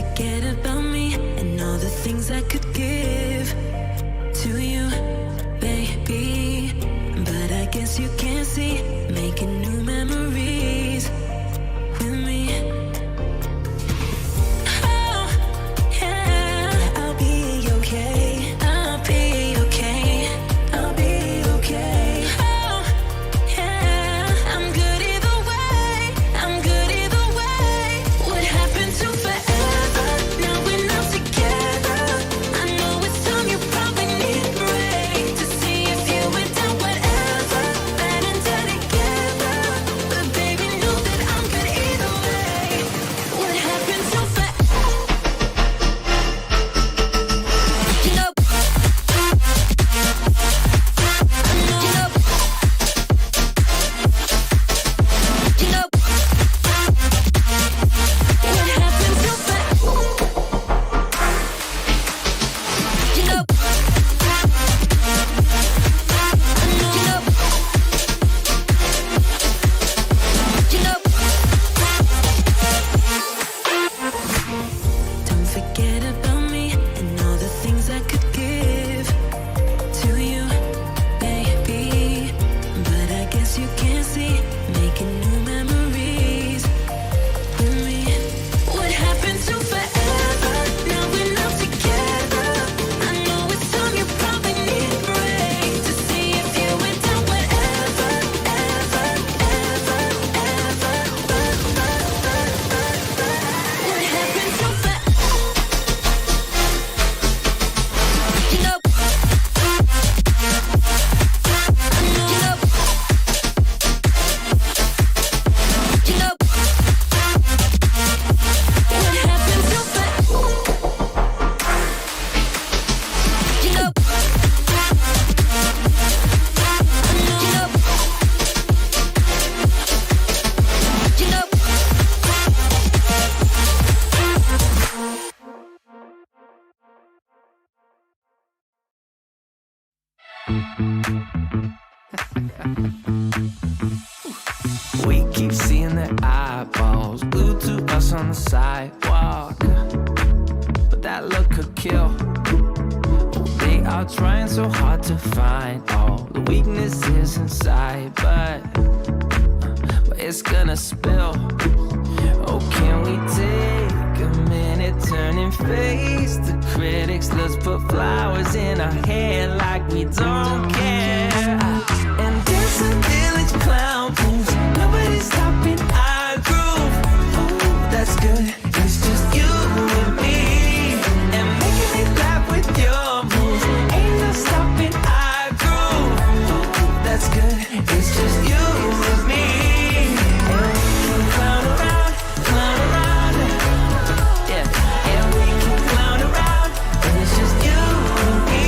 forget about me and all the things I could give to you, baby. But I guess you can't see, making new memories with me. Oh, yeah, I'll be okay. I'll be okay. I'll be okay. Oh, yeah, I'm good either way. I'm good either way. What happened to forever? Now we're not together. I know it's time you probably need a break to see if you were done whatever. Bad and done together. But baby, know that I'm good either way. What happened to forever? You know, you know, what happened to forever? You know, don't forget about me and all the things I could give to you, baby. But I guess you can't see, making new memories with me. What happened to forever? Now we're not together. I know it's time you probably need a break to see if you were done whatever, ever, ever, ever. What happened to forever? You know, you know, what happened to forever? You know, you know, We keep seeing their eyeballs glued to us on the sidewalk, but that look could kill. Oh, they are trying so hard to find all the weaknesses inside, but it's gonna spill. Oh, can we take a minute, turn and face the critics? Let's put flowers in our hair like we don't care. And dance a village clown moves. Nobody's stopping our groove. Ooh, that's good. It's just you and me. And making me laugh with your moves. Ain't no stopping our groove. Ooh, that's good. It's just you and me. And we can clown around, yeah. And we can clown around, and it's just you and me.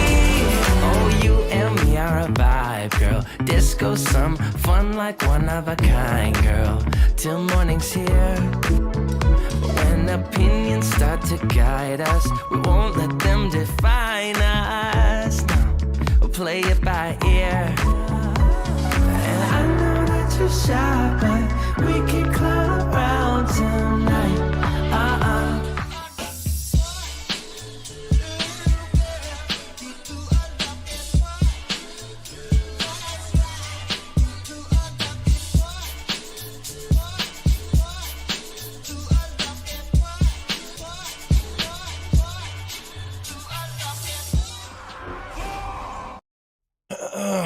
Oh, you and me are a vibe, girl. Disco, some fun like one of a kind, girl. Till morning's here. But when opinions start to guide us, we won't let them define us. No, we'll play it by ear. And I know that you're shy, but we can clown around tonight.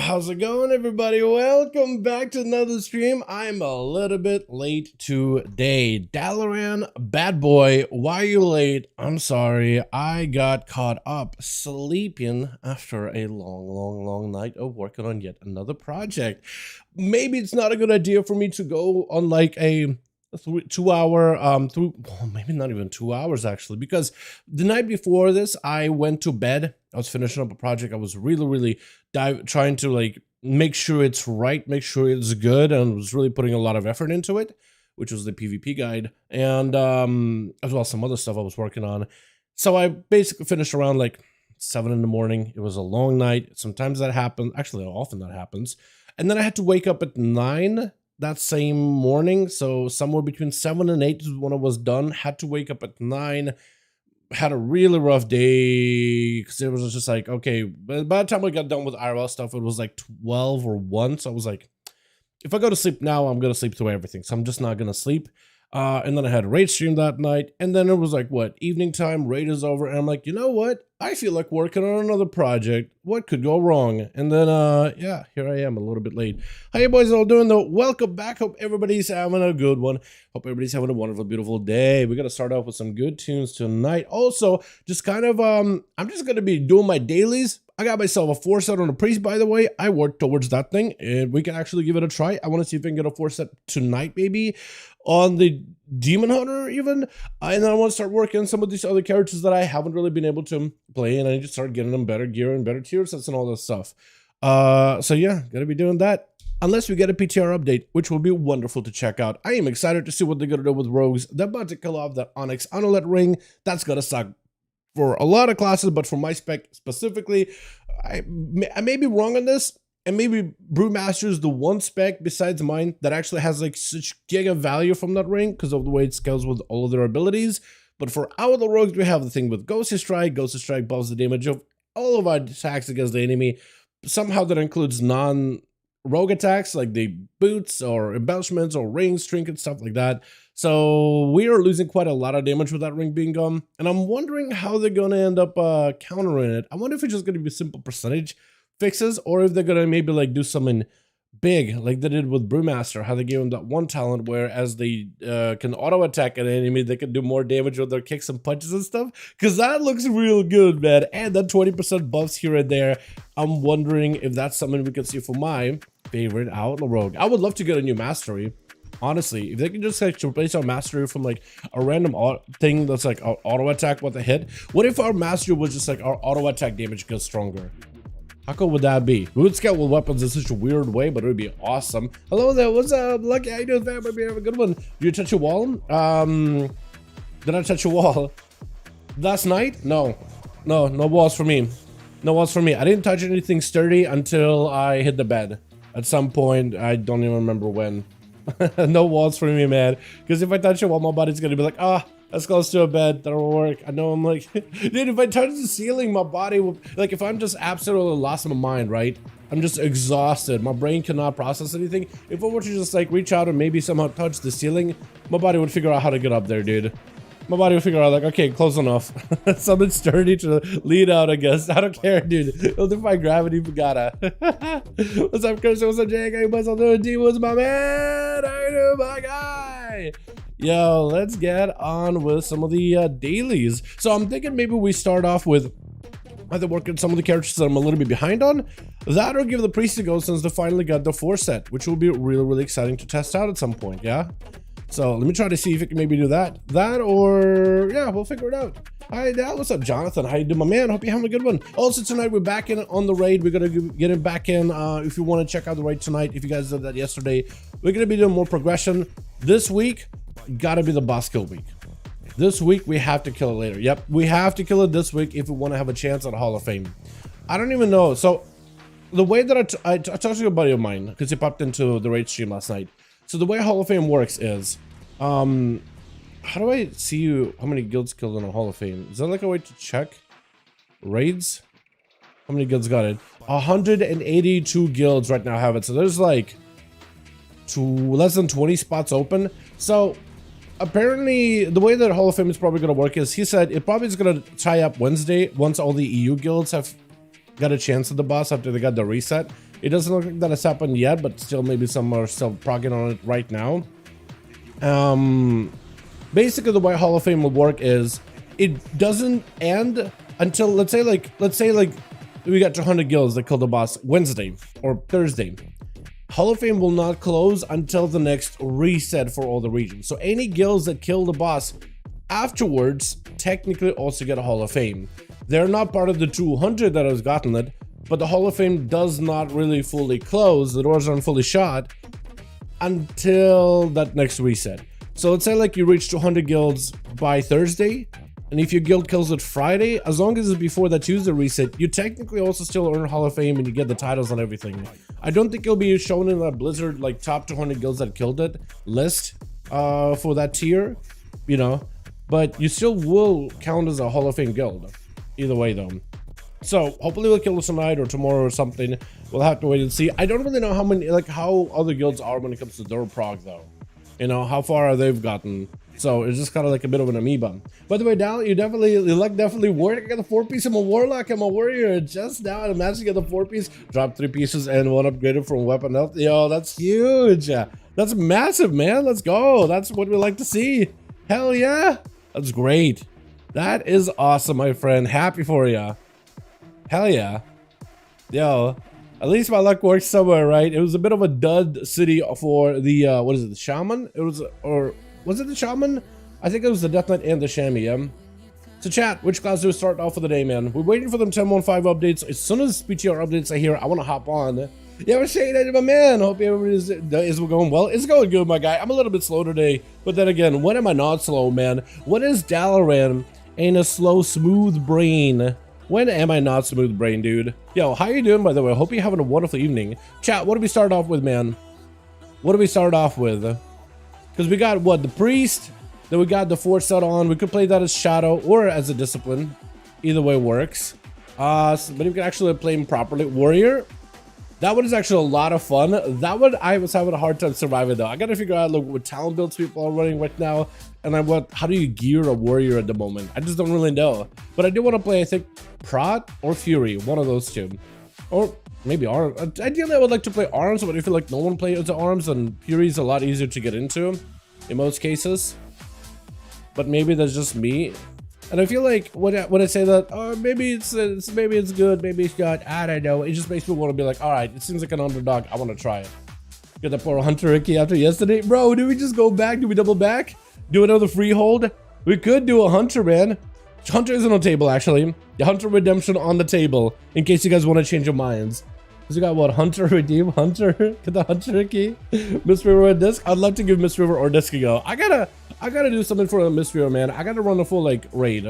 How's it going, everybody? Welcome back to another stream. I'm a little bit late today. Dalaran, bad boy, why are you late? I'm sorry. I got caught up sleeping after a long night of working on yet another project. Maybe it's not a good idea for me to go on like a 2 hour well, maybe not even 2 hours actually, because the night before this I went to bed. I was finishing up a project. I was really trying to like make sure it's right, make sure it's good, and was really putting a lot of effort into it, which was the PvP guide, and as well as some other stuff I was working on. So I basically finished around like 7 in the morning. It was a long night. Sometimes that happens, actually often that happens. And then I had to wake up at 9 that same morning. So somewhere between 7 and 8 is when I was done. Had to wake up at 9. Had a really rough day because it was just like, okay, but by the time I got done with IRL stuff, it was like 12 or 1. So I was like, if I go to sleep now, I'm going to sleep through everything. So I'm just not going to sleep. And then I had a raid stream that night. And then it was like, what, evening time, raid is over. And I'm like, you know what? I feel like working on another project. What could go wrong? And then, yeah, here I am a little bit late. How you boys all doing though? Welcome back. Hope everybody's having a good one. Hope everybody's having a wonderful, beautiful day. We're going to start off with some good tunes tonight. Also, just kind of, I'm just going to be doing my dailies. I got myself a 4-set on the priest, by the way. I worked towards that thing, and we can actually give it a try. I want to see if I can get a 4-set tonight, maybe, on the Demon Hunter, even. And then I want to start working on some of these other characters that I haven't really been able to play, and I need to start getting them better gear and better tier sets and all this stuff. So yeah, gonna be doing that. Unless we get a PTR update, which will be wonderful to check out. I am excited to see what they're gonna do with rogues. They're about to kill off the Onyx Amulet ring. That's gonna suck for a lot of classes, but for my spec specifically, I may be wrong on this, and maybe Brewmaster is the one spec besides mine that actually has like such giga value from that ring because of the way it scales with all of their abilities. But for our the rogues, we have the thing with Ghostly Strike. Ghostly Strike buffs the damage of all of our attacks against the enemy. Somehow that includes non-rogue attacks like the boots or embellishments or rings, trinkets, stuff like that. So we are losing quite a lot of damage with that ring being gone. And I'm wondering how they're going to end up countering it. I wonder if it's just going to be simple percentage fixes or if they're going to maybe like do something big like they did with Brewmaster, how they gave him that one talent where as they can auto attack an enemy, they can do more damage with their kicks and punches and stuff. Because that looks real good, man. And that 20% buffs here and there. I'm wondering if that's something we could see for my favorite Outlaw Rogue. I would love to get a new mastery. Honestly, if they can just like replace our mastery from like a random thing that's like our auto attack with a hit. What if our mastery was just like our auto attack damage gets stronger? How cool would that be? We would scale with weapons in such a weird way, but it would be awesome. Hello there, what's up? Lucky, how you doing, fam? Maybe have a good one. Did you touch a wall? Did I touch a wall? Last night? No walls for me. No walls for me. I didn't touch anything sturdy until I hit the bed. At some point, I don't even remember when. No walls for me, man. Because if I touch a wall, my body's gonna be like, ah, that's close to a bed. That'll work. I know. I'm like, dude, if I touch the ceiling, my body will, like, if I'm just absolutely lost my mind, right? I'm just exhausted. My brain cannot process anything. If I were to just like reach out and maybe somehow touch the ceiling, my body would figure out how to get up there, dude. My body will figure out like, okay, close enough. Something sturdy to lead out, I guess. I don't care, dude. It'll defy gravity, but gotta. What's up, Chris? What's up, Jake? How you guys all doing? D, what's my man? How you doing, my guy? Yo, let's get on with some of the dailies. So I'm thinking maybe we start off with either working some of the characters that I'm a little bit behind on. That or give the priest a go since they finally got the 4-set, which will be really, really exciting to test out at some point, yeah? So let me try to see if we can maybe do that. That or, yeah, we'll figure it out. Hi, Dal. What's up, Jonathan? How you doing, my man? Hope you're having a good one. Also, tonight we're back in on the raid. We're going to get it back in. If you want to check out the raid tonight, if you guys did that yesterday, we're going to be doing more progression. This week, got to be the boss kill week. This week, we have to kill it later. Yep, we have to kill it this week if we want to have a chance at Hall of Fame. I don't even know. So, the way that I talked to a buddy of mine, because he popped into the raid stream last night. So the way Hall of Fame works is, how do I see how many guilds killed in a Hall of Fame? Is that like a way to check raids? How many guilds got it? 182 guilds right now have it. So there's like less than 20 spots open. So apparently the way that Hall of Fame is probably going to work is, he said it probably is going to tie up Wednesday once all the EU guilds have got a chance at the boss after they got the reset. It doesn't look like that has happened yet, but still maybe some are still progging on it right now. Basically the way Hall of Fame will work is it doesn't end until let's say like we got 200 guilds that killed the boss Wednesday or Thursday. Hall of Fame will not close until the next reset for all the regions. So any guilds that kill the boss afterwards technically also get a Hall of Fame. They're not part of the 200 that has gotten it, but the Hall of Fame does not really fully close. The doors aren't fully shut until that next reset. So let's say like you reach 200 guilds by Thursday, And if your guild kills it Friday, as long as it's before that Tuesday reset, you technically also still earn Hall of Fame and you get the titles and everything. I don't think it'll be shown in that Blizzard like top 200 guilds that killed it list for that tier, you know, but you still will count as a Hall of Fame guild. Either way though. So hopefully we'll kill it tonight or tomorrow or something. We'll have to wait and see. I don't really know how many, like how other guilds are when it comes to their prog though. You know, how far they've gotten. So it's just kind of like a bit of an amoeba. By the way, Dal, you definitely worked. I got the 4-piece. I'm a warlock. I'm a warrior. Just now, I managed to get the 4-piece. Drop 3 pieces and 1 upgraded from weapon health. Yo, that's huge. That's massive, man. Let's go. That's what we like to see. Hell yeah. That's great. That is awesome, my friend. Happy for ya. Hell yeah. Yo. At least my luck works somewhere, right? It was a bit of a dud city for the, what is it, the Shaman? It was, or was it the Shaman? I think it was the Death Knight and the Chamois, yeah? So chat, which class do we start off for the day, man? We're waiting for them 10.15 updates. As soon as PTR updates are here, I want to hop on. Yeah, we're saying that, my man. Hope everybody's is going well. It's going good, my guy. I'm a little bit slow today. But then again, when am I not slow, man? What is Dalaran ain't a slow, smooth brain? When am I not smooth brain, dude? Yo, how you doing, by the way? Hope you're having a wonderful evening. Chat, what do we start off with, man? What do we start off with? Because we got, what, the Priest? Then we got the Force set on. We could play that as Shadow or as a Discipline. Either way works. But you can actually play him properly. Warrior? That one is actually a lot of fun. That one, I was having a hard time surviving, though. I gotta figure out, like, what talent builds people are running right now. And how do you gear a warrior at the moment? I just don't really know. But I do want to play, I think, Prot or Fury, one of those two. Or maybe Arms. Ideally, I would like to play Arms, but I feel like no one plays Arms, and Fury's a lot easier to get into in most cases. But maybe that's just me. And I feel like when I say that, oh, maybe it's good, maybe it's not, I don't know. It just makes me want to be like, all right, it seems like an underdog. I want to try it. Get that poor Hunter Ricky after yesterday. Bro, do we just go back? Do we double back? Do another freehold? We could do a Hunter, man. Hunter isn't on the table, actually. The Hunter Redemption on the table, in case you guys want to change your minds. Because we got what? Hunter Redeem? Hunter? Get the Hunter Ricky? Miss River or Disc? I'd love to give Miss River or Disc a go. I gotta do something for a Miss River, man. I gotta run a full, like, raid.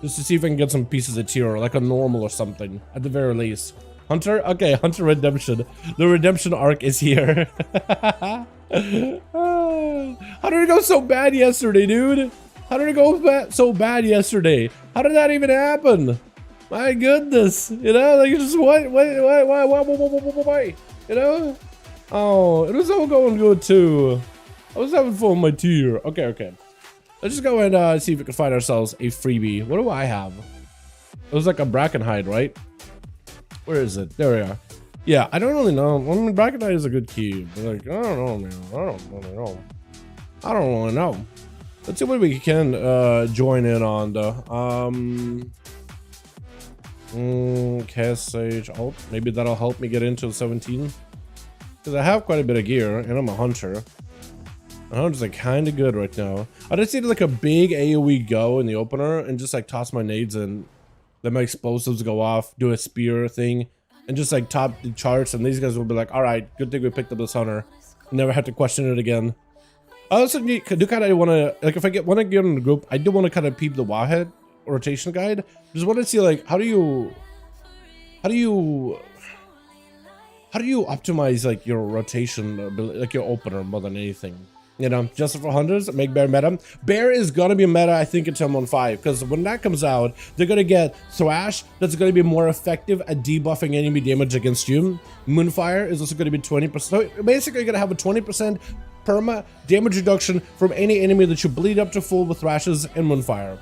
Just to see if I can get some pieces of tier, like a normal or something, at the very least. Hunter? Okay, Hunter Redemption. The redemption arc is here. How did it go so bad yesterday, dude? How did it go so bad yesterday? How did that even happen? My goodness, you know, like just why, you know? Oh, it was all going good too. I was having fun with my tier. Okay. Let's just go and see if we can find ourselves a freebie. What do I have? It was like a Brackenhide, right? Where is it? There we are. Yeah, I don't really know. I mean, Brackenhide is a good key, but like, I don't know, man. I don't really know. Let's see what we can join in on though. Cast Sage. Oh, maybe that'll help me get into 17. Because I have quite a bit of gear, and I'm a Hunter. Hunter's like kind of good right now. I just need like a big AoE go in the opener and just like toss my nades in. Let my explosives go off, do a spear thing, and just like top the charts, and these guys will be like, all right, good thing we picked up this Hunter. Never have to question it again. I also do kind of want to, like, if I want to get in the group, I do want to kind of peep the Wowhead rotation guide. Just want to see like how do you optimize like your rotation, like your opener more than anything. You know, just for hunters, make Bear meta. Bear is gonna be meta, I think, until 1.5, because when that comes out, they're gonna get Thrash, that's gonna be more effective at debuffing enemy damage against you. Moonfire is also gonna be 20%. So basically, you're gonna have a 20% perma damage reduction from any enemy that you bleed up to full with Thrashes and Moonfire.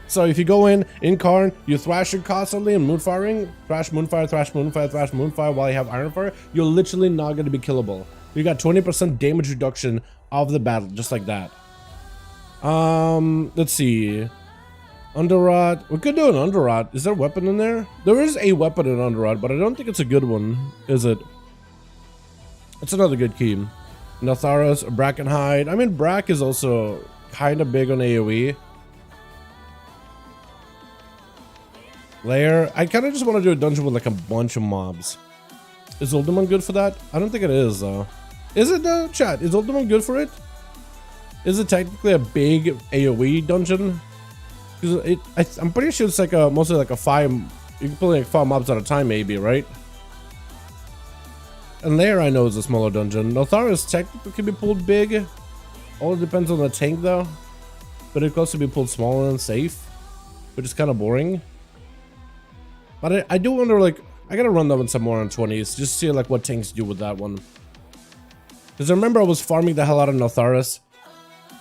So if you go in Karn, you're thrashing constantly and moonfiring, thrash moonfire, thrash moonfire, thrash moonfire while you have Ironfire, you're literally not going to be killable. You got 20% damage reduction of the battle, just like that. Let's see. Underrod. We could do an Underrod. Is there a weapon in there? There is a weapon in Underrod, but I don't think it's a good one, is it? It's another good key. Natharos, Brackenhide. I mean, Brack is also kind of big on AoE. Lair. I kind of just want to do a dungeon with like a bunch of mobs. Is Ultimate good for that? I don't think it is though. Is it though? Chat, is Ultimate good for it? Is it technically a big AoE dungeon? Because I'm pretty sure it's like a mostly like a 5. You can play like 5 mobs at a time, maybe, right? And Lair I know is a smaller dungeon. Notharis technically can be pulled big. All depends on the tank though. But it can also be pulled small and safe, which is kind of boring. But I do wonder, like, I gotta run that one some more on 20s, just to see like what tanks do with that one. Because I remember I was farming the hell out of Notharis.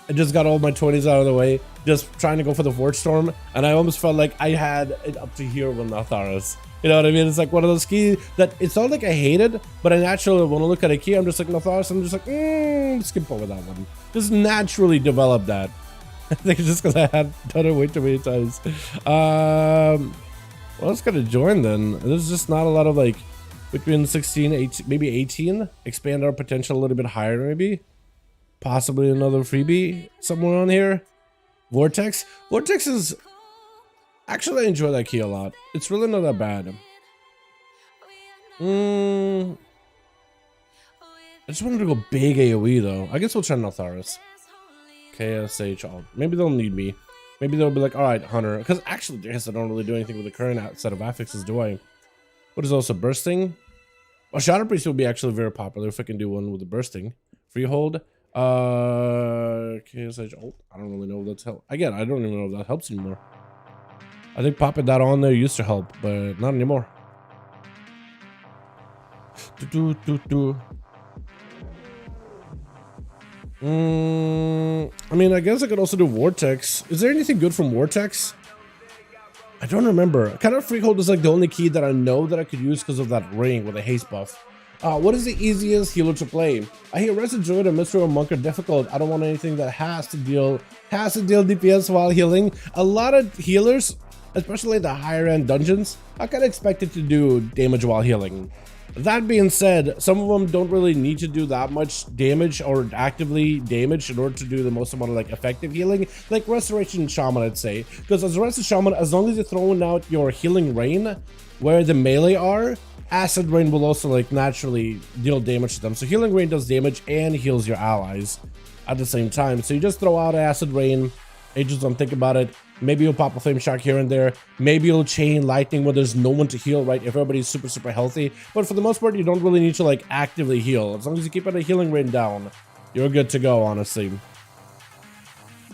I just got all my 20s out of the way, just trying to go for the Forge Storm, and I almost felt like I had it up to here with Notharis. You know what I mean? It's like one of those keys that it's not like I hate it, but I naturally, when I look at a key, I'm just like Notharis, I'm just like, skip over that one. Just naturally develop that. I think it's just because I had done it way too many times. Well, let's gotta join then. There's just not a lot of like between 16, 18, maybe 18. Expand our potential a little bit higher, maybe. Possibly another freebie somewhere on here. Vortex. Vortex is actually, I enjoy that key a lot. It's really not that bad. I just wanted to go big AoE though. I guess we'll try Notharis. KSH alt. Maybe they'll need me. Maybe they'll be like, all right, Hunter. Because actually, I guess I don't really do anything with the current set of affixes, do I? What is also bursting? Well, Shadow Priest will be actually very popular if I can do one with the bursting. Freehold. KSH alt. I don't really know if that's help. Again, I don't even know if that helps anymore. I think popping that on there used to help, but not anymore. I mean, I guess I could also do Vortex. Is there anything good from Vortex? I don't remember. Kind of Freehold is like the only key that I know that I could use because of that ring with a haste buff. What is the easiest healer to play? I hear Resident Druid and Mystery Monk are difficult. I don't want anything that has to deal DPS while healing. A lot of healers, especially the higher end dungeons, are kind of expected to do damage while healing. That being said, some of them don't really need to do that much damage or actively damage in order to do the most amount of like effective healing, like Restoration Shaman, I'd say. Because as a Restoration Shaman, as long as you're throwing out your healing rain where the melee are, Acid Rain will also like naturally deal damage to them. So healing rain does damage and heals your allies at the same time. So you just throw out Acid Rain, and you just don't think about it. Maybe you'll pop a Flame Shock here and there. Maybe you'll chain lightning when there's no one to heal, right? If everybody's super healthy. But for the most part, you don't really need to like actively heal. As long as you keep a healing rain down, you're good to go, honestly.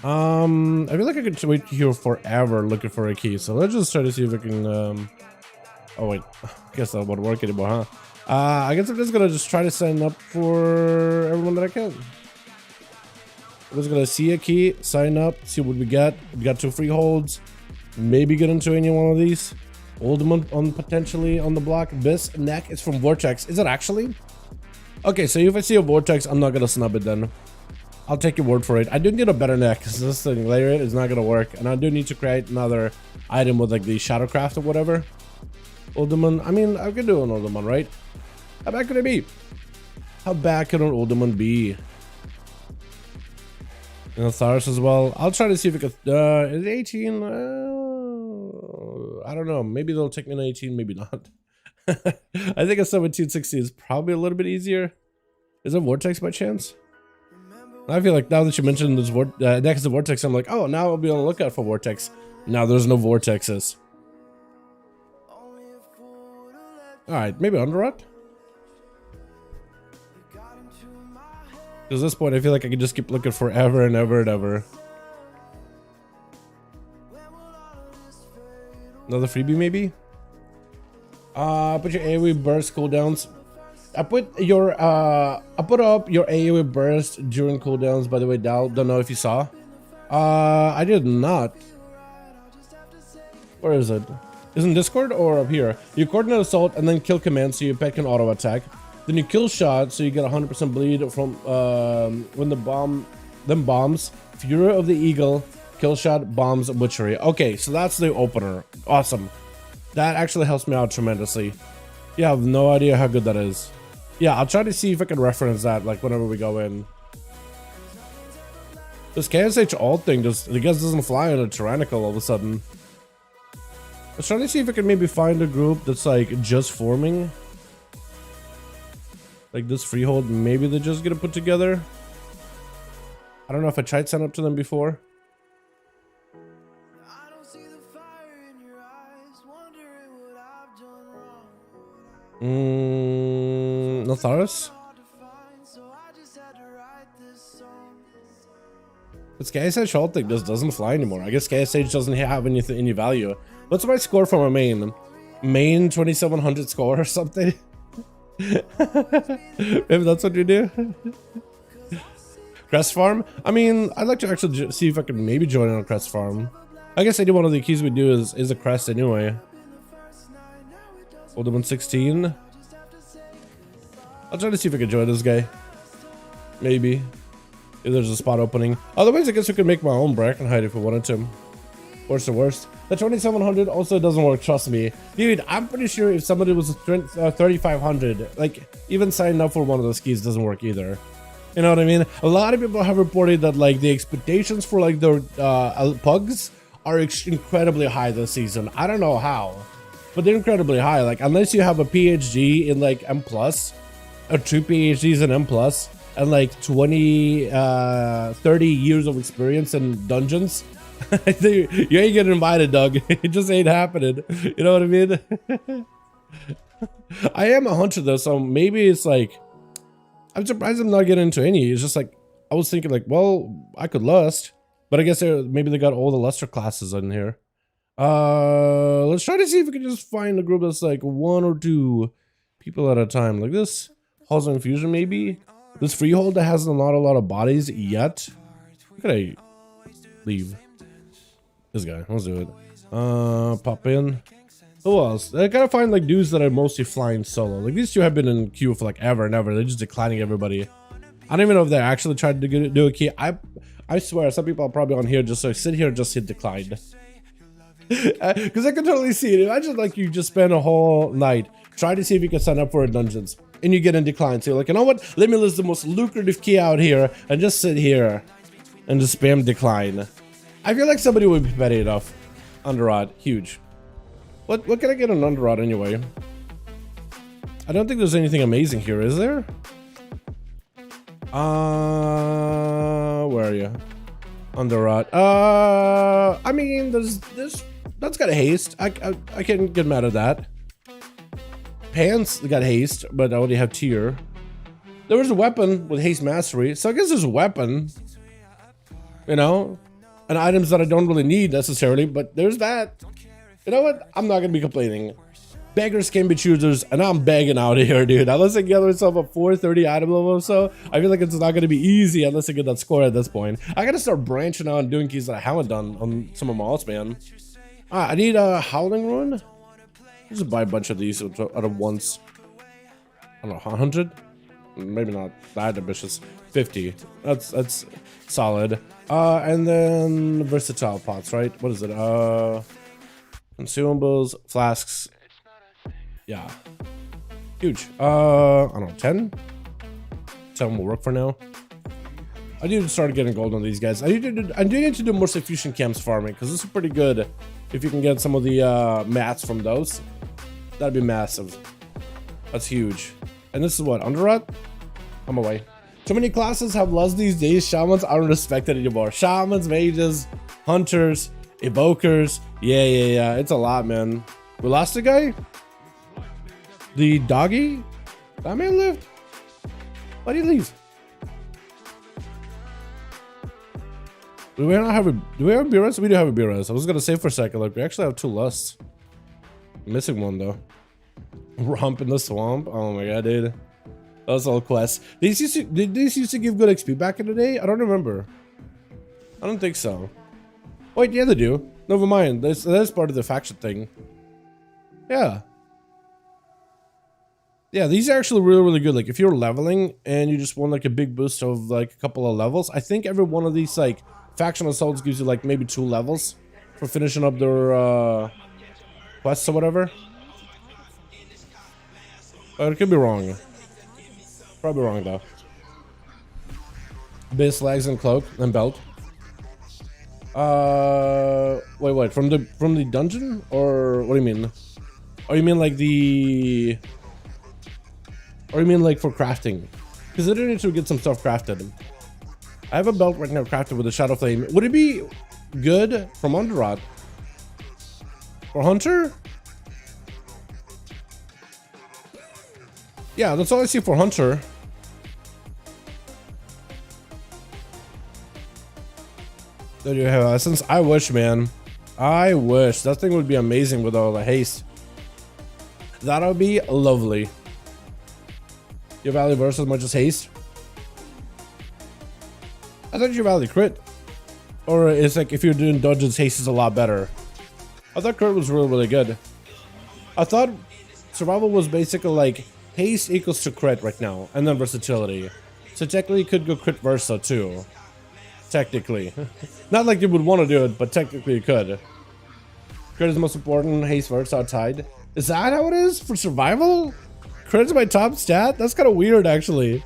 I feel like I could wait here forever looking for a key. So let's just try to see if I can, oh wait, I guess that won't work anymore, huh? I guess I'm just gonna try to sign up for everyone that I can. I'm just gonna see a key, sign up, see what we got. We got 2 freeholds. Maybe get into any one of these. Oldman on potentially on the block. This neck is from Vortex. Is it actually? Okay, so if I see a Vortex, I'm not gonna snub it then. I'll take your word for it. I do need a better neck because this thing layer is not gonna work, and I do need to create another item with like the Shadowcraft or whatever. Oldman. I mean, I could do an Oldman, right? How bad could it be? How bad could an Oldman be? And Tharos as well. I'll try to see if it could. Is it 18? I don't know. Maybe they'll take me to 18, maybe not. I think a 1760 is probably a little bit easier. Is it Vortex by chance? I feel like now that you mentioned this next to Vortex, I'm like, oh, now I'll be on the lookout for Vortex. Now there's no Vortexes. Alright, maybe Underrot? Because at this point, I feel like I can just keep looking forever and ever and ever. Another freebie, maybe? Put your AoE burst cooldowns. I put up your AoE burst during cooldowns, by the way, Dal. Don't know if you saw. I did not. Where is it? Is it in Discord or up here? You coordinate assault and then kill command so your pet can auto attack. Then you kill shot so you get 100% bleed from when the bombs. Fury of the Eagle, kill shot, bombs, butchery. Okay, so that's the opener. Awesome. That actually helps me out tremendously. Yeah, I have no idea how good that is. Yeah, I'll try to see if I can reference that like whenever we go in. This KSH alt thing just, I guess, doesn't fly on a tyrannical all of a sudden. I was trying to see if I can maybe find a group that's like just forming. Like this freehold, maybe they're just gonna put together. I don't know if I tried signing up to them before. Notharus? But KSH Haltic just doesn't fly anymore. I guess KSH doesn't have any value. What's my score from a main? Main 2700 score or something? Maybe that's what you do? Crest farm? I mean, I'd like to actually see if I can maybe join on a crest farm. I guess any one of the keys we do is a crest anyway. Hold 116. I'll try to see if I can join this guy. Maybe. If there's a spot opening. Otherwise, I guess we could make my own bracket height if we wanted to. Worst to worst. The 2700 also doesn't work, trust me. Dude, I'm pretty sure if somebody was 3500, like, even signing up for one of those keys doesn't work either. You know what I mean? A lot of people have reported that, like, the expectations for, like, their pugs are incredibly high this season. I don't know how, but they're incredibly high. Like, unless you have a PhD in, like, M+, or 2 PhDs in M+, and like 30 years of experience in dungeons, you ain't getting invited, dog. It just ain't happening. You know what I mean? I am a hunter though, so maybe it's like, I'm surprised I'm not getting into any. It's just like, I was thinking like, well, I could lust, but I guess maybe they got all the luster classes in here. Let's try to see if we can just find a group that's like 1 or 2 people at a time, like this. Halls of Infusion maybe. This freehold that has not a lot of bodies yet. Could I leave? This guy, let's do it. Pop in. Who else? I gotta find like dudes that are mostly flying solo. Like these two have been in queue for like ever and ever. They're just declining everybody. I don't even know if they're actually trying to do a key. I swear some people are probably on here just like sit here and just hit decline. Because I can totally see it. Imagine like you just spend a whole night trying to see if you can sign up for dungeons and you get in decline. So you're like, you know what? Let me list the most lucrative key out here and just sit here and just spam decline. I feel like somebody would be petty enough. Underrod, huge. What can I get on Underrod anyway? I don't think there's anything amazing here, is there? Where are you? Underrod. I mean, that's got a haste. I can't get mad at that. Pants got haste, but I already have tier. There was a weapon with haste mastery, so I guess there's a weapon. You know, and items that I don't really need necessarily, but there's that. You know what? I'm not gonna be complaining. Beggars can be choosers, and I'm begging out here, dude. Unless I get myself a 430 item level or so, I feel like it's not gonna be easy unless I get that score at this point. I gotta start branching out and doing keys that I haven't done on some of my alts, man. I need a Howling Rune. Just buy a bunch of these out of once. I don't know, 100? Maybe not that ambitious. 50. That's solid. And then versatile pots, right? What is it? Consumables, flasks. Yeah. Huge. I don't know, 10? 10 will work for now. I need to start getting gold on these guys. I do need to do more Suffusion camps farming, because this is pretty good. If you can get some of the mats from those, that'd be massive. That's huge. And this is what, Underrot? I'm away. Too many classes have lust these days. Shamans aren't respected anymore. Shamans, mages, hunters, evokers. Yeah. It's a lot, man. We lost a guy? The doggy? That man lived? Why did he leave? Do we have a BRS? We do have a BRS. I was gonna say for a second, like we actually have 2 lusts. Missing one though. Romp in the swamp. Oh my god, dude. That was all quests. Did these used to give good XP back in the day? I don't remember. I don't think so. Wait, yeah, they do. Never mind. That's part of the faction thing. Yeah. Yeah, these are actually really good. Like if you're leveling and you just want like a big boost of like a couple of levels, I think every one of these like faction assaults gives you like maybe 2 levels for finishing up their quests or whatever. But it could be wrong. Probably wrong though. Base, legs, and cloak and belt. Wait, from the dungeon, or what do you mean? Oh, you mean like the? Or you mean like for crafting? Because I do need to get some stuff crafted. I have a belt right now crafted with a shadow flame. Would it be good from Underrot or Hunter? Yeah, that's all I see for Hunter. There you have Essence. I wish, man. I wish. That thing would be amazing with all the haste. That would be lovely. Your Valley versus much as haste. I thought your Valley crit. Or it's like if you're doing dungeons, haste is a lot better. I thought crit was really, really good. I thought survival was basically like haste equals to crit right now, and then versatility. So technically you could go crit versa too. Technically. Not like you would want to do it, but technically you could. Crit is the most important, haste versa tied. Is that how it is for survival? Crit is my top stat? That's kind of weird actually.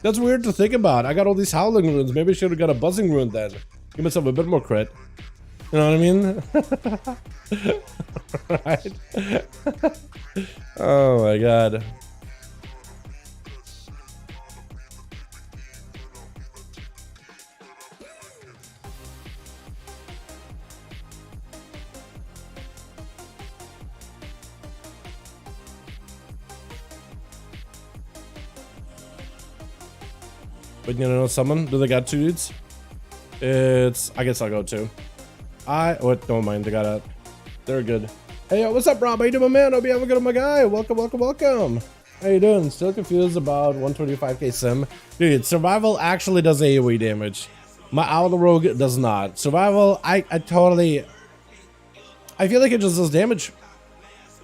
That's weird to think about. I got all these howling runes. Maybe I should have got a buzzing rune then. Give myself a bit more crit. You know what I mean? Right? Oh my god. But you know, someone, do they got 2 dudes? It's, I guess I'll go 2. What? Don't mind, they got it. They're good. Hey, what's up, Rob? How you doing, my man? Hope you have a good, my guy. Welcome, welcome, welcome. How you doing? Still confused about 125k sim? Dude, survival actually does AoE damage. My Owl Rogue does not. Survival, I totally, I feel like it just does damage.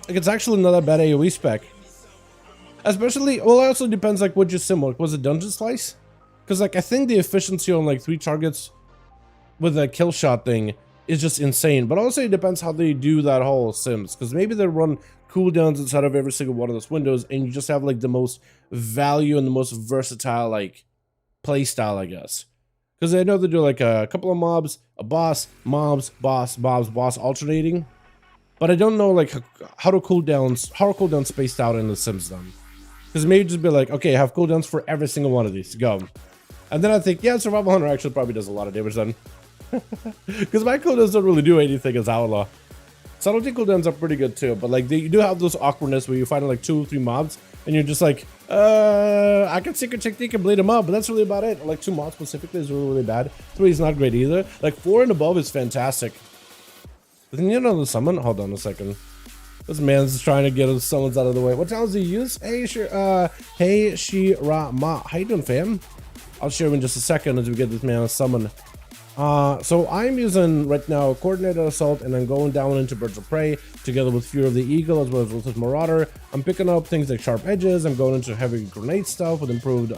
Like, it's actually not that bad AoE spec. Especially, well, it also depends, like, what you sim. Like, was it Dungeon Slice? Because, like, I think the efficiency on, like, 3 targets with the kill shot thing is just insane. But also, it depends how they do that whole sims. Because maybe they run cooldowns inside of every single one of those windows, and you just have, like, the most value and the most versatile, like, play style, I guess. Because I know they do, like, a couple of mobs, a boss, mobs, boss, mobs, boss, alternating. But I don't know, like, how are cooldowns spaced out in the sims then. Because maybe just be like, okay, I have cooldowns for every single one of these. Go. And then I think, yeah, Survival Hunter actually probably does a lot of damage then. Because my cooldowns don't really do anything as Outlaw. So I don't think cooldowns are pretty good too. But like, you do have those awkwardness where you find like 2 or 3 mobs. And you're just like, I can secret technique and blade them up. But that's really about it. Like 2 mobs specifically is really, really bad. 3 is not great either. Like 4 and above is fantastic. But then you know the summon? Hold on a second. This man's just trying to get his summons out of the way. What talents do you use? Hey, Shirama. How you doing, fam? I'll share in just a second as we get this man a summon. So I'm using right now Coordinated Assault, and I'm going down into Birds of Prey together with Fear of the Eagle as well as Ruthless Marauder. I'm picking up things like Sharp Edges. I'm going into heavy grenade stuff with improved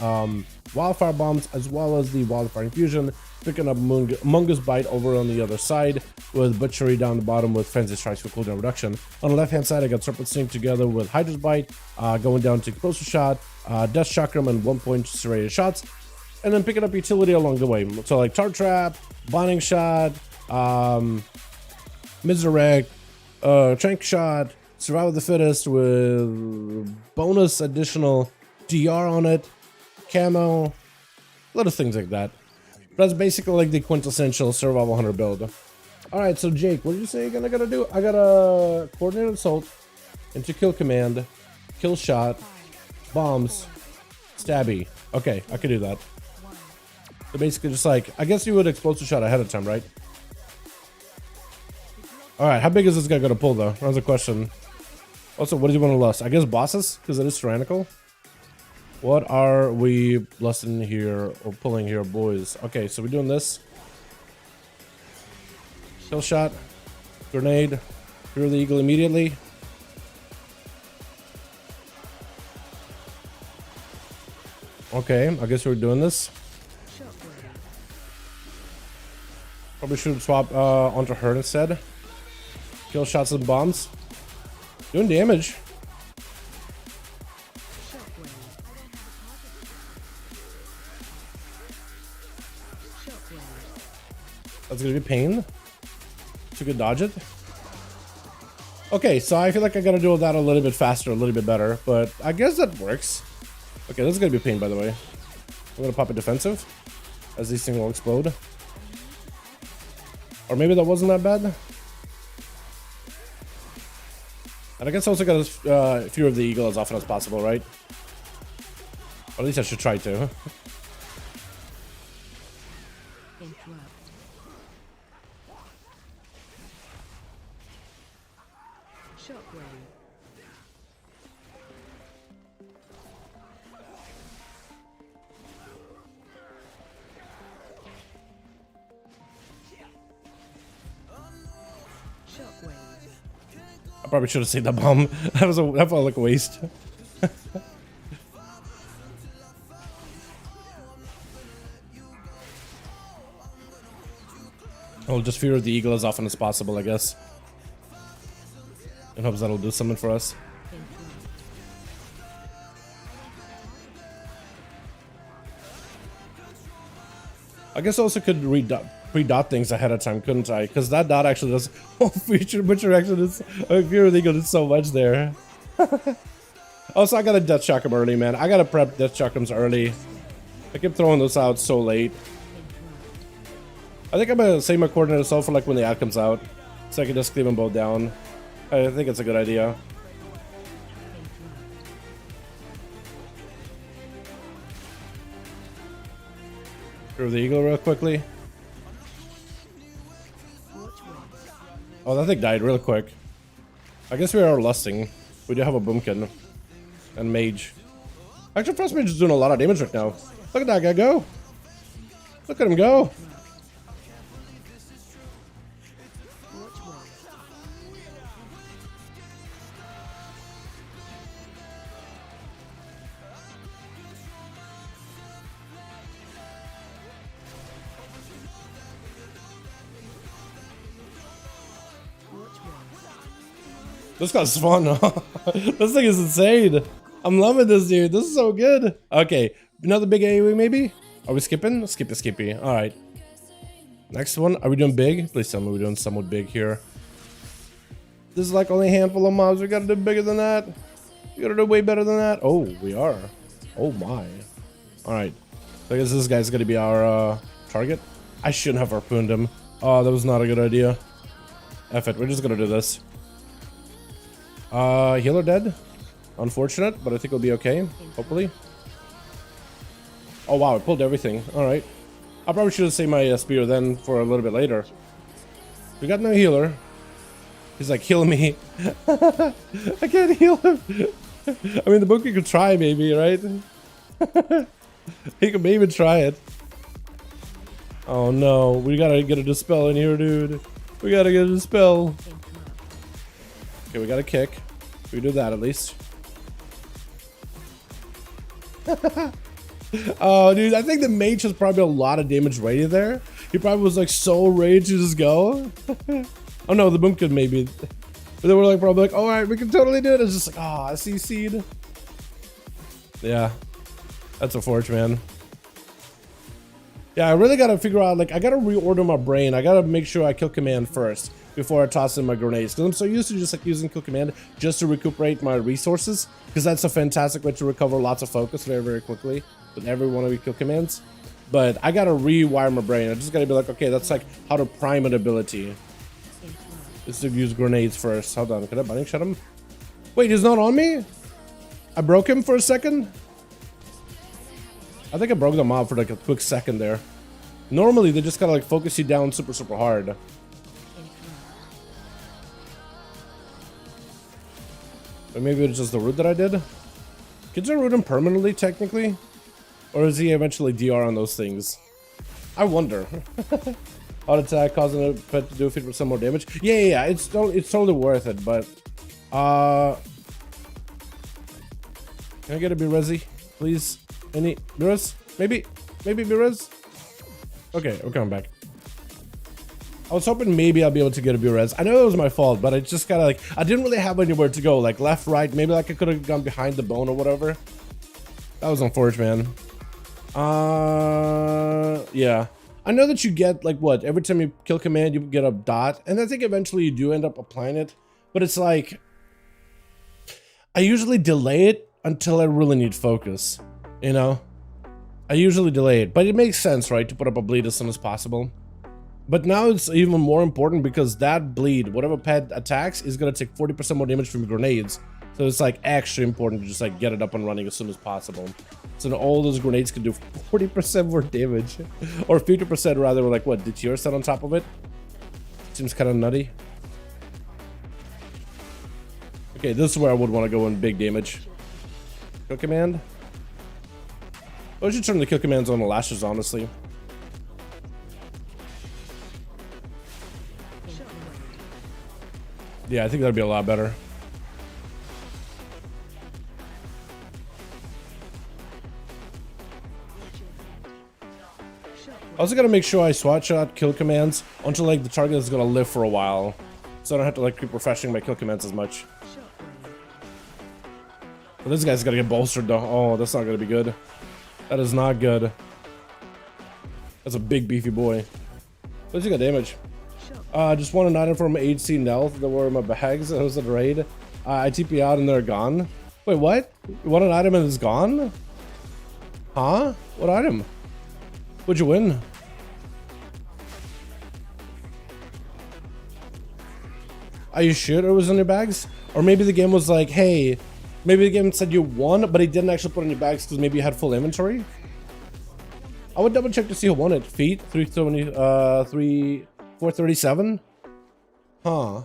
Wildfire Bombs as well as the Wildfire Infusion. Picking up Mungus Bite over on the other side with Butchery down the bottom with Frenzy Strikes for cooldown reduction. On the left hand side I got Serpent Sting together with Hydra's Bite, going down to Explosive Shot, Death Chakram and 1-point serrated shots. And then picking up utility along the way. So like Tar Trap, Binding Shot, Misdirect, Trank Shot, Survival of the Fittest with bonus additional DR on it, Camo, a lot of things like that. That's basically like the quintessential Survival Hunter build. Alright, so Jake, what did you say you're gonna do? I got a Coordinated Assault, into Kill Command, Kill Shot, Bombs, Stabby. Okay, I could do that. So basically just like, I guess you would Explosive Shot ahead of time, right? Alright, how big is this guy gonna pull though? That's a question. Also, what do you want to lust? I guess bosses, because it is tyrannical. What are we lusting here or pulling here, boys? Okay, so we're doing this. Kill Shot, Grenade, Fear of the Eagle immediately. Okay, I guess we're doing this. Probably should swap onto her instead. Kill Shots and Bombs. Doing damage. That's gonna be pain. So you could dodge it. Okay, so I feel like I gotta do that a little bit faster, a little bit better, but I guess that works. Okay, this is gonna be pain, by the way. I'm gonna pop a defensive as these things will explode. Or maybe that wasn't that bad. And I guess I also got Fear of the Eagle as often as possible, right? At least I should try to. Interrupt. Shockwave. Shockwave. I probably should have seen the bomb. That felt like a waste. I'll just fear the eagle as often as possible, I guess. In hopes that'll do something for us. I guess I also could pre-dot things ahead of time, couldn't I? Because that dot actually does feature butcher actually does fear the eagle did so much there. Also, I gotta death shock him early, man. I gotta prep death shock him early. I keep throwing those out so late. I think I'm gonna save my coordinate assault for like when the ad comes out, so I can just leave them both down. I think it's a good idea. Through the eagle real quickly. Oh, that thing died real quick. I guess we are lusting. We do have a boomkin and mage. Actually, Frost Mage is doing a lot of damage right now. Look at that guy go. Look at him go. This guy's fun. This thing is insane. I'm loving this, dude. This is so good. Okay, another big AoE maybe? Are we skipping? Skippy. All right. Next one. Are we doing big? Please tell me we're doing somewhat big here. This is like only a handful of mobs. We gotta do bigger than that. We gotta do way better than that. Oh, we are. Oh my. All right. So I guess this guy's gonna be our target. I shouldn't have harpooned him. Oh, that was not a good idea. F it. We're just gonna do this. Healer dead. Unfortunate, but I think we'll be okay. Hopefully. Oh wow, I pulled everything. Alright. I probably should have saved my spear then for a little bit later. We got no healer. He's like, heal me. I can't heal him. I mean, the book you could try maybe, right? He could maybe try it. Oh no, we gotta get a dispel in here, dude. We gotta get a dispel. Okay, we got a kick. We do that at least. Oh, dude, I think the mage has probably a lot of damage ready there. He probably was like so ready to just go. Oh no, the boom could maybe. But then we're like probably like, all right, we can totally do it. It's just like, oh, I see seed. Yeah, that's a forge, man. Yeah, I really gotta figure out, like, I gotta reorder my brain. I gotta make sure I kill command first before I toss in my grenades. Because I'm so used to just like using kill command just to recuperate my resources. Because that's a fantastic way to recover lots of focus very, very quickly with every one of your kill commands. But I gotta rewire my brain. I just gotta be like, okay, that's like how to prime an ability. Is to use grenades first. Hold on, can I binding shot him? Wait, he's not on me? I broke him for a second? I think I broke the mob for like a quick second there. Normally, they just gotta like focus you down super, super hard. Or maybe it's just the root that I did? Can you root him permanently, technically? Or is he eventually DR on those things? I wonder. Auto attack causing a pet to do 50% more damage. Yeah, it's totally worth it, but can I get a B-Resi, please? Any B-Res? Maybe B-Res? Okay, we're coming back. I was hoping maybe I'll be able to get a B-Res. I know it was my fault, but I just gotta like, I didn't really have anywhere to go, like left, right, maybe like I could have gone behind the bone or whatever. That was unfortunate, man. Yeah. I know that you get like what, every time you kill command you get a dot, and I think eventually you do end up applying it, but it's like I usually delay it until I really need focus, you know? I usually delay it, but it makes sense, right, to put up a bleed as soon as possible. But now it's even more important because that bleed, whatever pet attacks, is gonna take 40% more damage from your grenades. So it's like extra important to just like get it up and running as soon as possible. So all those grenades can do 40% more damage, or 50% rather. With like what, the tier set on top of it? Seems kind of nutty. Okay, this is where I would want to go in big damage. Kill command. I should turn the kill commands on the lashes, honestly. Yeah, I think that'd be a lot better. I also gotta make sure I swat shot kill commands until like the target is gonna live for a while, so I don't have to like keep refreshing my kill commands as much. But this guy's gotta get bolstered though. Oh, that's not gonna be good. That is not good. That's a big beefy boy. At least he got damage. Just won an item from HC Nelth that were in my bags. It was a raid. I TP out and they're gone. Wait, what? You won an item and it's gone? Huh? What item? What'd you win? Are you sure it was in your bags? Or maybe the game was like, hey, maybe the game said you won, but it didn't actually put it in your bags because maybe you had full inventory? I would double check to see who won it. Feet, 437? Huh.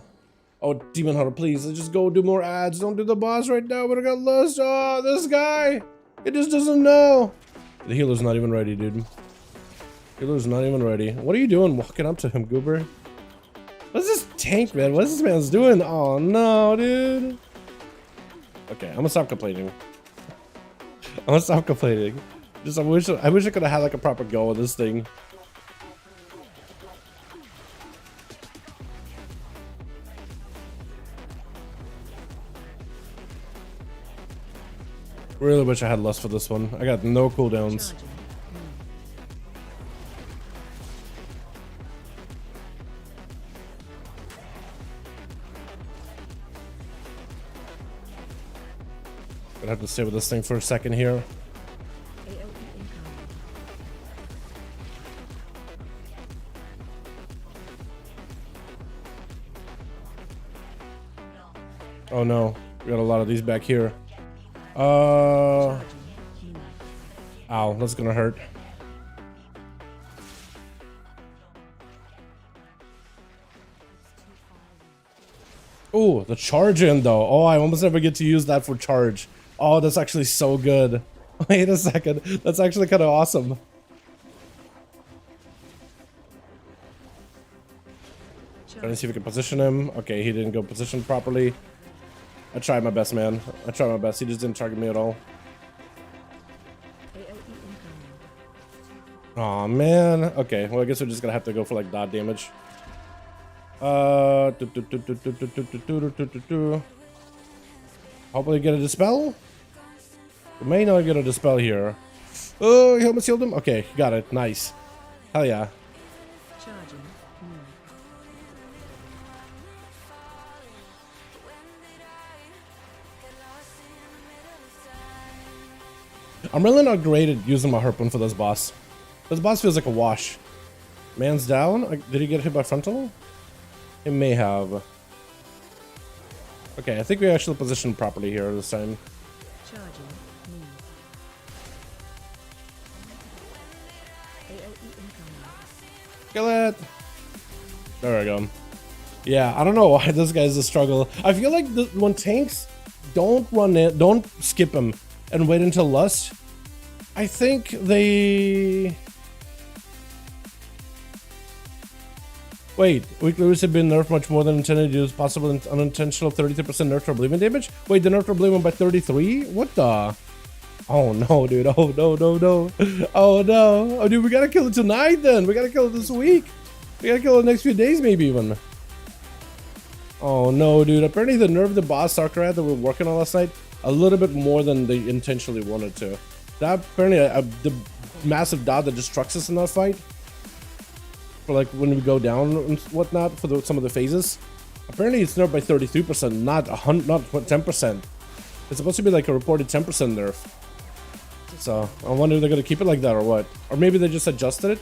Oh, Demon Hunter, please, let's just go do more ads. Don't do the boss right now. We got lost. Oh, this guy. It just doesn't know. The healer's not even ready, dude. Healer's not even ready. What are you doing walking up to him, Goober? What's this tank, man? What's this man's doing? Oh, no, dude. Okay, I'm gonna stop complaining. I'm gonna stop complaining. Just I wish I could have had like a proper go at this thing. Really wish I had lust for this one. I got no cooldowns. Gonna have to stay with this thing for a second here. Oh no, we got a lot of these back here. Ow, that's gonna hurt. Oh, the charge in though. Oh, I almost never get to use that for charge. Oh, that's actually so good. Wait a second, that's actually kind of awesome. Trying to see if we can position him. Okay, he didn't go positioned properly. I tried my best, man. I tried my best. He just didn't target me at all. Oh man. Okay, well I guess we're just gonna have to go for like dot damage. Hopefully get a dispel. We may not get a dispel here. Oh, he almost healed him. Okay, got it. Nice. Hell yeah. I'm really not great at using my harpoon for this boss. This boss feels like a wash. Man's down. Did he get hit by frontal? He may have. Okay, I think we actually positioned properly here this time. Kill it. There we go. Yeah, I don't know why this guy's a struggle. I feel like when tanks don't run in, don't skip him and wait until lust. I think they... Wait, weekly routes have been nerfed much more than intended due to possible unintentional 33% nerf to oblivion damage? Wait, the nerf to oblivion by 33? What the? Oh no, dude. Oh no, no, no. Oh no. Oh dude, we gotta kill it tonight then. We gotta kill it this week. We gotta kill it the next few days maybe even. Oh no, dude. Apparently they nerfed the boss Sarkarat that we were working on last night a little bit more than they intentionally wanted to. That apparently the massive dot that destructs us in that fight, for like when we go down and whatnot for some of the phases, apparently it's nerfed by 33%, not 10%. It's supposed to be like a reported 10% nerf. So I wonder if they're gonna keep it like that or what, or maybe they just adjusted it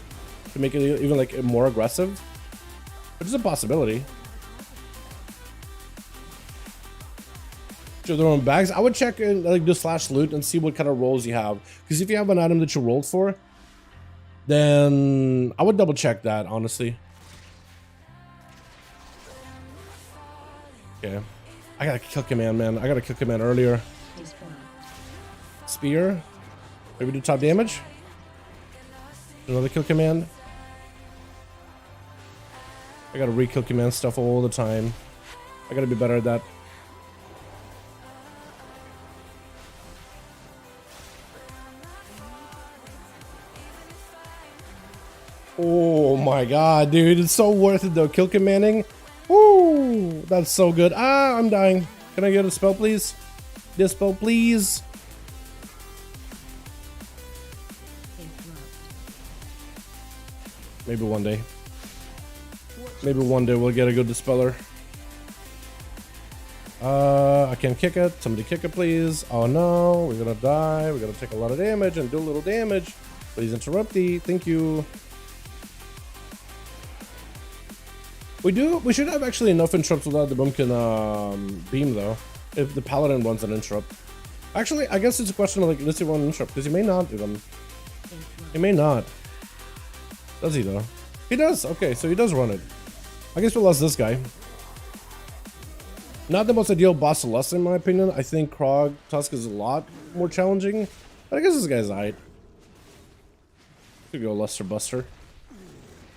to make it even like more aggressive, which is a possibility. to their own bags. I would check in, like, do slash loot and see what kind of rolls you have. Because if you have an item that you rolled for, then I would double check that, honestly. Okay. I gotta kill command, man. I gotta kill command earlier. Spear. Maybe do top damage. Another kill command. I gotta re-kill command stuff all the time. I gotta be better at that. Oh my god, dude. It's so worth it though. Kill commanding. Woo! That's so good. Ah, I'm dying. Can I get a spell, please? Dispel, please. Maybe one day. Maybe one day we'll get a good dispeller. I can't kick it. Somebody kick it, please. Oh no, we're gonna die. We're gonna take a lot of damage and do a little damage. Please interrupt the. Thank you. We should have actually enough interrupts without the Bumpkin beam though. If the Paladin wants an interrupt. Actually, I guess it's a question of like, does he want an interrupt? Because he may not do them. He may not. Does he though? He does. Okay, so he does run it. I guess we lost this guy. Not the most ideal boss to lust in my opinion. I think Krog Tusk is a lot more challenging. But I guess this guy's alright. Could go Luster Buster.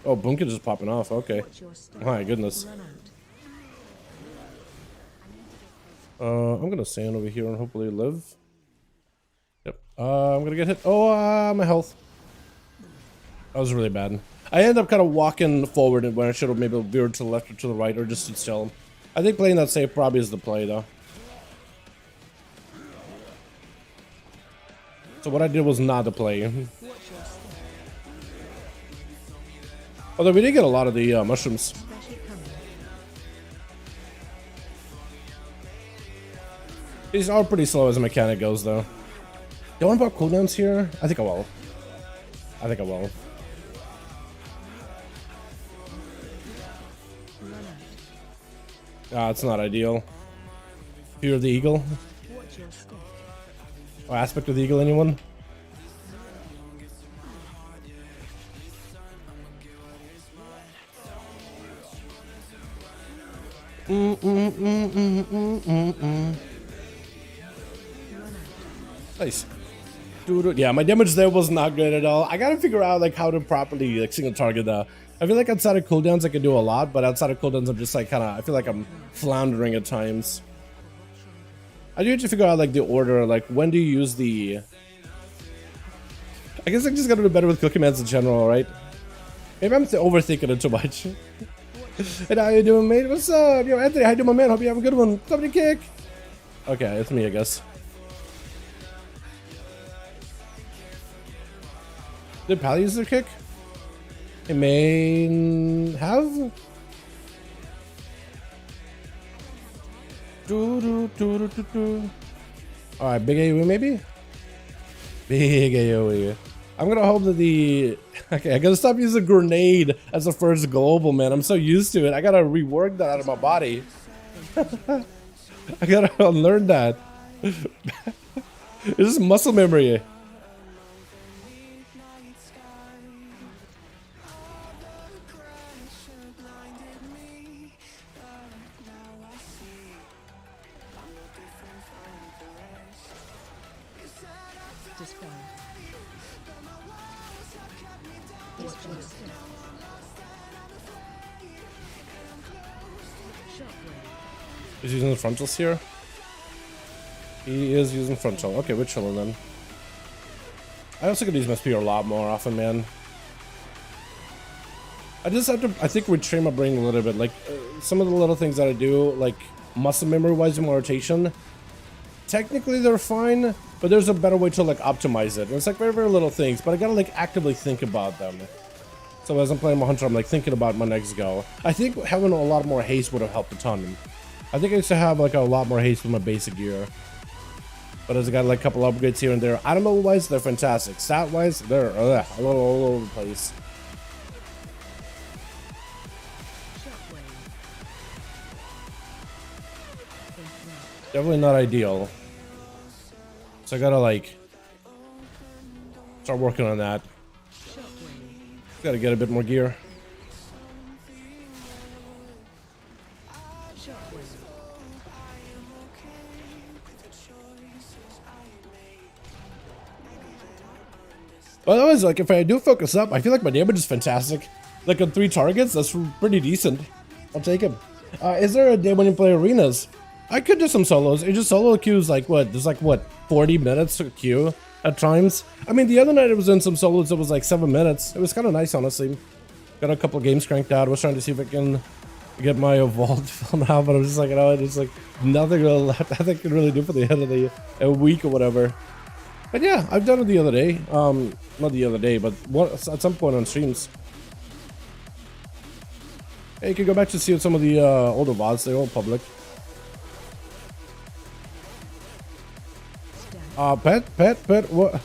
Oh, Bunkin just popping off. Okay. My goodness. I'm gonna stand over here and hopefully live. Yep. I'm gonna get hit. Oh, my health. That was really bad. I ended up kind of walking forward when I should have maybe veered to the left or to the right or just stood still. I think playing that safe probably is the play though. So what I did was not the play. Although we did get a lot of the mushrooms. These are pretty slow as a mechanic goes though. Do I want to put cooldowns here? I think I will. I think I will. Ah, it's not ideal. Fear of the eagle. Or aspect of the eagle, anyone? Nice. Dude, yeah, my damage there was not good at all. I gotta figure out like how to properly like single target that. I feel like outside of cooldowns I can do a lot, but outside of cooldowns I'm just like kind of, I feel like I'm floundering at times. I do have to figure out like the order, like when do you use the... I guess I just gotta do better with kill commands in general, right? Maybe I'm overthinking it too much. Hey, how you doing, mate? What's up? Yo, Anthony, how you doing, my man? Hope you have a good one. Somebody kick. Okay, it's me, I guess. Did Pally use their kick? It may have. Alright, big AoE maybe? Big AoE. I'm gonna hope that the... Okay, I gotta stop using grenade as the first global, man. I'm so used to it. I gotta rework that out of my body. I gotta unlearn that. It's just muscle memory. He's using the frontals here. He is using frontal. Okay, we're chilling then. I also could use my spear a lot more often, man. I just have to, I think, retrain my brain a little bit. Like, some of the little things that I do, like muscle memory-wise and rotation, technically they're fine, but there's a better way to, like, optimize it. And it's, like, very, very little things, but I gotta, like, actively think about them. So as I'm playing my hunter, I'm, like, thinking about my next go. I think having a lot more haste would have helped a ton. I think I used to have like a lot more haste with my basic gear, but as I got like a couple upgrades here and there, item level wise they're fantastic. Stat wise they're a little all over the place. Definitely not ideal. So I gotta like start working on that. Shockwave. Gotta get a bit more gear. Shockwave. Well, that was like, if I do focus up, I feel like my damage is fantastic. Like on 3 targets, that's pretty decent. I'll take it. Is there a day when you play arenas? I could do some solos. It just solo queues like what? There's like what, 40 minutes to queue at times. I mean, the other night I was in some solos. It was like 7 minutes. It was kind of nice, honestly. Got a couple games cranked out. I was trying to see if I can get my evolved film out, but I was just like, you know, it's like nothing I can really do for the end of the a week or whatever. But yeah, I've done it the other day. Not the other day, but at some point on streams. Hey, you can go back to see some of the older VODs. They're all public. Pet, what?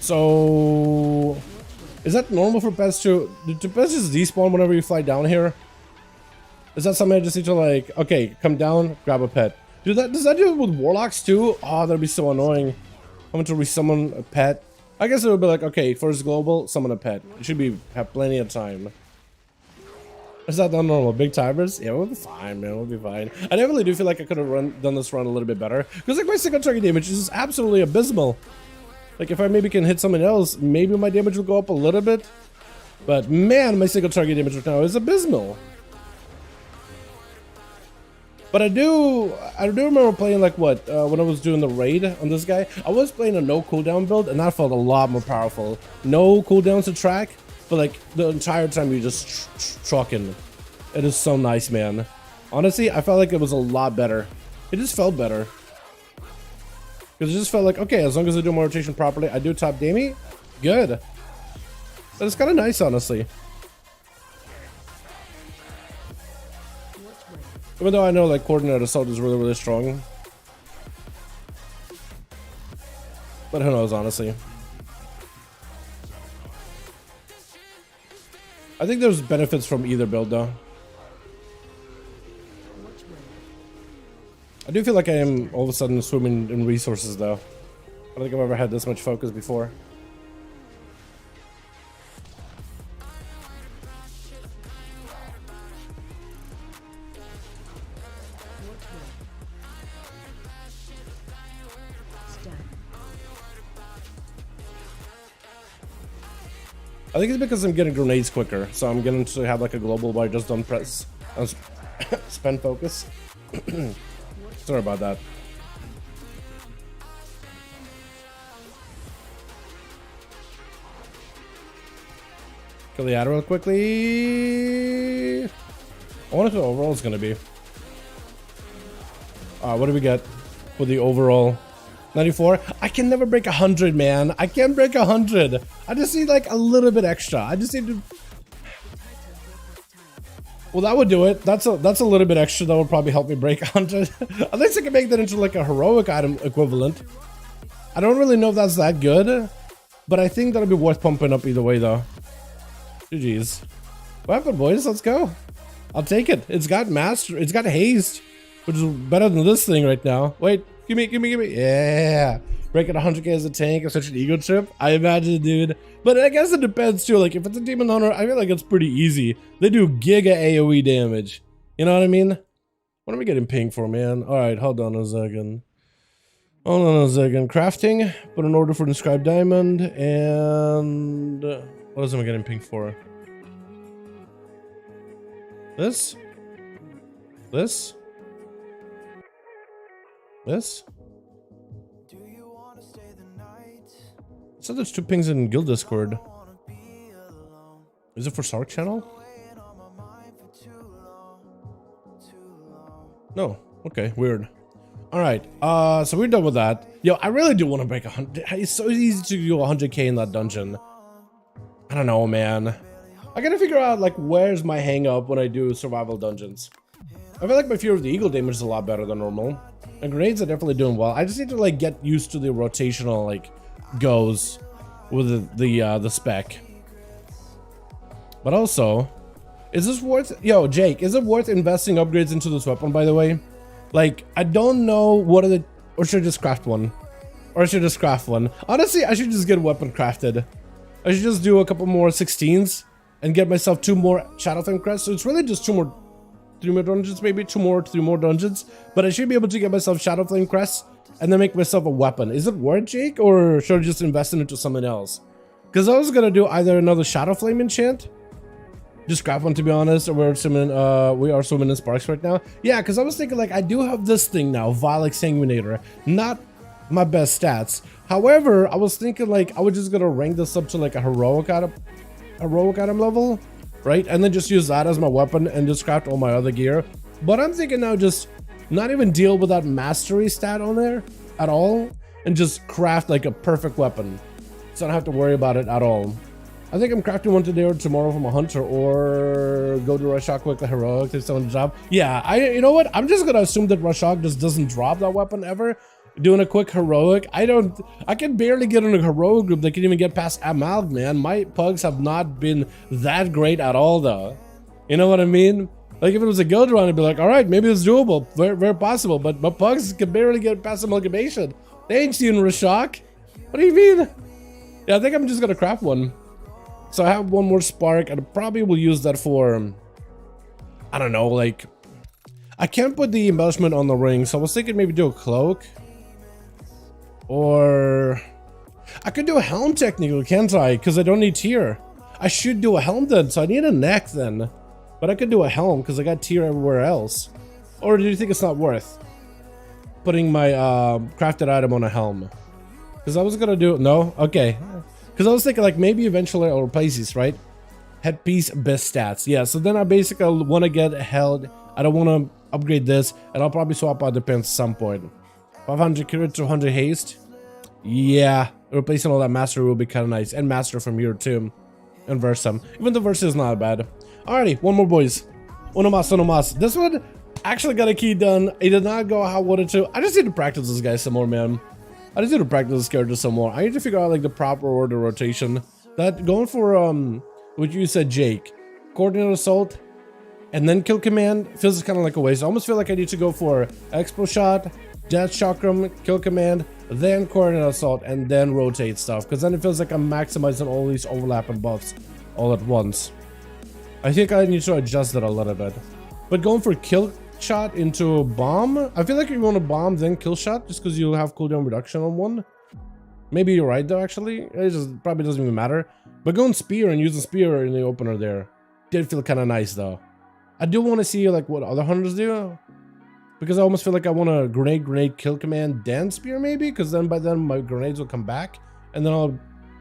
So, is that normal for pets to? Do pets just despawn whenever you fly down here? Is that something I just need to like? Okay, come down, grab a pet. Does that do it with warlocks too? Oh, that'd be so annoying. I'm going to resummon a pet. I guess it would be like, okay, first global, summon a pet. It should have plenty of time. Is that not normal? Big timers? Yeah, we'll be fine, man. We'll be fine. I definitely do feel like I could have done this run a little bit better. Because like my single target damage is absolutely abysmal. Like if I maybe can hit someone else, maybe my damage will go up a little bit. But man, my single target damage right now is abysmal. But I do remember playing like what, when I was doing the raid on this guy, I was playing a no cooldown build and that felt a lot more powerful. No cooldowns to track, but like the entire time you just trucking. It is so nice, man. Honestly, I felt like it was a lot better. It just felt better. Because it just felt like, okay, as long as I do my rotation properly, I do top damage, good. But it's kind of nice, honestly. Even though I know like coordinate assault is really, really strong. But who knows, honestly. I think there's benefits from either build though. I do feel like I am all of a sudden swimming in resources though. I don't think I've ever had this much focus before. I think it's because I'm getting grenades quicker, so I'm getting to have like a global where I just don't press spend focus. Sorry about that. Kill the adder real quickly. I wonder what the overall is gonna be. What do we get for the overall? 94. I can never break 100, man. I can't break 100. I just need like a little bit extra. I just need to. Well, that would do it. That's a little bit extra. That would probably help me break 100. At least I can make that into like a heroic item equivalent. I don't really know if that's that good, but I think that'll be worth pumping up either way, though. GG's. Weapon, boys. Let's go. I'll take it. It's got master. It's got haste, which is better than this thing right now. Wait. Give me. Yeah. Breaking 100k as a tank is such an ego trip. I imagine, dude. But I guess it depends too. Like if it's a demon hunter, I feel like it's pretty easy. They do giga AoE damage. You know what I mean? What am I getting ping for, man? Alright, hold on a second. Crafting. Put an order for inscribed diamond. And what else am I getting ping for? This? So there's 2 pings in guild discord. Is it for Sark channel? No. Okay, weird. Alright, so we're done with that. Yo, I really do want to break 100. It's so easy to do 100k in that dungeon. I don't know, man. I gotta figure out like where's my hang up when I do survival dungeons. I feel like my Fear of the Eagle damage is a lot better than normal. And grenades are definitely doing well. I just need to like get used to the rotational like goes with the spec. But also, Is this worth, yo, Jake, is it worth investing upgrades into this weapon, by the way? Like, I don't know what are the, or should I just craft one? Or should I just craft one? Honestly, I should just get a weapon crafted. I should just do a couple more 16s and get myself 2 more Shadowflame crests. So it's really just 3 more dungeons, maybe 3 more dungeons. But I should be able to get myself Shadowflame crests and then make myself a weapon. Is it worth, Jake, or should I just invest into something else? Because I was gonna do either another Shadowflame enchant, just grab one, to be honest, or we are swimming in sparks right now. Yeah, because I was thinking, like, I do have this thing now, Vile Exsanguinator. Not my best stats. However, I was thinking, like, I was just gonna rank this up to like a heroic item level, right? And then just use that as my weapon and just craft all my other gear. But I'm thinking now just not even deal with that mastery stat on there at all and just craft like a perfect weapon, so I don't have to worry about it at all. I think I'm crafting one today or tomorrow from a hunter, or go to Rashok quick, the heroic, take someone drop. Yeah, you know what? I'm just gonna assume that Rashok just doesn't drop that weapon ever. Doing a quick heroic. I can barely get in a heroic group that can even get past Amalg, man. My pugs have not been that great at all, though. You know what I mean? Like, if it was a guild run, I'd be like, all right, maybe it's doable, very, very possible. But my pugs can barely get past Amalgamation. They ain't seen Rashok. What do you mean? Yeah, I think I'm just gonna craft one. So I have 1 more spark, and I probably will use that for, I don't know, like, I can't put the embellishment on the ring, so I was thinking maybe do a cloak. Or I could do a helm technically, can't I? Because I don't need tier. I should do a helm then, so I need a neck then. But I could do a helm because I got tier everywhere else. Or do you think it's not worth putting my crafted item on a helm? Because I was gonna do, no? Okay. Because I was thinking, like, maybe eventually I'll replace these, right? Headpiece, best stats. Yeah, so then I basically want to get held. I don't want to upgrade this, and I'll probably swap out the pants at some point. 500 crit, 200 haste. Yeah, replacing all that master will be kind of nice. And master from here, too. And Versa. Even the Versa is not bad. Alrighty, 1 more, boys. Uno mas. This one actually got a key done. It did not go how I wanted to. I just need to practice this guy some more, man. I just need to practice this character some more. I need to figure out like the proper order rotation. That going for what you said, Jake, coordinate assault, and then kill command feels kind of like a waste. I almost feel like I need to go for expo shot, death chakram, kill command, then coordinate assault, and then rotate stuff. Because then it feels like I'm maximizing all these overlapping buffs all at once. I think I need to adjust that a little bit. But going for kill shot into bomb, I feel like you want to bomb then kill shot just because you'll have cooldown reduction on one. Maybe you're right though, actually. It just probably doesn't even matter. But going spear and using spear in the opener there did feel kind of nice though. I do want to see like what other hunters do, because I almost feel like I want a grenade kill command then spear maybe, because then by then my grenades will come back and then I'll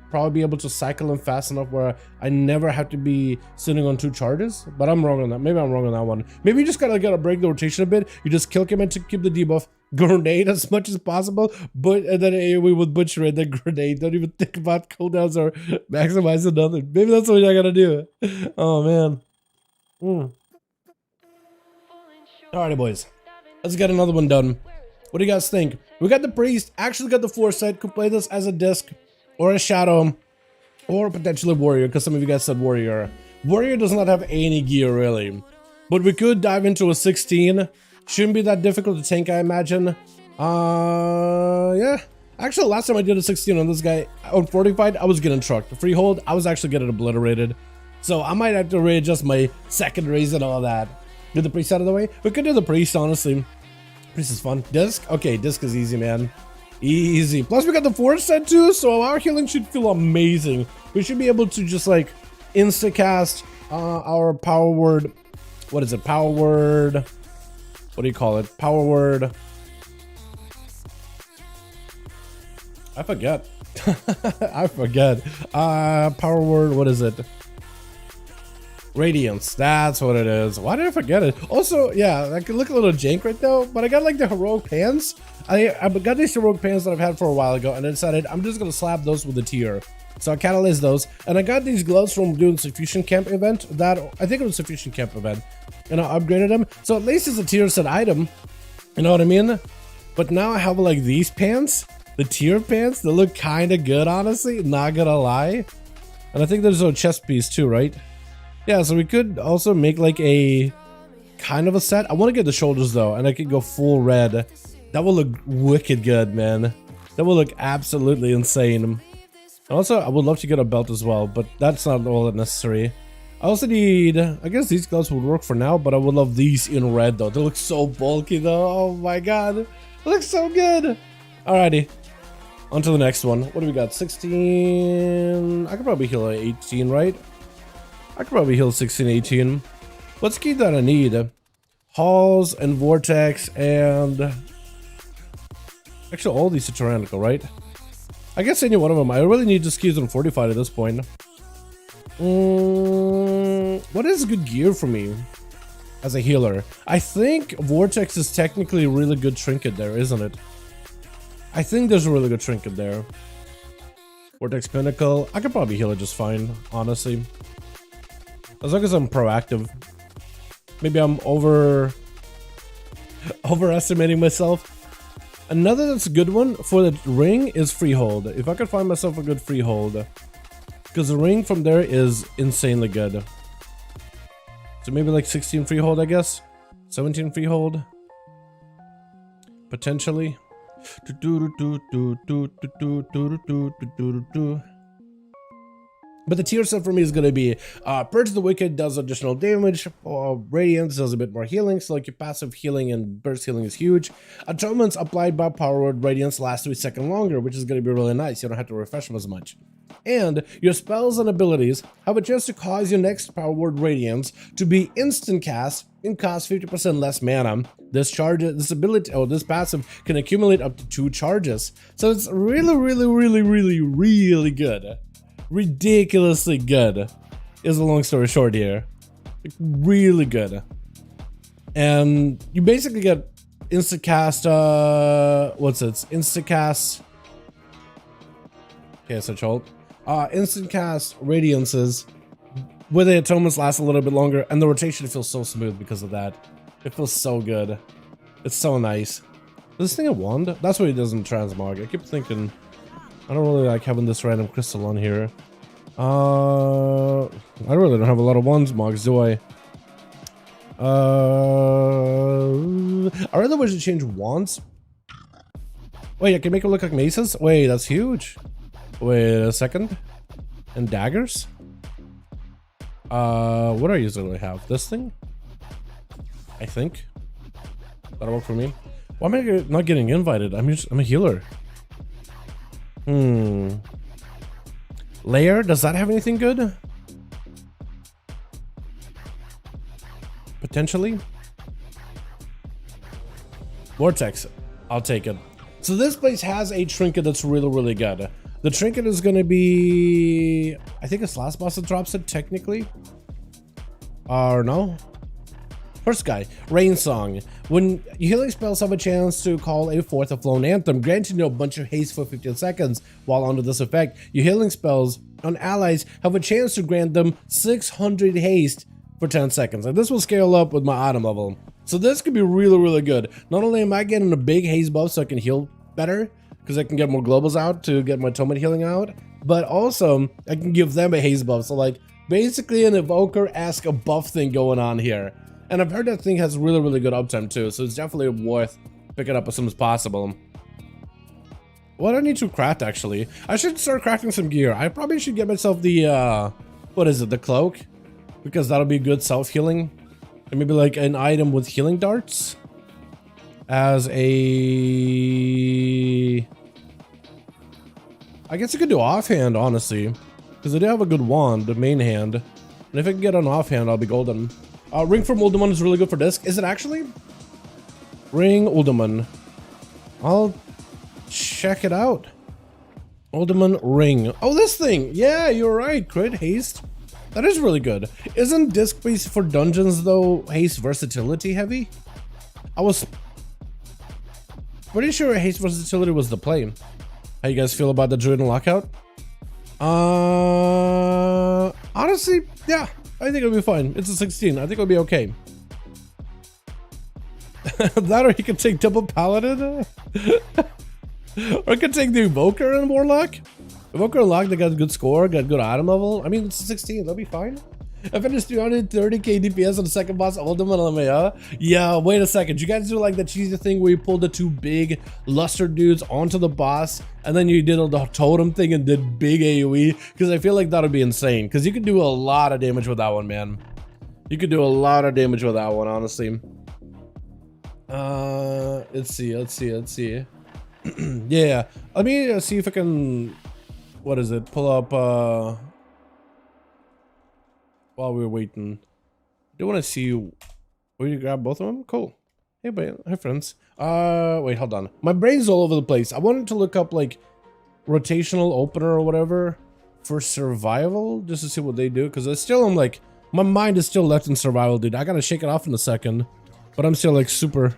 probably be able to cycle them fast enough where I never have to be sitting on 2 charges. But I'm wrong on that. Maybe I'm wrong on that one. Maybe you just gotta break the rotation a bit. You just kill command to keep the debuff, grenade as much as possible, but and then AoE with butcher and then grenade. Don't even think about cooldowns or maximizing nothing. Maybe that's what I gotta do. Oh man. Alrighty, boys. Let's get another one done. What do you guys think? We got the priest, actually got the foresight, could play this as a disc or a shadow or potentially warrior, because some of you guys said warrior. Warrior does not have any gear really, but we could dive into a 16. Shouldn't be that difficult to tank, I imagine. Yeah. Actually, last time I did a 16 on this guy on fortified, I was getting trucked. The freehold, I was actually getting obliterated. So I might have to readjust my secondaries and all that. Do the priest out of the way? We could do the priest, honestly. Priest is fun. Disc? Okay, disc is easy, man. Easy. Plus, we got the foresight too, so our healing should feel amazing. We should be able to just like insta-cast our power word. What is it? Power word. What do you call it? Power word. I forget. I forget. Power word. What is it? Radiance. That's what it is. Why did I forget it? Also, yeah, I could look a little jank right now, but I got like the heroic pants. I got these heroic pants that I've had for a while ago, and I decided I'm just gonna slap those with a tier. So I catalyzed those, and I got these gloves from doing Suffusion Camp event. That I think it was Suffusion Camp event, and I upgraded them. So at least it's a tier set item. You know what I mean? But now I have like these pants, the tier pants. They look kind of good, honestly. Not gonna lie. And I think there's a chest piece too, right? Yeah, so we could also make like a kind of a set. I want to get the shoulders though, and I could go full red. That will look wicked good, man. That will look absolutely insane. And also, I would love to get a belt as well, but that's not all that necessary. I also need, I guess these gloves would work for now, but I would love these in red though. They look so bulky though. Oh my god. It looks so good. Alrighty. On to the next one. What do we got? 16. I could probably heal 18, right? I could probably heal 16, 18. Let's keep that I need. Halls and Vortex and... Actually, all these are tyrannical, right? I guess any one of them. I really need to skis on fortified at this point. What is good gear for me as a healer? I think Vortex is technically a really good trinket there, isn't it? I think there's a really good trinket there. Vortex Pinnacle. I could probably heal it just fine, honestly. As long as I'm proactive. Maybe I'm overestimating myself. Another that's a good one for the ring is freehold. If I could find myself a good freehold. Because the ring from there is insanely good. So maybe like 16 freehold, I guess. 17 freehold. Potentially. But the tier set for me is going to be Purge the Wicked does additional damage, Radiance does a bit more healing, so like your passive healing and burst healing is huge. Atonements applied by Power Word Radiance last 3 seconds longer, which is going to be really nice, you don't have to refresh them as much. And your spells and abilities have a chance to cause your next Power Word Radiance to be instant cast and cost 50% less mana. This passive can accumulate up to 2 charges. So it's really good. Ridiculously good is a long story short here. Like, really good. And you basically get instant cast instant cast, okay, such hold. Instant cast radiances where the atonements last a little bit longer, and the rotation feels so smooth because of that. It feels so good. It's so nice. Is this thing a wand? That's what it does in transmog. I keep thinking I don't really like having this random crystal on here. I really don't have a lot of wands mogs, do I? I really wish to change wands. Wait, I can make it look like maces? Wait, that's huge. Wait a second. And daggers? What do I usually have? This thing? I think. That'll work for me. Why am I not getting invited? I'm a healer. Layer, does that have anything good? Potentially. Vortex, I'll take it. So this place has a trinket that's really good. The trinket is going to be, I think it's last boss that drops it technically. Or no? First guy, Rain Song. When your healing spells have a chance to call a fourth of Flown Anthem, granting you a bunch of haste for 15 seconds while under this effect, your healing spells on allies have a chance to grant them 600 haste for 10 seconds. And this will scale up with my item level. So this could be really good. Not only am I getting a big haste buff so I can heal better, because I can get more globals out to get my Tomet healing out, but also I can give them a haste buff. So like basically an evoker-esque buff thing going on here. And I've heard that thing has really good uptime too, so it's definitely worth picking up as soon as possible. What do I need to craft actually? I should start crafting some gear. I probably should get myself the, what is it, the cloak? Because that'll be good self-healing. And maybe like an item with healing darts. As a... I guess I could do offhand, honestly. Because I do have a good wand, the main hand. And if I can get an offhand, I'll be golden. Ring from Uldaman is really good for disc. Is it actually? Ring Uldaman. I'll check it out. Uldaman ring. Oh, this thing. Yeah, you're right. Crit haste. That is really good. Isn't disc based for dungeons though haste versatility heavy? I was pretty sure haste versatility was the play. How you guys feel about the druid and lockout? Honestly, yeah. I think it'll be fine. It's a 16. I think it'll be okay. That or he can take double paladin. Or I could take the evoker and warlock. Evoker and lock, they got a good score, got good item level. I mean, it's a 16. That'll be fine. I finished 330k DPS on the second boss, Ultimate LMA. Yeah, wait a second. You guys do like the cheesy thing where you pulled the two big luster dudes onto the boss, and then you did the totem thing and did big AoE? Because I feel like that would be insane. Because you could do a lot of damage with that one, man. You could do a lot of damage with that one, honestly. Let's see. Yeah, let me see if I can. What is it? Pull up. While we're waiting, do want to see you. Will you grab both of them? Cool. Hey, hi friends. Wait, hold on. My brain's all over the place. I wanted to look up like rotational opener or whatever for survival, just to see what they do. Because I still am like, my mind is still left in survival, dude. I gotta shake it off in a second, but I'm still like super.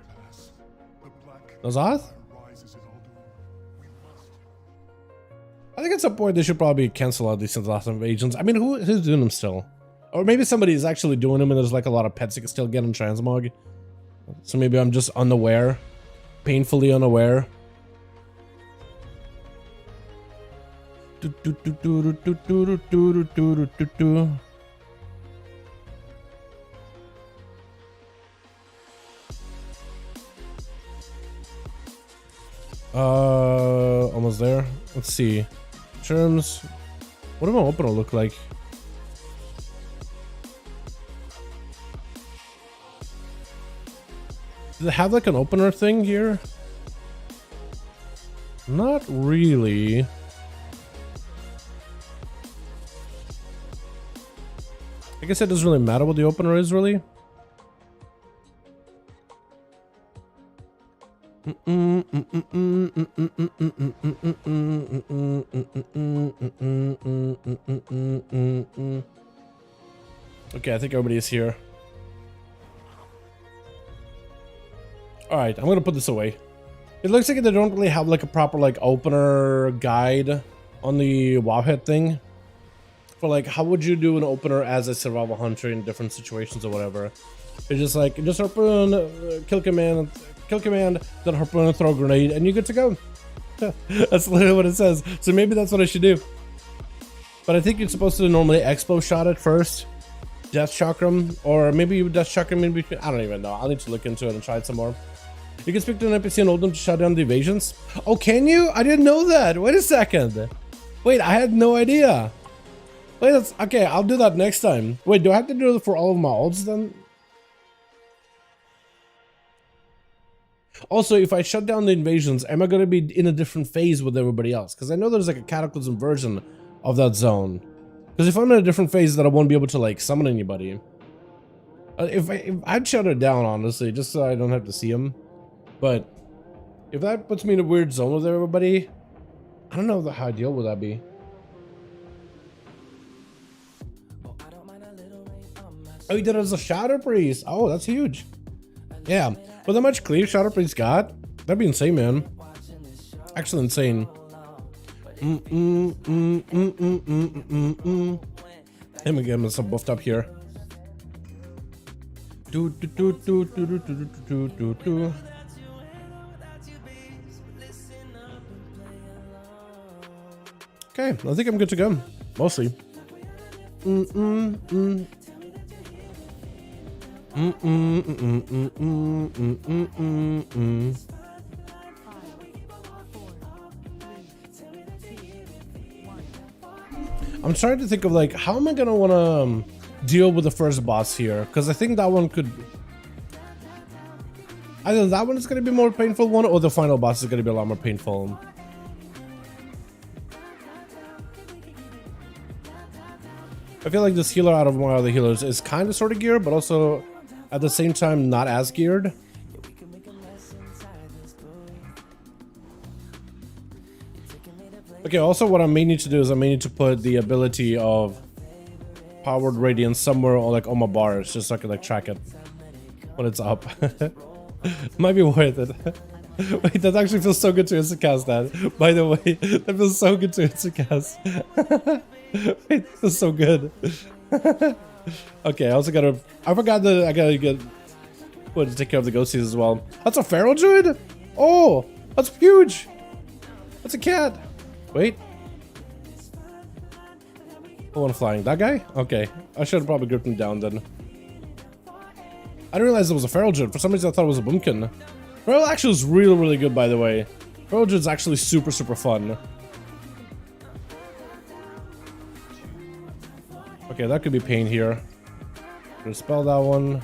Nazath? I think at some point they should probably cancel out these agents. I mean, who's doing them still? Or maybe somebody is actually doing them and there's like a lot of pets you can still get in transmog. So maybe I'm just unaware. Painfully unaware. Almost there. Let's see. Terms. What do my opener look like? Do they have like an opener thing here? Not really. I guess it doesn't really matter what the opener is, really. Okay, I think everybody is here. Alright, I'm gonna put this away. It looks like they don't really have like a proper like opener guide on the Wowhead thing. For like, how would you do an opener as a survival hunter in different situations or whatever? It's just like, just harpoon, kill command, then harpoon and throw a grenade, and you're good to go. That's literally what it says. So maybe that's what I should do. But I think you're supposed to normally expo shot it first. Death chakram, or maybe you death chakram in between. I don't even know. I'll need to look into it and try it some more. You can speak to an NPC and hold them to shut down the evasions. Oh, can you? I didn't know that. Wait a second. Wait, I had no idea. Wait, that's okay. I'll do that next time. Wait, do I have to do it for all of my ults then? Also, if I shut down the invasions, am I going to be in a different phase with everybody else? Because I know there's like a cataclysm version of that zone. Because if I'm in a different phase, then I won't be able to like summon anybody. If I'd shut it down, honestly, just so I don't have to see them. But if that puts me in a weird zone with everybody, I don't know how ideal would that be. Oh, he did it as a Shadow Priest. Oh, that's huge. Yeah. With how much cleave Shadow Priest got, that'd be insane, man. Actually insane. Let me get myself buffed up here. Okay, I think I'm good to go. Mostly. I'm trying to think of like, how am I gonna wanna deal with the first boss here? Because I think that one could, either that one is gonna be more painful one, or the final boss is gonna be a lot more painful. I feel like this healer out of my other healers is kind of sort of geared, but also at the same time not as geared. Okay, also what I may need to do is I may need to put the ability of powered radiance somewhere or like on my bars, just so I can like track it when it's up. Might be worth it. Wait, that actually feels so good to instant cast that. By the way, that feels so good to instant cast. Wait, this is so good. Okay, I also gotta, I forgot that I gotta get, what, to take care of the ghosties as well. That's a feral druid? Oh, that's huge. That's a cat. Wait. The one flying. That guy? Okay. I should have probably gripped him down then. I didn't realize it was a Feral Druid. For some reason I thought it was a Boomkin. Feral actually is really, really good, by the way. Feral Druid's actually super, super fun. Okay, that could be pain here. Gonna spell that one.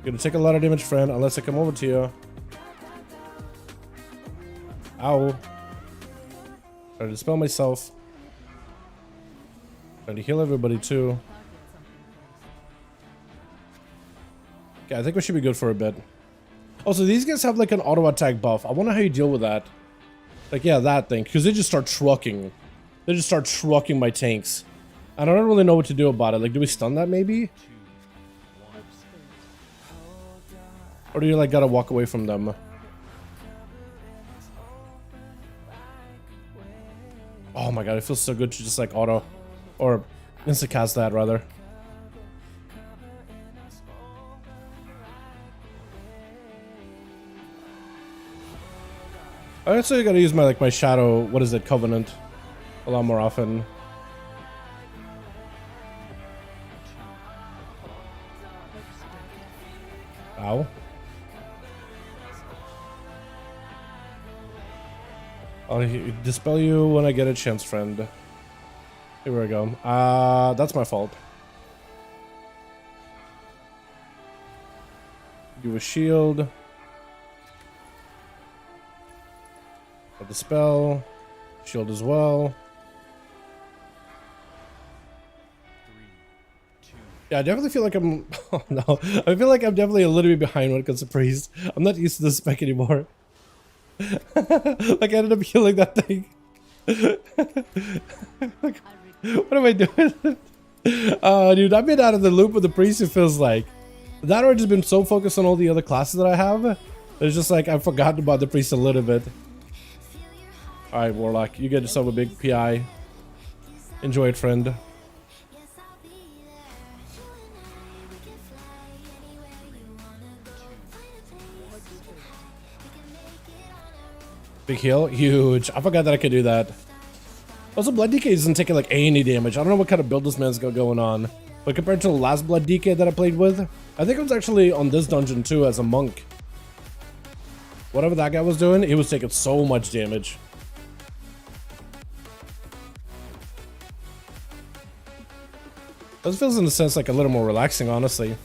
Gonna take a lot of damage, friend, unless I come over to you. Ow. Trying to dispel myself. Trying to heal everybody too. Okay, I think we should be good for a bit. Also, these guys have like an auto attack buff. I wonder how you deal with that. Like, yeah, that thing. Because they just start trucking. They just start trucking my tanks. And I don't really know what to do about it. Like, do we stun that maybe? Or do you like gotta walk away from them? Oh my god, it feels so good to just like auto. Or instant cast that rather. I actually gotta use my like my shadow, what is it, covenant, a lot more often. Ow. I'll dispel you when I get a chance, friend. Here we go. That's my fault. Do a shield. The spell, shield as well. Yeah, I definitely feel like I'm. Oh no, I feel like I'm definitely a little bit behind when it comes to priest. I'm not used to this spec anymore. Like I ended up healing that thing. Like, what am I doing? Dude, I've been out of the loop with the priest. It feels like that, or I've just been so focused on all the other classes that I have. It's just like I've forgotten about the priest a little bit. Alright, Warlock, you get yourself a big PI. Enjoy it, friend. Big heal? Huge. I forgot that I could do that. Also, Blood DK isn't taking like any damage. I don't know what kind of build this man's got going on. But compared to the last Blood DK that I played with, I think it was actually on this dungeon too as a monk. Whatever that guy was doing, he was taking so much damage. This feels in a sense like a little more relaxing, honestly.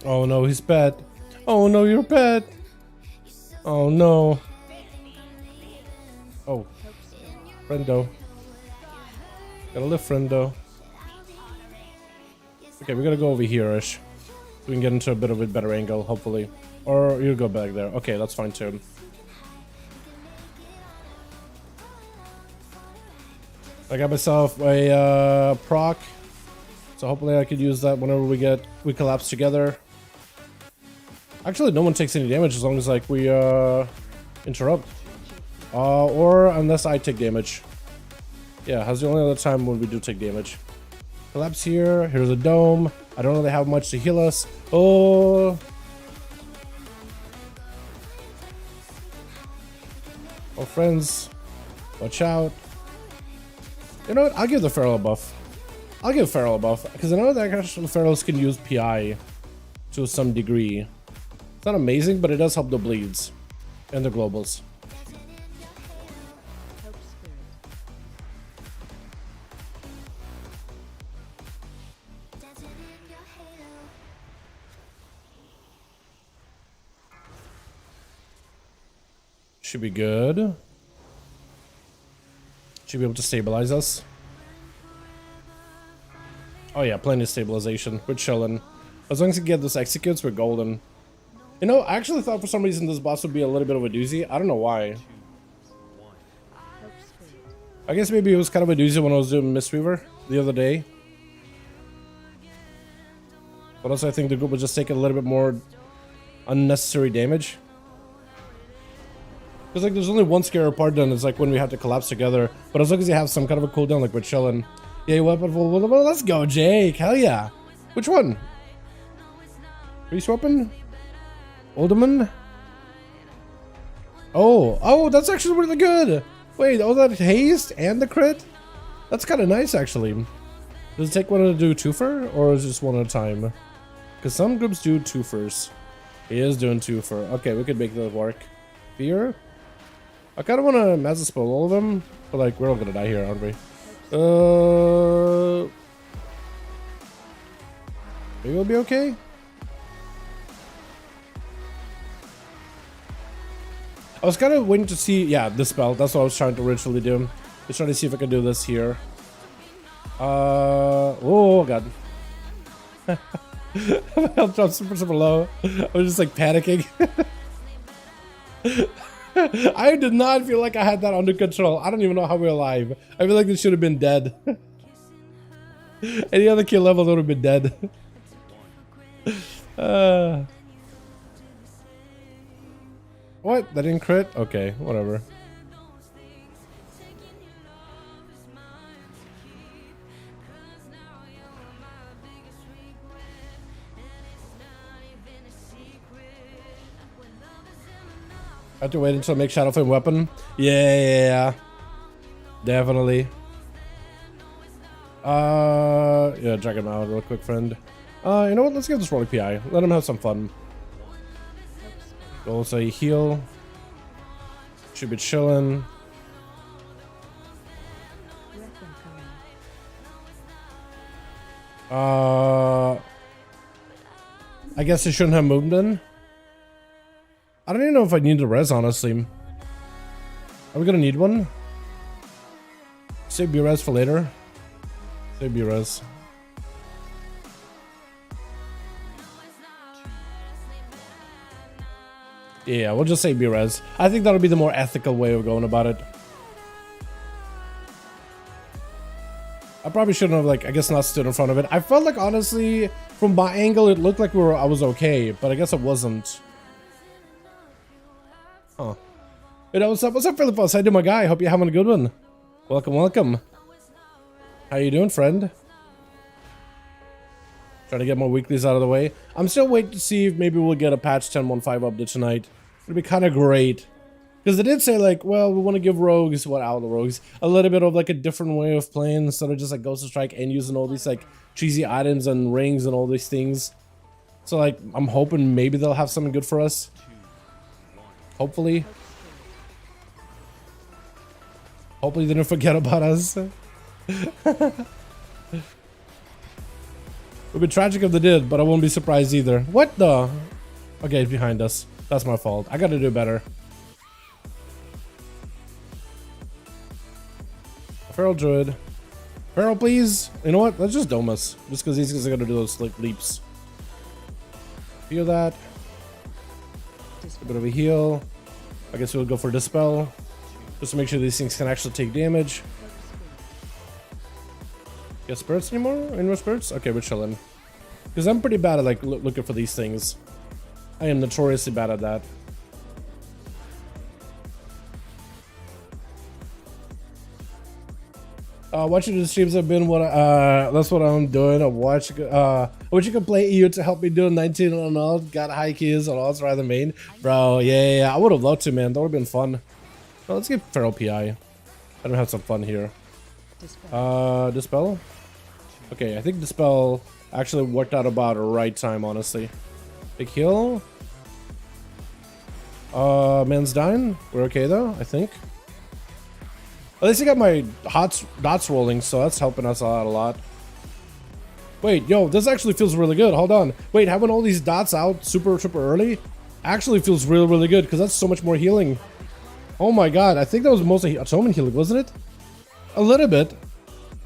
Oh no, he's bad. Oh no, you're bad. Oh no. Oh. Friendo. Gotta live, friendo. Okay, we're gonna go over here-ish. So we can get into a bit of a better angle, hopefully. Or you go back there. Okay, that's fine too. I got myself a proc. So hopefully I could use that whenever we collapse together. Actually, no one takes any damage as long as like we interrupt. Or unless I take damage. Yeah, that's the only other time when we do take damage. Collapse here. Here's a dome. I don't really have much to heal us. Oh. Oh, friends. Watch out. You know what? I'll give the Feral a buff. I'll give Feral a buff. Because I know that actually Ferals can use PI to some degree. It's not amazing, but it does help the bleeds. And the globals. Should be good. Should be able to stabilize us. Oh yeah, plenty of stabilization. We're chilling. As long as we get this executes, we're golden. You know, I actually thought for some reason this boss would be a little bit of a doozy. I don't know why. I guess maybe it was kind of a doozy when I was doing Mistweaver the other day. But also I think the group will just take a little bit more unnecessary damage. Because like there's only one scary part done, it's like when we have to collapse together. But as long as you have some kind of a cooldown, like we're chilling. Yeah, weapon, well, let's go, Jake. Hell yeah. Which one? Priest weapon? Alderman? Oh, that's actually really good. Wait, oh, that haste and the crit? That's kind of nice, actually. Does it take one to do twofer, or is it just one at a time? Because some groups do twofers. He is doing twofer. Okay, we could make that work. Fear? I kind of want to mass spell all of them, but like, we're all gonna die here, aren't we? Maybe we'll be okay? I was kind of waiting to see, yeah, this spell. That's what I was trying to originally do. Just trying to see if I can do this here. Oh god. My health dropped super low. I was just like panicking. I did not feel like I had that under control. I don't even know how we're alive. I feel like this should have been dead. Any other kill level would have been dead. What? That didn't crit? Okay, whatever. I have to wait until I make Shadow Flame weapon. Yeah. Definitely. Yeah, drag him out real quick, friend. You know what? Let's give this rolling PI. Let him have some fun. Also heal. Should be chilling. I guess I shouldn't have moved in. I don't even know if I need a res, honestly. Are we gonna need one? Save B-res for later. Save B-res. Yeah, we'll just say B-res. I think that'll be the more ethical way of going about it. I probably shouldn't have, like, I guess not stood in front of it. I felt like, honestly, from my angle, it looked like I was okay, but I guess it wasn't. Huh. You know, what's up, Philip? How you doing, my guy? Hope you're having a good one. Welcome. How you doing, friend? Trying to get more weeklies out of the way. I'm still waiting to see if maybe we'll get a patch 10.15 update tonight. It'd be kind of great. Because they did say, like, well, we want to give rogues, rogues, a little bit of, like, a different way of playing instead of just, like, Ghost of Strike and using all these, like, cheesy items and rings and all these things. So, like, I'm hoping maybe they'll have something good for us. Hopefully. Hopefully they don't forget about us. It would be tragic if they did, but I won't be surprised either. What the? Okay, it's behind us. That's my fault. I gotta do better. Feral druid. Feral, please. You know what? Let's just dome us. Just because these guys are gonna do those like leaps. Feel that. A bit of a heal. I guess we'll go for Dispel. Just to make sure these things can actually take damage. Get spirits anymore? Any more spirits? Okay, we're chilling. Because I'm pretty bad at like looking for these things. I am notoriously bad at that. Watching the streams have been what that's what I'm doing. I wish you could play EU to help me do 19 and all. Got high keys and all. It's rather main, bro. Yeah. I would have loved to, man. That would have been fun. Well, let's get Feral PI. I'm gonna have some fun here. Dispel. Okay, I think Dispel actually worked out about the right time, honestly. Big heal. Man's dying. We're okay though, I think. At least I got my dots rolling, so that's helping us out a lot. Wait, yo, this actually feels really good. Hold on. Wait, having all these dots out super early actually feels really good because that's so much more healing. Oh my god, I think that was mostly atonement healing, wasn't it? A little bit.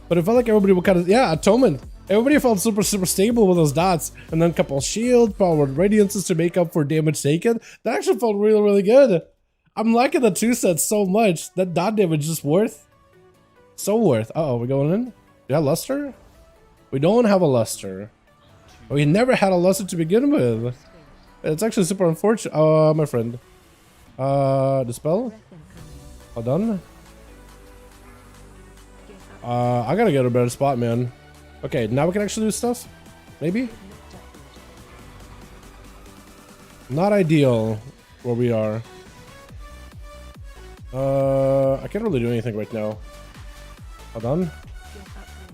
But it felt like everybody would kind of, yeah, atonement. Everybody felt super stable with those dots. And then a couple shield, powered radiances to make up for damage taken. That actually felt really good. I'm liking the 2 sets so much. That dot damage is worth. So worth. Uh oh, we're going in? Yeah, luster? We don't have a luster. We never had a lesson to begin with. It's actually super unfortunate. My friend. Dispel? All done? I gotta get a better spot, man. Okay, now we can actually do stuff? Maybe? Not ideal where we are. I can't really do anything right now. All done?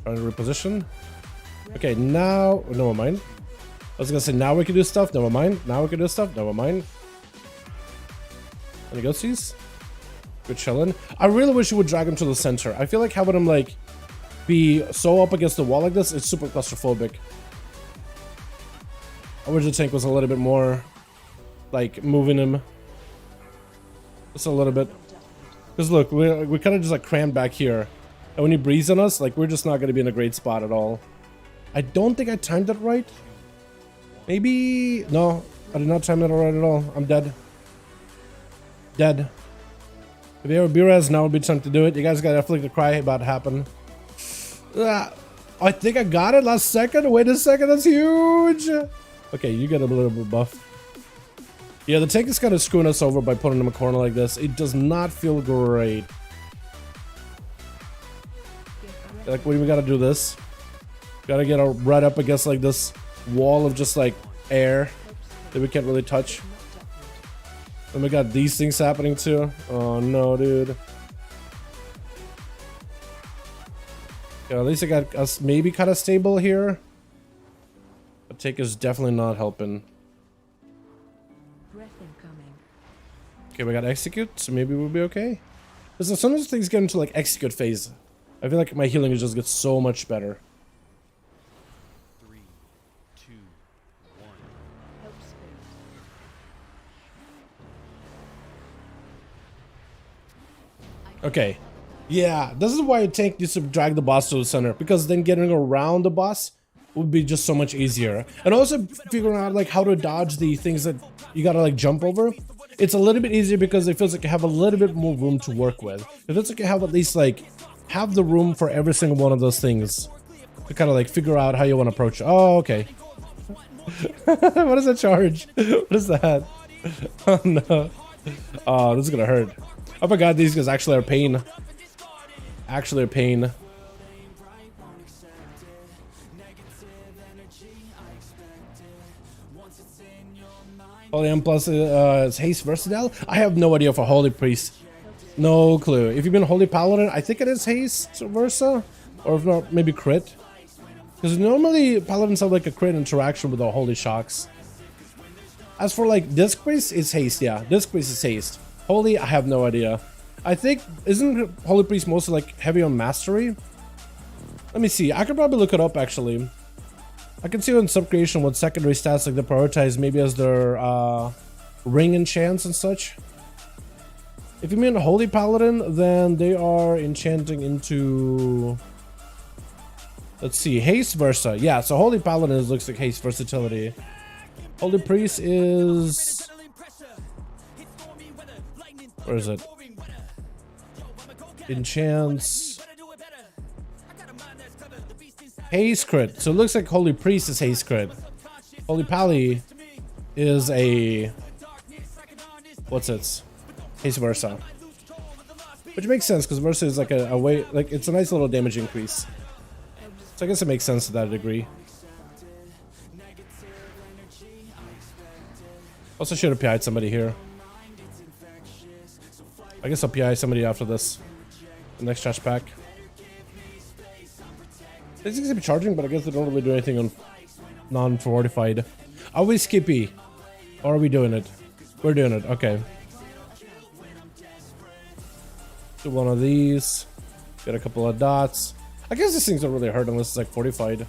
Trying to reposition. Okay, now... Never mind. I was gonna say now we can do stuff. Never mind. Now we can do stuff. Never mind. Any ghosties? Good chillin'. I really wish you would drag him to the center. I feel like having him like be so up against the wall like this is super claustrophobic. I wish the tank was a little bit more like moving him. Just a little bit. Because look, we kind of just like crammed back here. And when he breathes on us, like we're just not going to be in a great spot at all. I don't think I timed it right. Maybe... No, I did not time it right at all. I'm dead. Dead. If you ever B-res, now would be time to do it. You guys got definitely to cry about it happen. I think I got it last second. Wait a second, that's huge. Okay, you get a little bit buff. Yeah, the tank is kind of screwing us over by putting him in a corner like this. It does not feel great. Like, when we gotta do this, gotta get right up against like this wall of just like air that we can't really touch. And we got these things happening too. Oh no, dude. Yeah, at least I got us maybe kind of stable here. But take is definitely not helping. Okay, we got execute, so maybe we'll be okay. Because as soon as things get into like execute phase, I feel like my healing just gets so much better. 3, 2, 1. Okay. Yeah, this is why a tank needs to drag the boss to the center, because then getting around the boss would be just so much easier. And also figuring out like how to dodge the things that you gotta like jump over. It's a little bit easier because it feels like you have a little bit more room to work with. It feels like you have at least like have the room for every single one of those things to kind of like figure out how you want to approach. Oh, okay. What is that charge? What is that? Oh no. Oh, this is gonna hurt. I forgot these guys actually are pain. Actually are pain. Holy M plus is haste versatile? I have no idea for Holy Priest. No clue. If you've been Holy Paladin, I think it is haste versa. Or if not, maybe crit. Because normally Paladins have like a crit interaction with the Holy Shocks. As for like Disc Priest, it's haste, yeah. Disc Priest is haste. Holy, I have no idea. I think, isn't Holy Priest mostly like heavy on mastery? Let me see. I could probably look it up actually. I can see on subcreation what secondary stats like they prioritize maybe as their ring enchants and such. If you mean a Holy Paladin, then they are enchanting into... Let's see, haste versa. Yeah, so Holy Paladin looks like haste versatility. Holy Priest is... Where is it? Enchants... Haste crit. So it looks like Holy Priest is haste crit. Holy Pally is a... What's it? Haste versa. Which makes sense because versa is like a way... Like, it's a nice little damage increase. So I guess it makes sense to that degree. Also should have PI'd somebody here. I guess I'll PI somebody after this. The next trash pack. They seem to be charging, but I guess they don't really do anything on non-fortified. Are we skippy? Or are we doing it? We're doing it, okay. Do one of these. Get a couple of dots. I guess these things don't really hurt unless it's like fortified.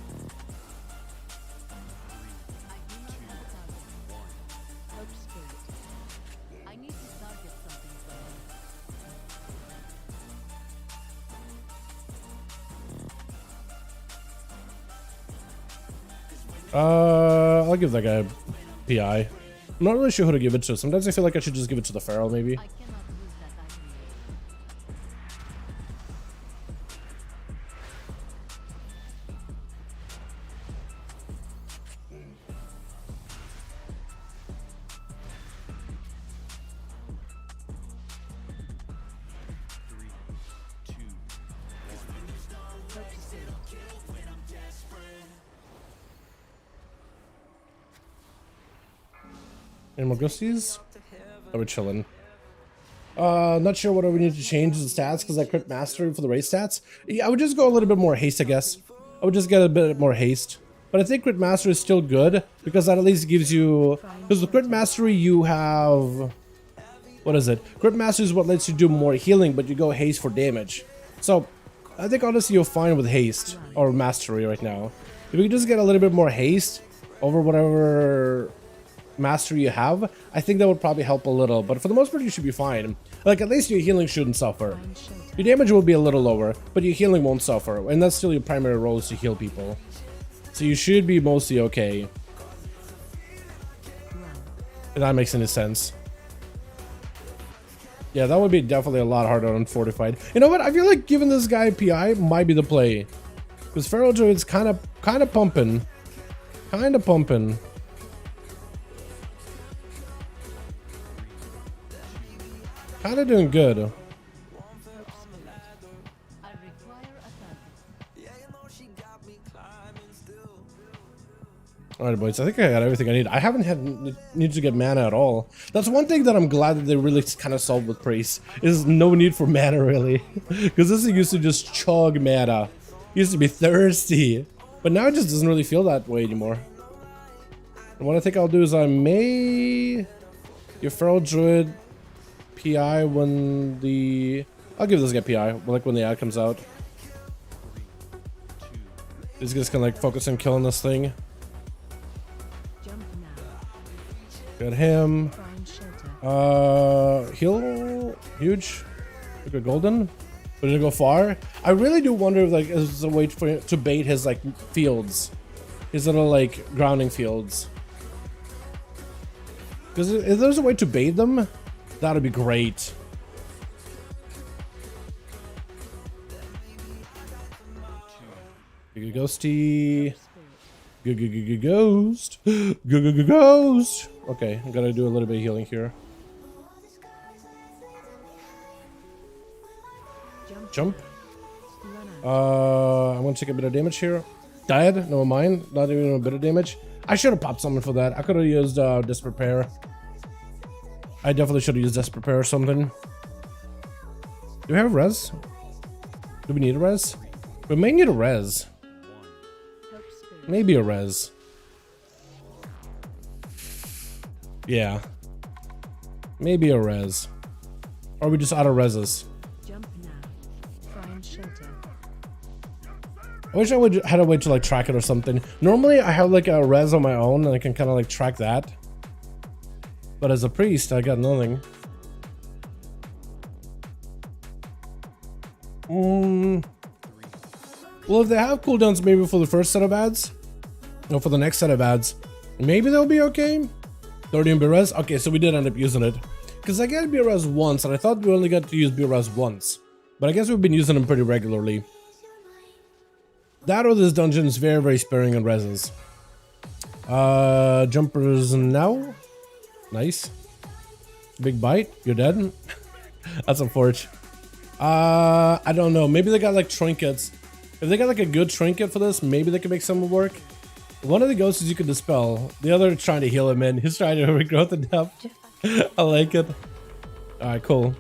I'll give that guy a PI. I'm not really sure who to give it to. Sometimes I feel like I should just give it to the Feral, maybe. Any more ghosties? Oh, we're chilling. Not sure what we need to change the stats because I crit mastery for the race stats. Yeah, I would just go a little bit more haste, I guess. I would just get a bit more haste. But I think crit mastery is still good because that at least gives you... Because with crit mastery you have... What is it? Crit mastery is what lets you do more healing, but you go haste for damage. So, I think honestly you're fine with haste or mastery right now. If you can just get a little bit more haste over whatever mastery you have, I think that would probably help a little. But for the most part, you should be fine. Like, at least your healing shouldn't suffer. Your damage will be a little lower, but your healing won't suffer. And that's still your primary role, is to heal people. So you should be mostly okay. If that makes any sense. Yeah, that would be definitely a lot harder on Fortified. You know what? I feel like giving this guy PI might be the play. Because Feral Druid's kind of pumping. Kind of pumping. Kind of doing good. Alright, boys, I think I got everything I need. I haven't need to get mana at all. That's one thing that I'm glad that they really kind of solved with Priest. Is no need for mana, really. Because this thing used to just chug mana. Used to be thirsty. But now it just doesn't really feel that way anymore. And what I think I'll do is I may... Your Feral Druid PI when the... I'll give this guy PI, like when the ad comes out. He's just gonna like focus on killing this thing. Got him. Heal, huge. We got golden. But did it go far? I really do wonder if like is a way for to bait his like fields, his little like grounding fields. Because if there's a way to bait them, that'd be great. Good ghosty. Good ghost. Good ghost. Okay, I'm gonna do a little bit of healing here. Jump. I'm gonna take a bit of damage here. Died, never mind. Not even a bit of damage. I should have popped something for that. I could have used Disrepair. I definitely should have used Disrepair or something. Do we have res? Do we need a res? We may need a res. Maybe a res. Yeah. Maybe a res. Or we just out of reses. I wish I would had a way to like track it or something. Normally I have like a res on my own and I can kind of like track that. But as a priest, I got nothing. Well, if they have cooldowns maybe for the first set of ads, or for the next set of ads, maybe they'll be okay. 30 in B-Res? Okay, so we did end up using it. Because I got B-Res once, and I thought we only got to use B-Res once. But I guess we've been using them pretty regularly. That or this dungeon is very, very sparing on reses. Jumpers now. Nice. Big bite. You're dead. That's unfortunate. I don't know. Maybe they got like trinkets. If they got like a good trinket for this, maybe they can make some work. One of the ghosts you can dispel. The other is trying to heal him in. He's trying to regrowth the depth. I like it. Alright, cool.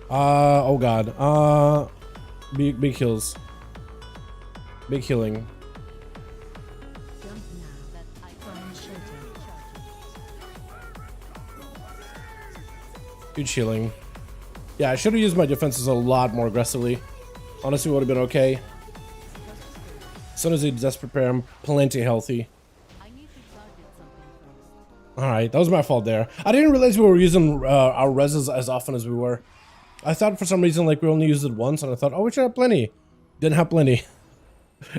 Oh god. Big heals. Big healing. Huge healing. Yeah, I should have used my defenses a lot more aggressively. Honestly, would have been okay. As soon as he does prepare, I'm plenty healthy. Alright, that was my fault there. I didn't realize we were using our reses as often as we were. I thought for some reason like we only used it once, and I thought, oh, we should have plenty. Didn't have plenty.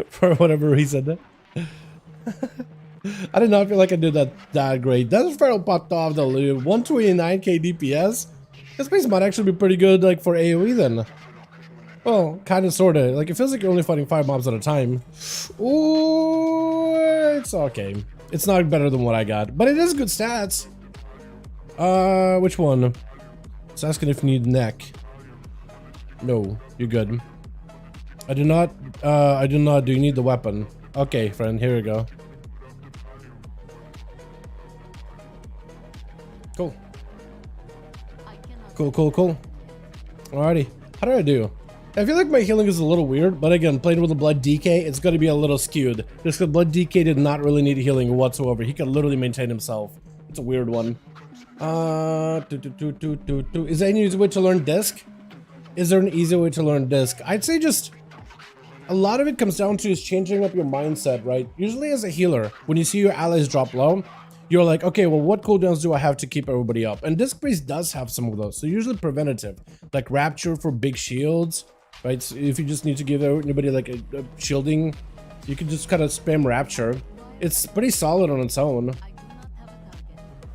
For whatever reason. I did not feel like I did that great. That Feral popped off the loop. 129k DPS. This place might actually be pretty good like for AoE then. Well, kind of, sort of. Like, it feels like you're only fighting 5 mobs at a time. Ooh, it's okay. It's not better than what I got, but it is good stats. Which one? It's asking if you need neck. No, you're good. I do not. Do you need the weapon? Okay, friend, here we go. Cool. Cool. Alrighty. How do I do? I feel like my healing is a little weird, but again, playing with the blood DK, it's going to be a little skewed. Just because blood DK did not really need healing whatsoever. He could literally maintain himself. It's a weird one. Is there any easy way to learn disc? Is there an easy way to learn disc? I'd say just a lot of it comes down to is changing up your mindset, right? Usually as a healer, when you see your allies drop low, you're like, okay, well, what cooldowns do I have to keep everybody up? And disc priest does have some of those. So usually preventative, like rapture for big shields, right? So if you just need to give anybody like a shielding, you can just kind of spam rapture. It's pretty solid on its own.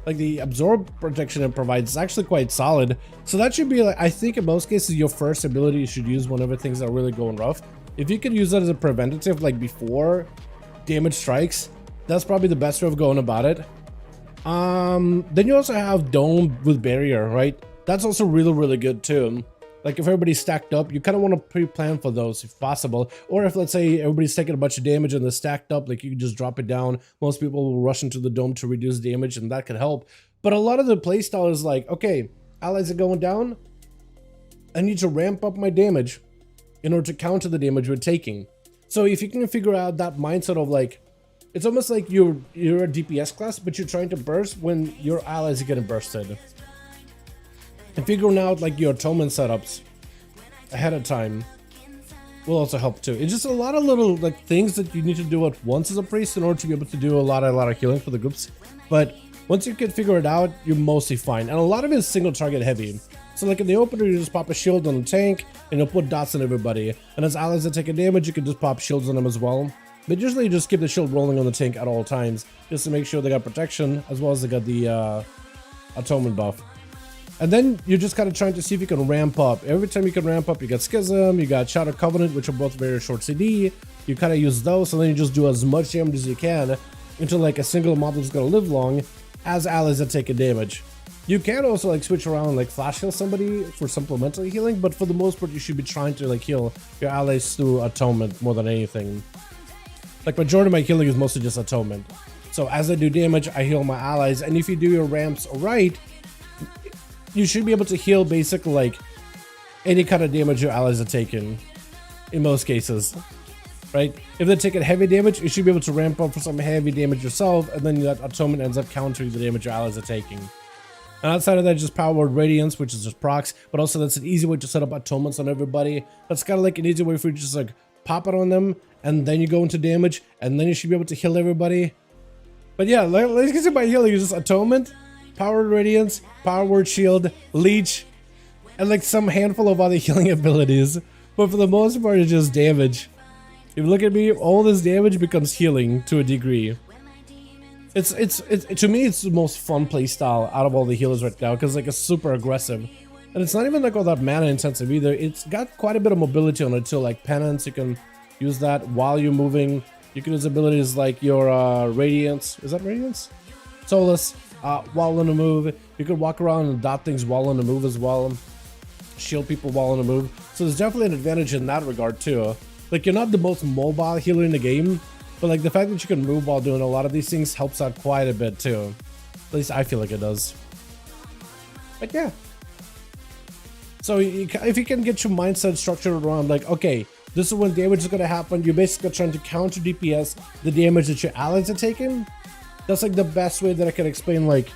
Like the absorb protection it provides is actually quite solid. So that should be like, I think in most cases, your first ability you should use whenever things are really going rough. If you could use that as a preventative, like before damage strikes, that's probably the best way of going about it. Then you also have dome with barrier, right? That's also really good too. Like if everybody's stacked up, you kind of want to pre-plan for those if possible. Or if let's say everybody's taking a bunch of damage and they're stacked up, like you can just drop it down. Most people will rush into the dome to reduce damage and that could help. But a lot of the playstyle is like, okay, allies are going down. I need to ramp up my damage in order to counter the damage we're taking. So if you can figure out that mindset of like, it's almost like you're a DPS class, but you're trying to burst when your allies are getting bursted. And figuring out like your atonement setups ahead of time will also help too. It's just a lot of little like things that you need to do at once as a priest in order to be able to do a lot of healing for the groups. But once you can figure it out, you're mostly fine. And a lot of it is single target heavy. So like in the opener, you just pop a shield on the tank and you'll put dots on everybody. And as allies that take a damage, you can just pop shields on them as well. But usually you just keep the shield rolling on the tank at all times, just to make sure they got protection, as well as they got the atonement buff. And then you're just kind of trying to see if you can ramp up. Every time you can ramp up, you got Schism, you got Shadow Covenant, which are both very short CD. You kind of use those, and then you just do as much damage as you can until like a single mob that's going to live long as allies that take a damage. You can also like switch around and like flash heal somebody for supplemental healing, but for the most part, you should be trying to like heal your allies through atonement more than anything. Like majority of my healing is mostly just atonement. So as I do damage, I heal my allies, and if you do your ramps right, you should be able to heal basically like any kind of damage your allies are taking in most cases, right? If they're taking heavy damage, you should be able to ramp up for some heavy damage yourself, and then that atonement ends up countering the damage your allies are taking. And outside of that, just Power Word Radiance, which is just procs, but also that's an easy way to set up atonements on everybody. That's kind of like an easy way for you to just like pop it on them, and then you go into damage, and then you should be able to heal everybody. But yeah, like you see my healing is just atonement, Power Word Radiance, Power Word Shield, Leech, and like some handful of other healing abilities. But for the most part, it's just damage. If you look at me, all this damage becomes healing to a degree. It's to me, it's the most fun playstyle out of all the healers right now, because like it's super aggressive. And it's not even like all that mana intensive either. It's got quite a bit of mobility on it too, like Penance, you can use that while you're moving. You can use abilities like your Radiance. Is that Radiance? Solace, while on the move. You can walk around and dot things while on the move as well. Shield people while on the move. So there's definitely an advantage in that regard too. Like you're not the most mobile healer in the game, but like the fact that you can move while doing a lot of these things helps out quite a bit too. At least I feel like it does. But yeah. So if you can get your mindset structured around like, okay, this is when damage is going to happen. You're basically trying to counter DPS the damage that your allies are taking. That's like the best way that I can explain like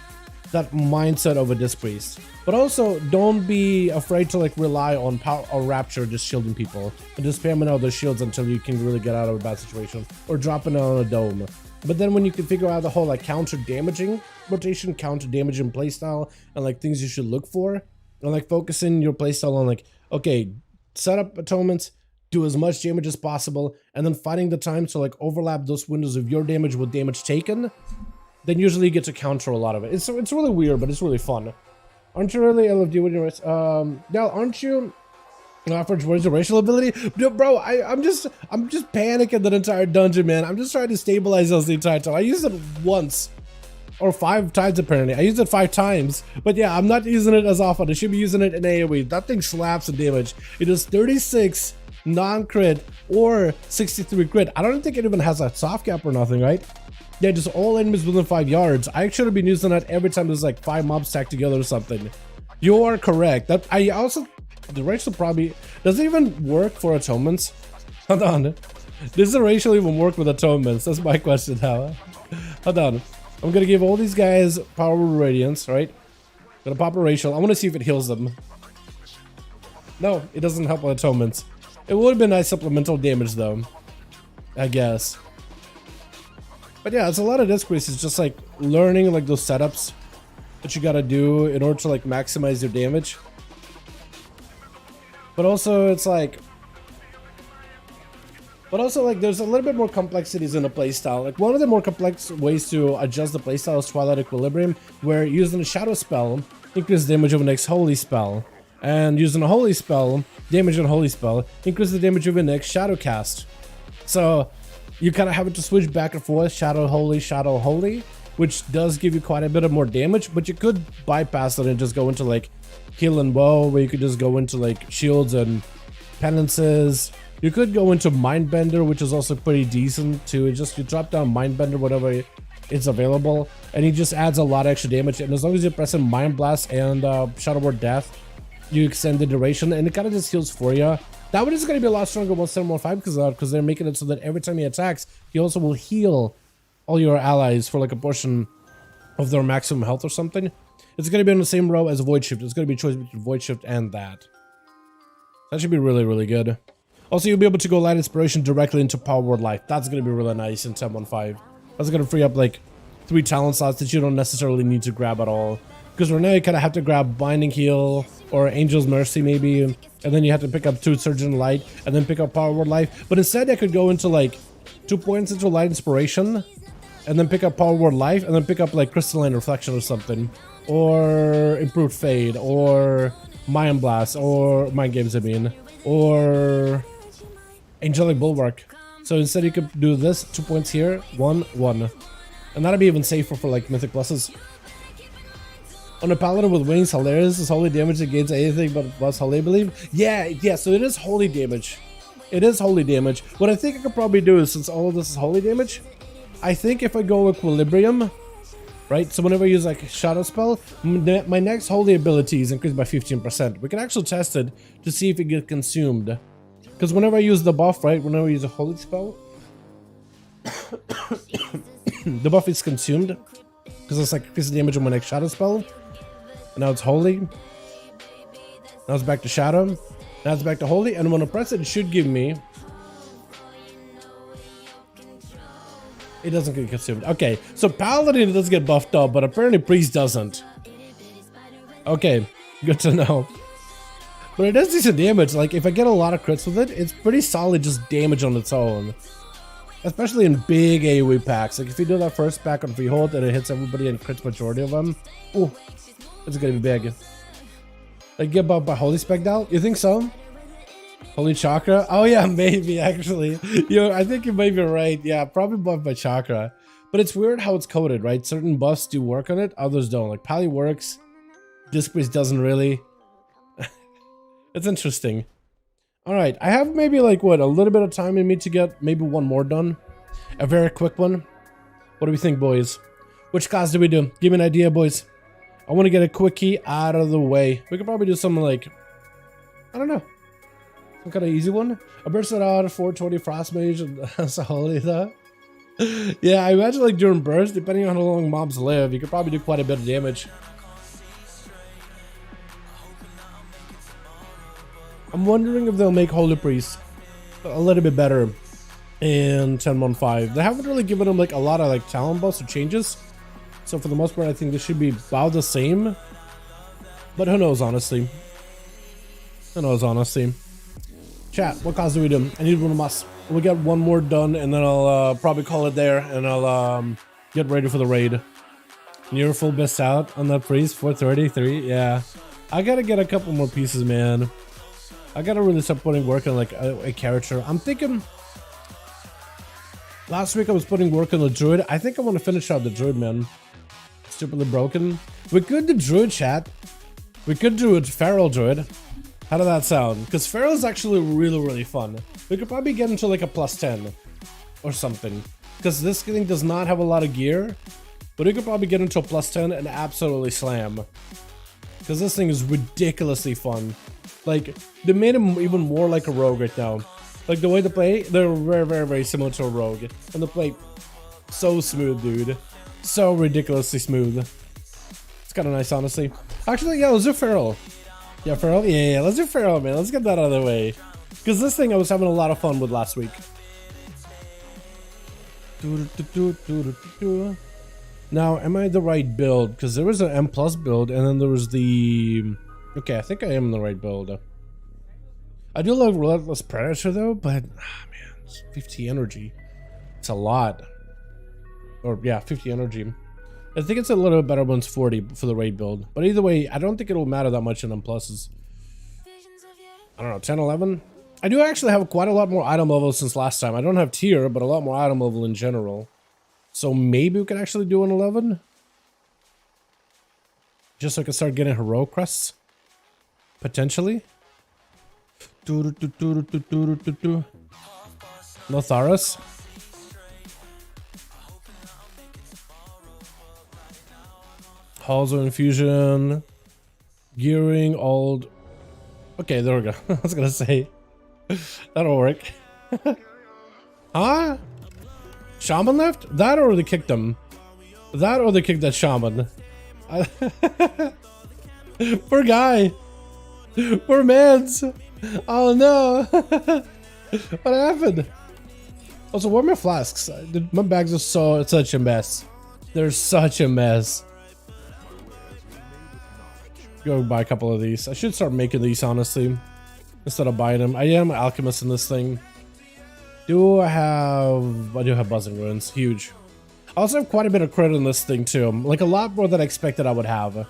that mindset of a Disc Priest. But also don't be afraid to like rely on power or rapture, just shielding people and just spamming out those shields until you can really get out of a bad situation, or dropping it on a dome. But then when you can figure out the whole like counter damaging rotation, counter damaging playstyle, and like things you should look for, and like focusing your playstyle on like, okay, set up atonements, do as much damage as possible, and then finding the time to like overlap those windows of your damage with damage taken, then usually you get to counter a lot of it. It's really weird, but it's really fun. Aren't you really LFD with your yeah, aren't you average? What is your racial ability? Bro, I'm just panicking that entire dungeon, man. I'm just trying to stabilize those the entire time. I used it once or 5 times apparently. I used it 5 times, but yeah, I'm not using it as often. I should be using it in AoE. That thing slaps the damage. It does 36 non-crit or 63 crit. I don't think it even has a soft cap or nothing, right? Yeah, just all enemies within 5 yards. I should have been using that every time there's like 5 mobs stacked together or something. You are correct. That I also, the ratio probably does it even work for atonements. Hold on, does the ratio even work with atonements? That's my question now. Hold on, I'm gonna give all these guys power radiance, right? Gonna pop a ratio. I want to see if it heals them. No, it doesn't help with atonements. It would have been nice supplemental damage though, I guess. But yeah, it's a lot of disc races, just like learning like those setups that you gotta do in order to like maximize your damage. But also it's like, there's a little bit more complexities in the playstyle. Like one of the more complex ways to adjust the playstyle is Twilight Equilibrium, where using a shadow spell increases damage of the next holy spell. And using a holy spell, damage on holy spell, increases the damage of the next shadow cast. So you kind of have to switch back and forth, shadow holy, which does give you quite a bit of more damage, but you could bypass it and just go into like heal and woe, where you could just go into like shields and penances. You could go into Mindbender, which is also pretty decent too. It's just you drop down Mindbender whenever it's available, and he just adds a lot of extra damage. And as long as you're pressing Mind Blast and Shadow Word Death, you extend the duration, and it kind of just heals for you. That one is going to be a lot stronger once 715 because they're making it so that every time he attacks, he also will heal all your allies for like a portion of their maximum health or something. It's going to be on the same row as Void Shift. It's going to be a choice between Void Shift and that. That should be really, really good. Also, you'll be able to go Light Inspiration directly into Power Word Life. That's going to be really nice in 10.15. That's going to free up like 3 talent slots that you don't necessarily need to grab at all. Because right now you kind of have to grab Binding Heal or Angel's Mercy maybe, and then you have to pick up 2 Surgeon Light and then pick up Power Word Life. But instead I could go into like 2 points into Light Inspiration and then pick up Power Word Life and then pick up like Crystalline Reflection or something, or Improved Fade, or Mind Blast, or Mind Games I mean, or Angelic Bulwark. So instead you could do this, 2 points here, 1, 1. And that'd be even safer for like Mythic pluses. On a Paladin with Wings, hilarious is holy damage against anything but plus holy, I believe. Yeah, so it is holy damage. It is holy damage. What I think I could probably do is, since all of this is holy damage, I think if I go Equilibrium, right? So whenever I use like Shadow Spell, my next holy ability is increased by 15%. We can actually test it to see if it gets consumed. Because whenever I use the buff, right? Whenever I use a holy spell, the buff is consumed. Because it's like increasing damage on my next Shadow Spell. And now it's holy. Now it's back to Shadow. Now it's back to holy. And when I press it, it should give me... It doesn't get consumed. Okay, so Paladin does get buffed up, but apparently Priest doesn't. Okay, good to know. But it does decent damage. Like, if I get a lot of crits with it, it's pretty solid just damage on its own. Especially in big AoE packs. Like, if you do that first pack on Freehold and it hits everybody and crits majority of them, ooh, it's gonna be big. Like, get buffed by Holy Spectral? You think so? Holy Chakra? Oh yeah, maybe actually. I think you may be right. Yeah, probably buffed by Chakra. But it's weird how it's coded, right? Certain buffs do work on it, others don't. Like Pally works, Disc Priest doesn't really. It's interesting. Alright, I have maybe like what, a little bit of time in me to get maybe one more done. A very quick one. What do we think, boys? Which class do we do? Give me an idea, boys. I want to get a quickie out of the way. We could probably do something like, I don't know, some kind of easy one. A burst it out, 420 Frost Mage, and that's a holy though. Yeah, I imagine like during burst, depending on how long mobs live, you could probably do quite a bit of damage. I'm wondering if they'll make Holy Priest a little bit better in 10.15. They haven't really given them like a lot of like talent buffs or changes. So for the most part, I think they should be about the same. But who knows, honestly. Who knows, honestly. Chat, what class do we do? I need one of us. We'll get one more done, and then I'll probably call it there, and I'll get ready for the raid. Near full best out on that priest, 433. Yeah, I gotta get a couple more pieces, man. I gotta really start putting work on like a character. I'm thinking. Last week I was putting work on the druid. I think I want to finish out the druid, man. Stupidly broken. We could do druid, chat. We could do a feral druid. How did that sound? Because feral is actually really, really fun. We could probably get into like a +10 or something. because this thing does not have a lot of gear, but you could probably get into a +10 and absolutely slam. Because this thing is ridiculously fun. Like, they made him even more like a rogue right now. Like, the way they play, they're very, very, very similar to a rogue. And they play so smooth, dude. So ridiculously smooth. It's kind of nice, honestly. Actually, yeah, let's do Feral. Yeah, Feral? Yeah, let's do Feral, man. Let's get that out of the way. Because this thing I was having a lot of fun with last week. Now, am I the right build? Because there was an M+ build, and then there was the... Okay, I think I am the right build. I do love Relentless Predator, though, but... Ah, man, it's 50 energy. It's a lot. Or, yeah, 50 energy. I think it's a little bit better when it's 40 for the raid build. But either way, I don't think it'll matter that much in M+. I don't know, 10, 11? I do actually have quite a lot more item levels since last time. I don't have tier, but a lot more item level in general. So maybe we can actually do an 11? Just so I can start getting heroic crests? Potentially? No Tharas? Halls of Infusion. Gearing, old. Okay, there we go. I was gonna say. That'll work. Huh? Shaman left? That or they kicked him? That or they kicked that shaman? Poor guy. Poor mans. Oh no. What happened? Also, where are my flasks? My bags are such a mess. They're such a mess. Go buy a couple of these. I should start making these, honestly, instead of buying them. I am an alchemist in this thing. I do have buzzing ruins. Huge. I also have quite a bit of crit in this thing too. Like a lot more than I expected I would have.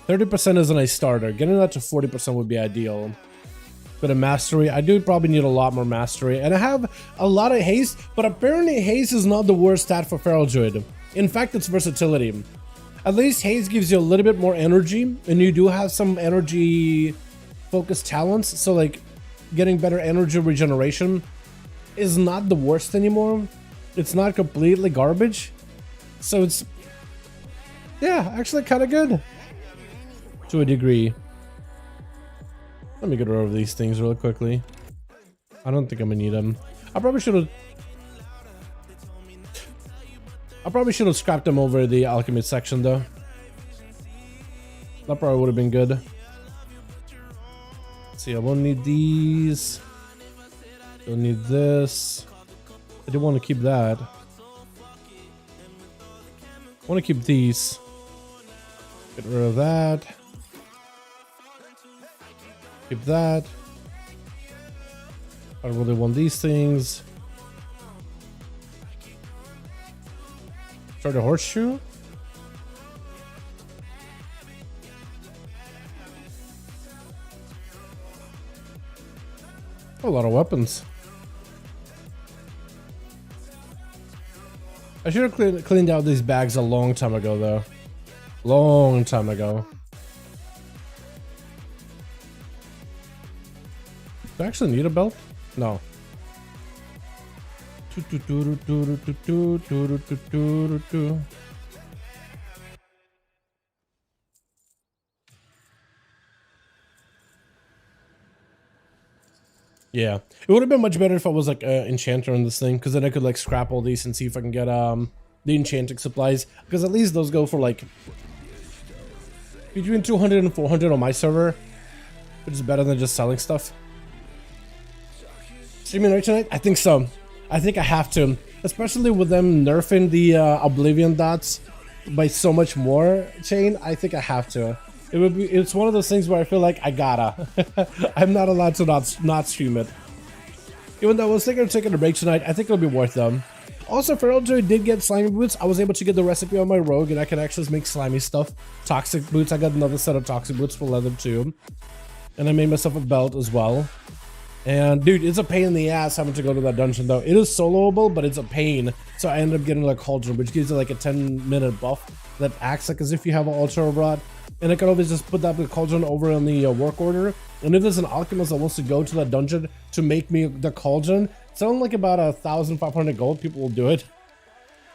30% is a nice starter. Getting that to 40% would be ideal. Bit of mastery. I do probably need a lot more mastery. And I have a lot of haste, but apparently haste is not the worst stat for Feral Druid. In fact, it's versatility. At least haste gives you a little bit more energy, and you do have some energy focused talents. So like getting better energy regeneration is not the worst anymore. It's not completely garbage. So it's, yeah, actually kind of good to a degree. Let me get rid of these things real quickly. I don't think I'm gonna need them. I probably should have scrapped them over the alchemist section though. That probably would have been good. Let's see, I won't need these. Don't need this. I do want to keep that. I want to keep these. Get rid of that. Keep that. I really want these things. Start a horseshoe. A lot of weapons. I should have cleaned out these bags a long time ago, though. Long time ago. Do I actually need a belt? No. Yeah, it would have been much better if I was like an enchanter in this thing, because then I could like scrap all these and see if I can get the enchanting supplies, because at least those go for like between 200 and 400 on my server, which is better than just selling stuff. Streaming right tonight? I think so. I think I have to, especially with them nerfing the Oblivion dots by so much more. Chain, I think I have to. It's one of those things where I feel like I gotta. I'm not allowed to not stream it. Even though I was thinking of taking a break tonight, I think it'll be worth them. Also, Feral Druid did get slimy boots. I was able to get the recipe on my rogue, and I can actually make slimy stuff. Toxic boots. I got another set of toxic boots for leather too, and I made myself a belt as well. And dude, it's a pain in the ass having to go to that dungeon though. It is soloable, but it's a pain. So I ended up getting like Cauldron, which gives you like a 10-minute buff that acts like as if you have an Ultra Rod. And I can always just put that Cauldron over on the work order. And if there's an alchemist that wants to go to that dungeon to make me the Cauldron, it's only like about 1,500 gold. People will do it.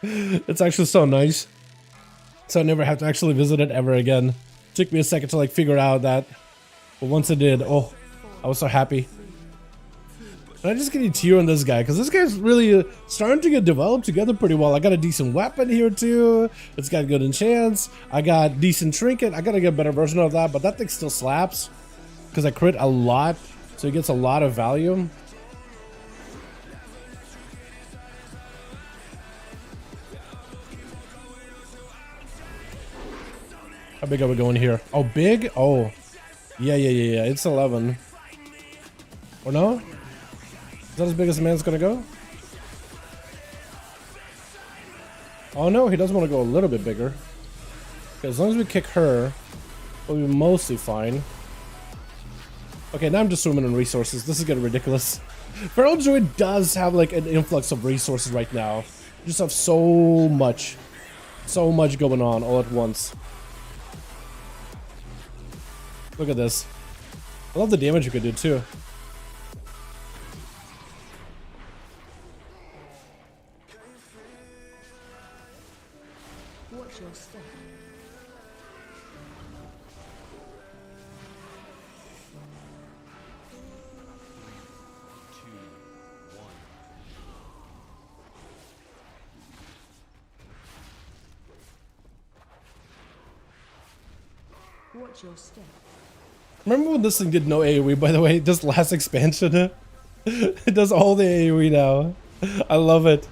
It's actually so nice. So I never have to actually visit it ever again. Took me a second to like figure out that, but once I did, oh, I was so happy. And I just get a tier on this guy because this guy's really starting to get developed together pretty well. I got a decent weapon here too. It's got good enchants. I got decent trinket. I gotta get a better version of that, but that thing still slaps because I crit a lot, so he gets a lot of value. How big are we going here? Oh, big? Oh, yeah. It's 11. Or no? Is that as big as the man's gonna go? Oh no, he does want to go a little bit bigger. Okay, as long as we kick her, we'll be mostly fine. Okay, now I'm just swimming in resources. This is getting ridiculous. Feral Druid does have like an influx of resources right now. You just have so much going on all at once. Look at this. I love the damage you could do too. Watch your step. Watch your step. Remember when this thing did no AoE, by the way? Just last expansion. It does all the AoE now. I love it.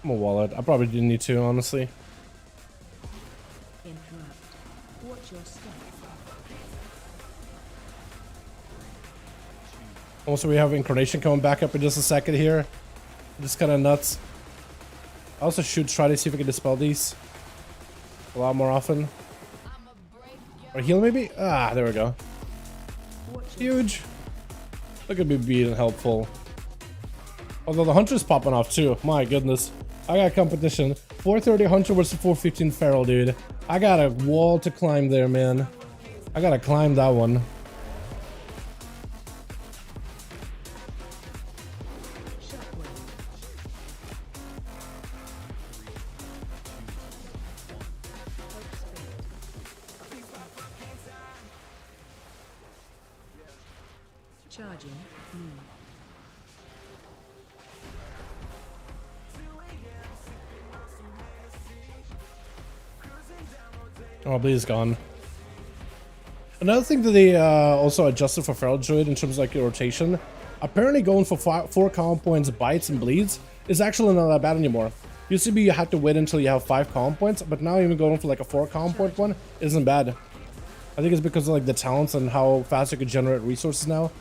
I'm a wallet. I probably didn't need to, honestly. Interrupt. Watch your step. Also, we have Incarnation coming back up in just a second here. Just kind of nuts. I also should try to see if I can dispel these a lot more often. Or heal maybe? Ah, there we go. Huge. Look at me being helpful. Although the Hunter's popping off too. My goodness. I got competition. 430 Hunter versus 415 Feral, dude. I got a wall to climb there, man. I gotta climb that one. Charging. Oh, Bleed's gone. Another thing that they also adjusted for Feral Druid in terms of like your rotation, apparently going for 4 common points, bites, and bleeds is actually not that bad anymore. Used to be you had to wait until you have 5 common points, but now even going for like a 4 common point one isn't bad. I think it's because of like the talents and how fast you can generate resources now.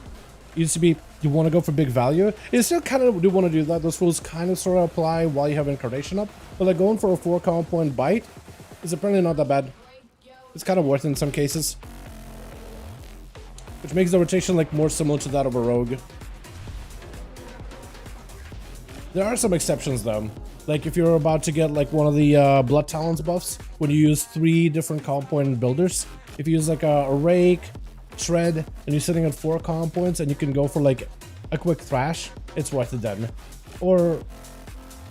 It used to be you want to go for big value. You still kind of do want to do that. Those rules kind of sort of apply while you have Incarnation up, but like going for a 4 common point bite is apparently not that bad. It's kind of worth it in some cases, which makes the rotation like more similar to that of a rogue. There are some exceptions though, like if you're about to get like one of the blood talents buffs when you use 3 different common point builders. If you use like a rake, shred, and you're sitting at 4 common points and you can go for like a quick thrash, it's worth it then. Or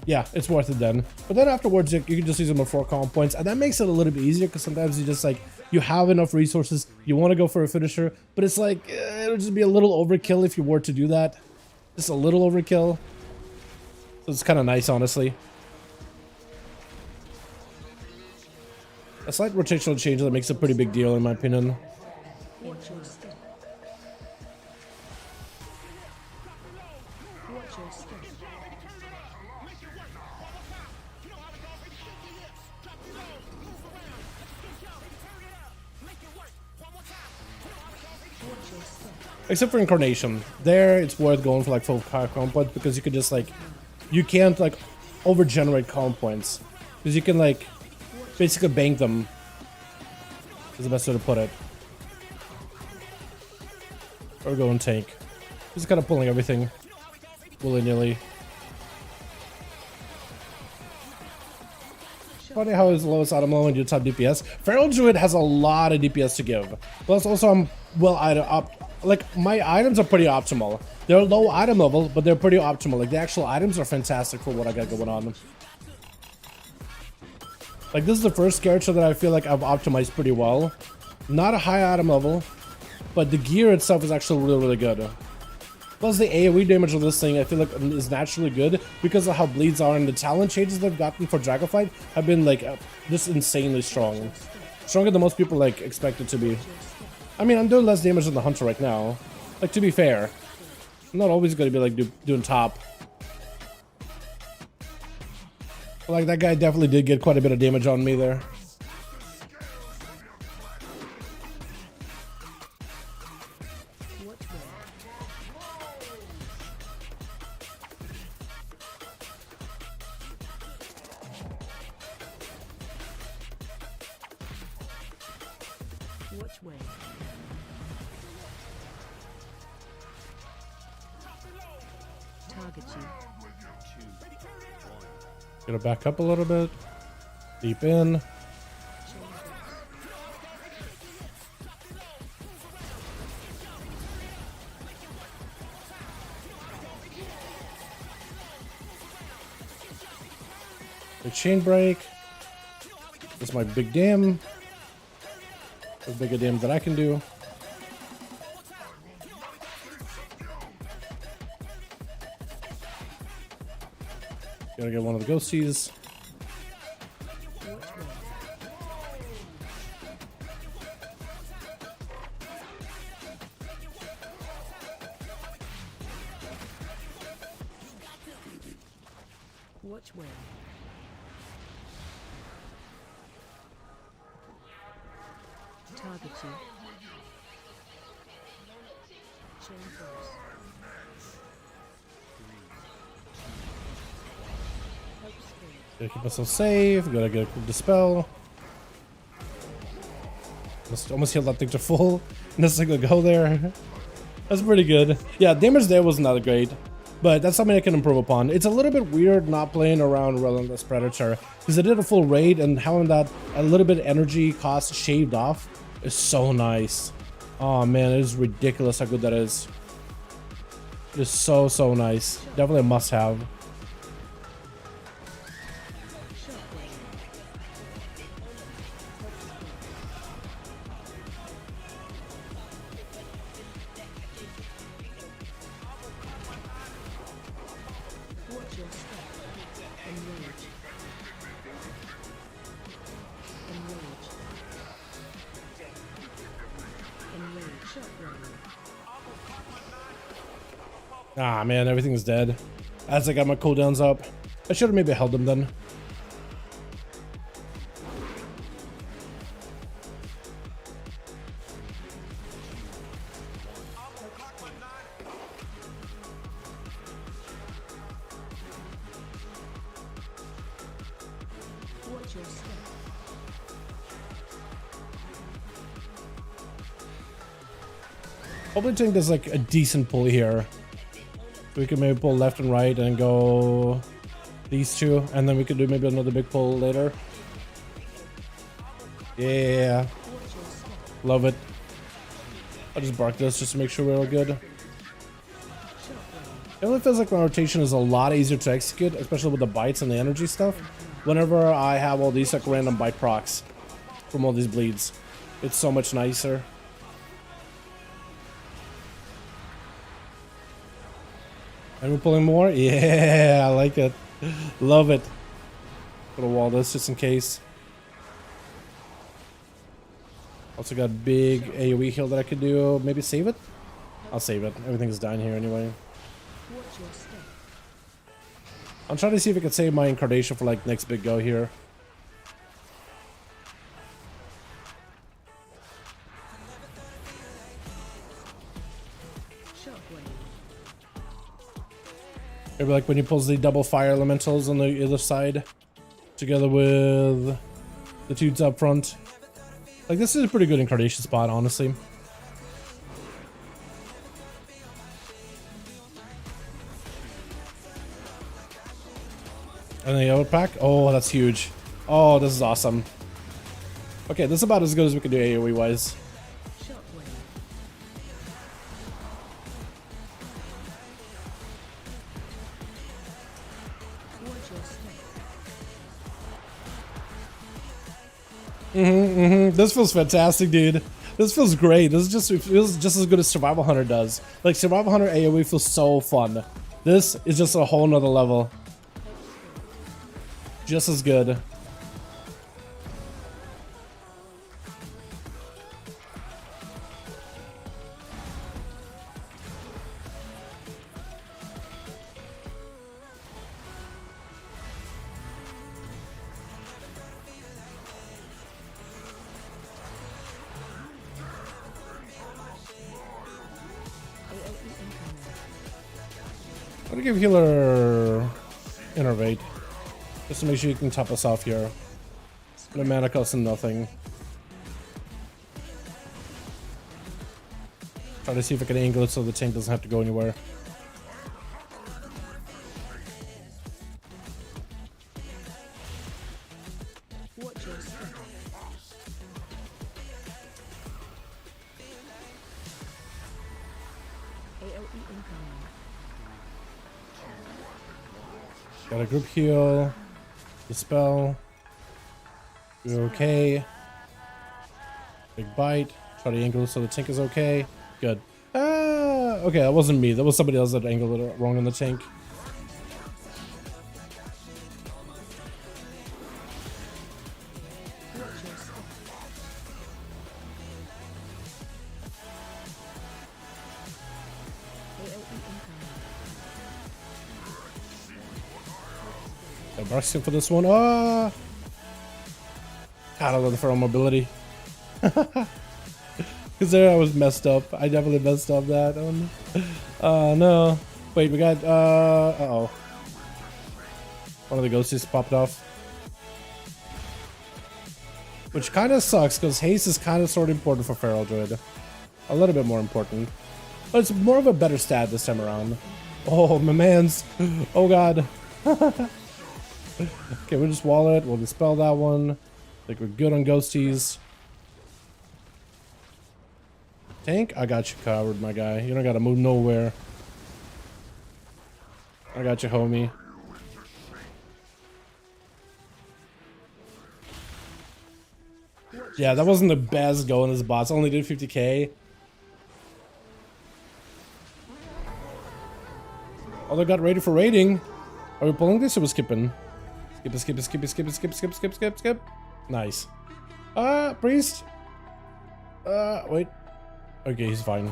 yeah, it's worth it then. But then afterwards, you can just use them at 4 common points, and that makes it a little bit easier because sometimes you just like, you have enough resources, you want to go for a finisher, but it's like, it'll just be a little overkill if you were to do that. Just a little overkill. So it's kind of nice, honestly. A slight rotational change that makes a pretty big deal, in my opinion. Watch your step. Watch your step. Except for Incarnation. There, it's worth going for like 4 common points because you could just like, you can't like over-generate common points. Because you can like, basically bank them. Is the best way to put it. Or go and tank. Just kind of pulling everything willy-nilly. Funny how his lowest item low and your top DPS. Feral Druid has a lot of DPS to give. Plus also I'm like my items are pretty optimal. They're low item level, but they're pretty optimal. Like the actual items are fantastic for what I got going on. Like this is the first character that I feel like I've optimized pretty well. Not a high item level, but the gear itself is actually really, really good. Plus the AoE damage of this thing I feel like is naturally good because of how bleeds are, and the talent changes they've gotten for Dragonflight have been like just insanely strong. Stronger than most people like expect it to be. I mean, I'm doing less damage than the Hunter right now. Like, to be fair, I'm not always going to be like doing top. But, like, that guy definitely did get quite a bit of damage on me there. Watch way. Target you. Gonna back up a little bit. Deep in. The chain break. That's my big dam. As big a dam that I can do. Gotta get one of the ghosties. Watch where. Target you. Chain force. Help spirit. Gotta keep myself safe. Gotta get a quick dispel. Almost healed that thing to full. And a single go there. That's pretty good. Yeah, damage there wasn't that great. But that's something I can improve upon. It's a little bit weird not playing around Relentless Predator. Because I did a full raid and having that a little bit of energy cost shaved off is so nice. Oh man, it is ridiculous how good that is. It is so, so nice. Definitely a must have. Watch your step. Enrage. Enrage. Enrage. Shot round. Ah man, everything's dead. As I got my cooldowns up. I should have maybe held them then. Watch your step. Probably think there's like a decent pull here. We could maybe pull left and right and go these two, and then we could do maybe another big pull later. Yeah, Watch your step. love it. I'll just bark this just to make sure we're all good. Shot round. It really feels like my rotation is a lot easier to execute, especially with the bites and the energy stuff. Whenever I have all these like random bite procs from all these bleeds, it's so much nicer. And we're pulling more? Yeah, I like it. Love it. Gonna wall this just in case. Also got big AoE heal that I could do. Maybe save it? I'll save it. Everything's dying here anyway. Watch your step. I'm trying to see if I can save my incarnation for like next big go here. Shockwave. Maybe like when he pulls the double fire elementals on the other side, together with the dudes up front. Like this is a pretty good incarnation spot, honestly. And the other pack. Oh, that's huge. Oh, this is awesome. Okay, this is about as good as we can do AoE wise. Shockwave. This feels fantastic, dude. This feels great. This just feels just as good as Survival Hunter does. Like Survival Hunter AoE feels so fun. This is just a whole nother level. Just as good. I'm gonna give healer innervate just to make sure you can top us off here. No mana cost and nothing. Try to see if I can angle it so the tank doesn't have to go anywhere. Watch your step. AOE incoming. Got a group heal. Dispel. You're okay. Big bite. Try to angle it so the tank is okay. Good. Okay, that wasn't me. That was somebody else that angled it wrong in the tank. Watch your step. AOE incoming. Got Barkskin for this one. Ah! God, I love the feral mobility. Because there I was messed up. I definitely messed up that one. No. Wait, we got, uh-oh. One of the ghosties popped off. Which kind of sucks, because haste is kind of sort of important for feral druid. A little bit more important. But it's more of a better stat this time around. Oh, my mans. Oh, God. Okay, we'll just wall it. We'll dispel that one. I think we're good on ghosties. Tank, I got you covered, my guy. You don't gotta move nowhere. I got you, homie. Yeah, that wasn't the best going as bots. Only did 50k. Oh, they got ready for raiding. Are we pulling this or we skipping? Skip it, skip it, skip it, skip it, skip, skip, skip, skip, skip. Nice. Priest. Wait. Okay, he's fine.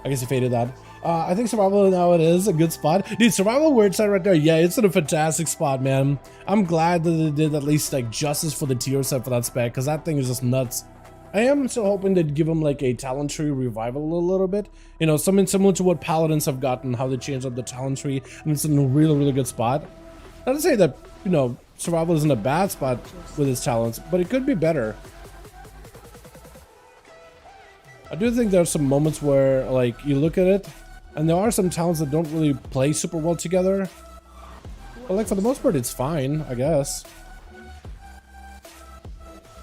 I guess he faded that. I think survival now it is a good spot. Dude, survival word side right there. Yeah, it's in a fantastic spot, man. I'm glad that they did at least like justice for the tier set for that spec, because that thing is just nuts. I am still hoping they'd give him like a talent tree revival a little bit. You know, something similar to what paladins have gotten, how they changed up the talent tree, and it's in a really, really good spot. Not to say that, you know, survival isn't a bad spot with his talents, but it could be better. I do think there are some moments where, like, you look at it, and there are some talents that don't really play super well together. But, like, for the most part, it's fine, I guess.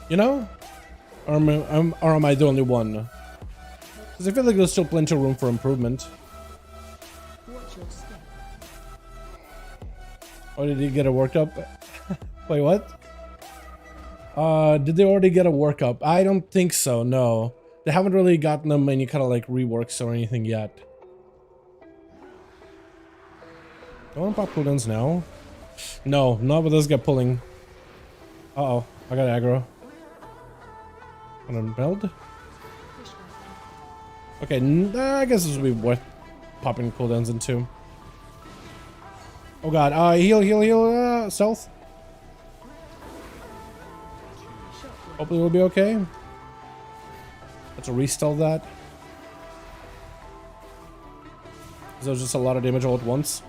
You know? Or am I the only one? Because I feel like there's still plenty of room for improvement. Watch your step. Oh, did he get a workup? Wait, what? Did they already get a workup? I don't think so, no. They haven't really gotten them any kind of like reworks or anything yet. I want to pop cooldowns now. No, not with this guy pulling. Uh-oh, I got aggro. Want to build? Okay, I guess this would be worth popping cooldowns into. Oh god, heal, heal, heal, stealth. Hopefully we'll be okay. Let's restall that. There's just a lot of damage all at once.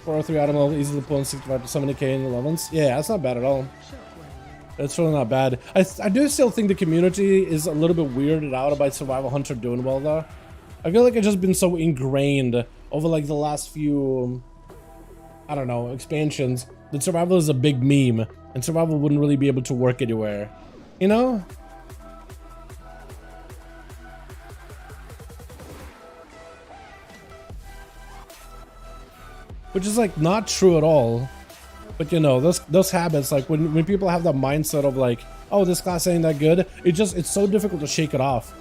403 item level, easily pulling 65 to 70k in the 11s. Yeah, that's not bad at all. It's really not bad. I do still think the community is a little bit weirded out about Survival Hunter doing well though. I feel like it's just been so ingrained over like the last few, I don't know, expansions, that survival is a big meme and survival wouldn't really be able to work anywhere. You know? Which is like not true at all. But you know, those habits, like when people have that mindset of like, oh, this class ain't that good, it's so difficult to shake it off.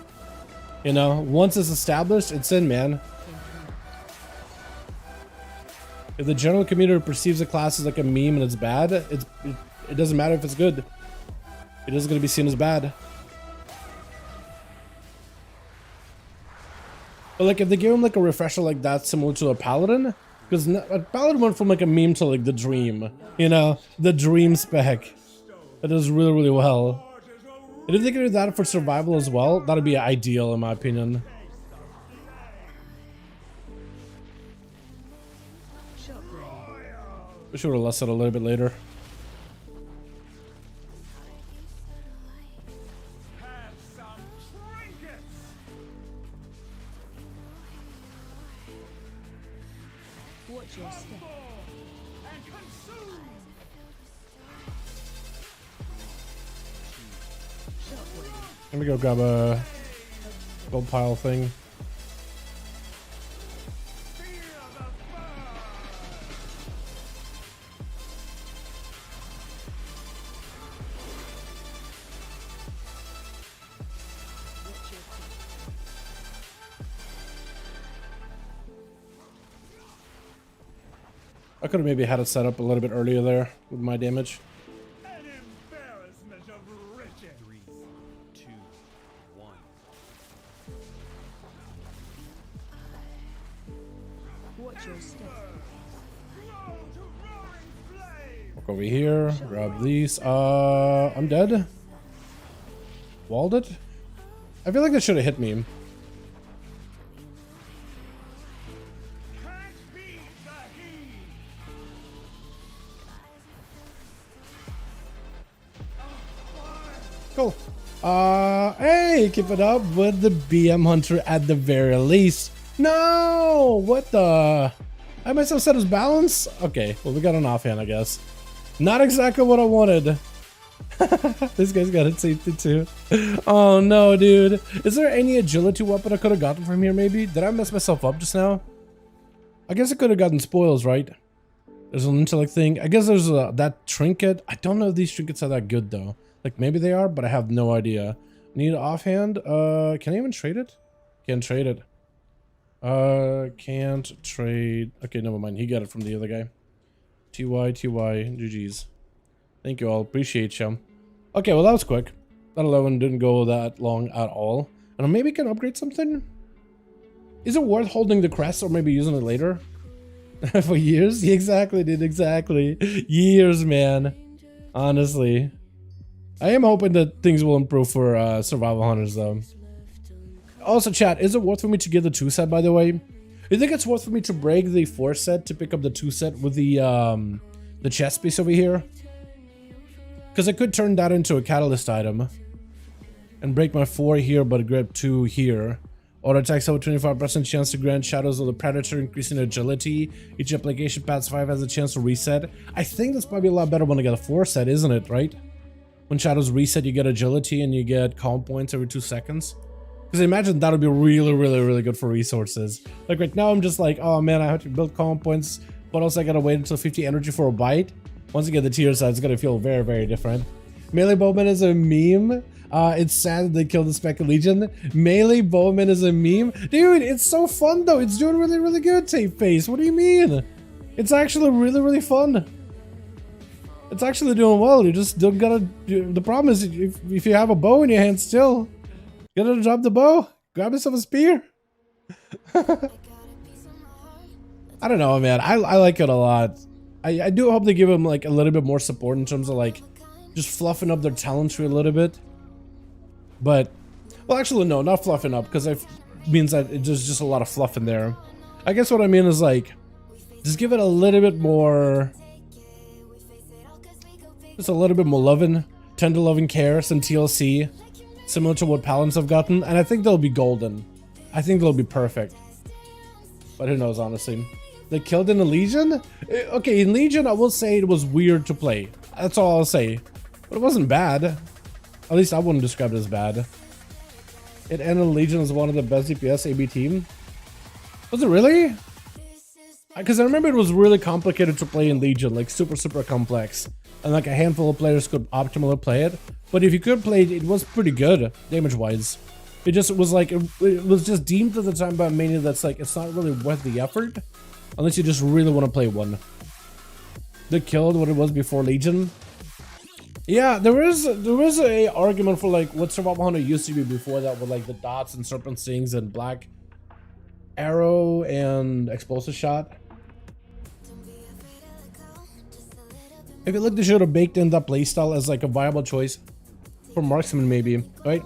You know, once it's established, it's in, man. If the general community perceives a class as like a meme and it's bad, it doesn't matter if it's good. It is going to be seen as bad. But like if they give him like a refresher like that, similar to a paladin, because a paladin went from like a meme to like the dream, you know, the dream spec. That does really, really well. And if they could do that for survival as well, that'd be ideal in my opinion. We should have left it a little bit later. Watch your step. Let me go grab a gold pile thing. I could have maybe had it set up a little bit earlier there with my damage. An embarrassment of riches. 3, 2, 1. Watch your step. Walk over here, grab these. I'm dead. Walled it? I feel like that should have hit me. Cool. Hey, keep it up with the BM Hunter at the very least. No! What the? I myself set his balance? Okay, well, we got an offhand, I guess. Not exactly what I wanted. This guy's got it safety too. Oh no, dude. Is there any agility weapon I could have gotten from here, maybe? Did I mess myself up just now? I guess I could have gotten spoils, right? There's an intellect thing. I guess there's that trinket. I don't know if these trinkets are that good, though. Like, maybe they are, but I have no idea. Need offhand? Can I even trade it? Can't trade it. Can't trade. Okay, never mind. He got it from the other guy. TY, GG's. Thank you all. Appreciate you. Okay, well, that was quick. That 11 didn't go that long at all. And maybe can upgrade something? Is it worth holding the crest or maybe using it later? For years? Exactly, dude. Exactly. Years, man. Honestly. I am hoping that things will improve for survival hunters, though. Also, chat, is it worth for me to get the 2 set, by the way? You think it's worth for me to break the 4 set to pick up the 2 set with the chest piece over here? Because I could turn that into a catalyst item and break my 4 here, but grab 2 here. Auto attacks have a 25% chance to grant Shadows of the Predator, increasing agility. Each application past 5 has a chance to reset. I think that's probably a lot better when I get a 4 set, isn't it, right? When Shadows reset, you get agility and you get calm points every 2 seconds. Because I imagine that would be really, really, really good for resources. Like right now, I'm just like, oh man, I have to build calm points, but also I gotta wait until 50 energy for a bite. Once you get the tier set, it's gonna feel very, very different. Melee Bowman is a meme. It's sad that they killed the Spec Legion. Melee Bowman is a meme. Dude, it's so fun though. It's doing really, really good, Tape Face. What do you mean? It's actually really, really fun. It's actually doing well. You just don't gotta. The problem is if you have a bow in your hand still, you gotta drop the bow, grab yourself a spear. I don't know, man. I like it a lot. I do hope they give him like a little bit more support in terms of like just fluffing up their talent tree a little bit. But, well, actually, no, not fluffing up, because it means that there's just a lot of fluff in there. I guess what I mean is like, just give it a little bit more. Just a little bit more loving, tender loving care, some TLC, similar to what Paladins have gotten, and I think they'll be golden. I think they'll be perfect. But who knows, honestly. They killed in the Legion? Okay, in Legion, I will say it was weird to play. That's all I'll say. But it wasn't bad. At least I wouldn't describe it as bad. It ended Legion as one of the best DPS AB team. Was it really? Because I remember it was really complicated to play in Legion, like super complex, and like a handful of players could optimally play it. But if you could play it, it was pretty good damage wise. It just was like it was just deemed at the time by many that's like it's not really worth the effort unless you just really want to play one. They killed what it was before Legion. Yeah, there is a argument for like what Survival Hunter used to be before that, with like the dots and serpent stings and black arrow and explosive shot. I feel like they should have baked in that playstyle as like a viable choice for marksman, maybe, right?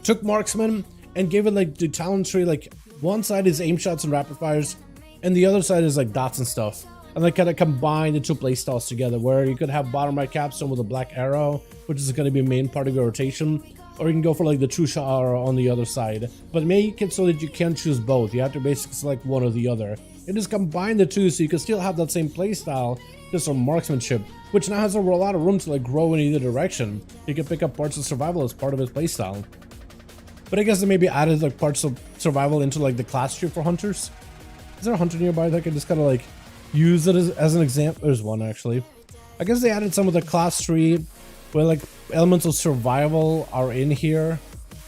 Took marksman and gave it like the talent tree, like one side is aim shots and rapid fires, and the other side is like dots and stuff. And like kind of combine the two playstyles together, where you could have bottom right capstone with a black arrow, which is going to be main part of your rotation, or you can go for like the true shot arrow on the other side. But make it so that you can't choose both. You have to basically select one or the other, and just combine the two so you can still have that same playstyle, just on marksmanship, which now has a lot of room to like grow in either direction. You can pick up parts of survival as part of his playstyle. But I guess they maybe added like parts of survival into like the class tree for hunters. Is there a hunter nearby that can just kind of like use it as an example? There's one actually. I guess they added some of the class tree where like elements of survival are in here.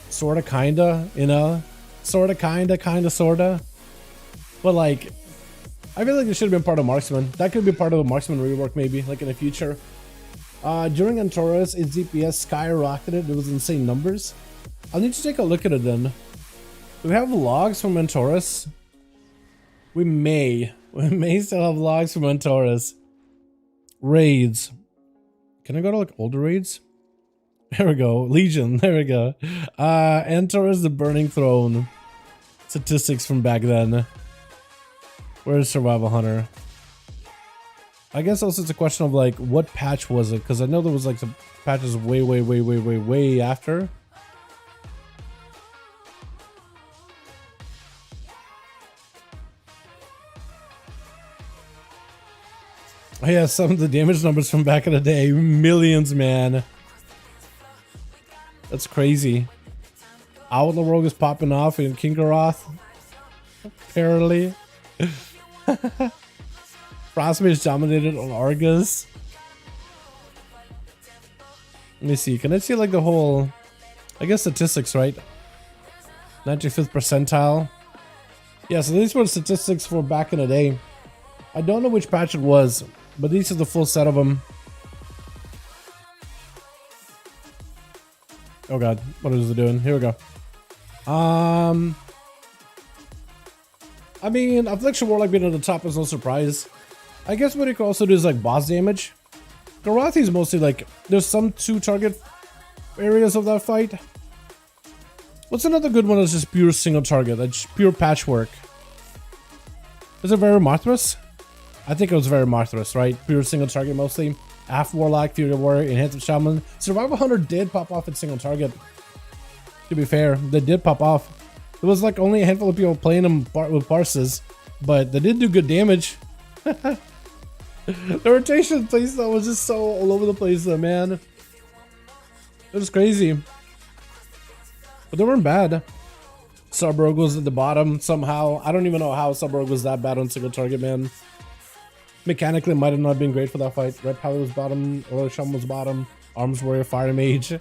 Sorta, kinda, you know? Sorta, kinda, sorta. But like, I feel like it should have been part of marksman. That could be part of a marksman rework maybe, like in the future. During Antaurus, its DPS skyrocketed. It was insane numbers. I'll need to take a look at it then. Do we have logs from Antaurus? We may still have logs from Antaurus. Raids. Can I go to like older raids? There we go. Legion. There we go. Antaurus, the Burning Throne. Statistics from back then. Where's Survival Hunter? I guess also it's a question of like what patch was it? Because I know there was like some patches way after. Oh yeah, some of the damage numbers from back in the day. Millions, man. That's crazy. Outlaw Rogue is popping off in Kingaroth. Apparently. Frostmage dominated on Argus. Let me see. Can I see like the whole... I guess statistics, right? 95th percentile. Yeah, so these were statistics for back in the day. I don't know which patch it was, but these are the full set of them. Oh god, what is it doing? Here we go. I mean, Affliction Warlock being at the top is no surprise. I guess what you can also do is like boss damage. Garathi is mostly like, there's some 2 target areas of that fight. What's another good one that's just pure single target, that's pure patchwork? Is it very Marthras? I think it was very Marthras, right? Pure single target mostly. Half Warlock, Fury Warrior, Enhanced Shaman. Survival Hunter did pop off at single target. To be fair, they did pop off. There was like only a handful of people playing them with Parses, but they did do good damage. The rotation playstyle was just so all over the place though, man. It was crazy. But they weren't bad. Subrog was at the bottom somehow. I don't even know how Subrog was that bad on single target, man. Mechanically, it might have not been great for that fight. Red Power was bottom, Oil Shaman was bottom, Arms Warrior, Fire Mage.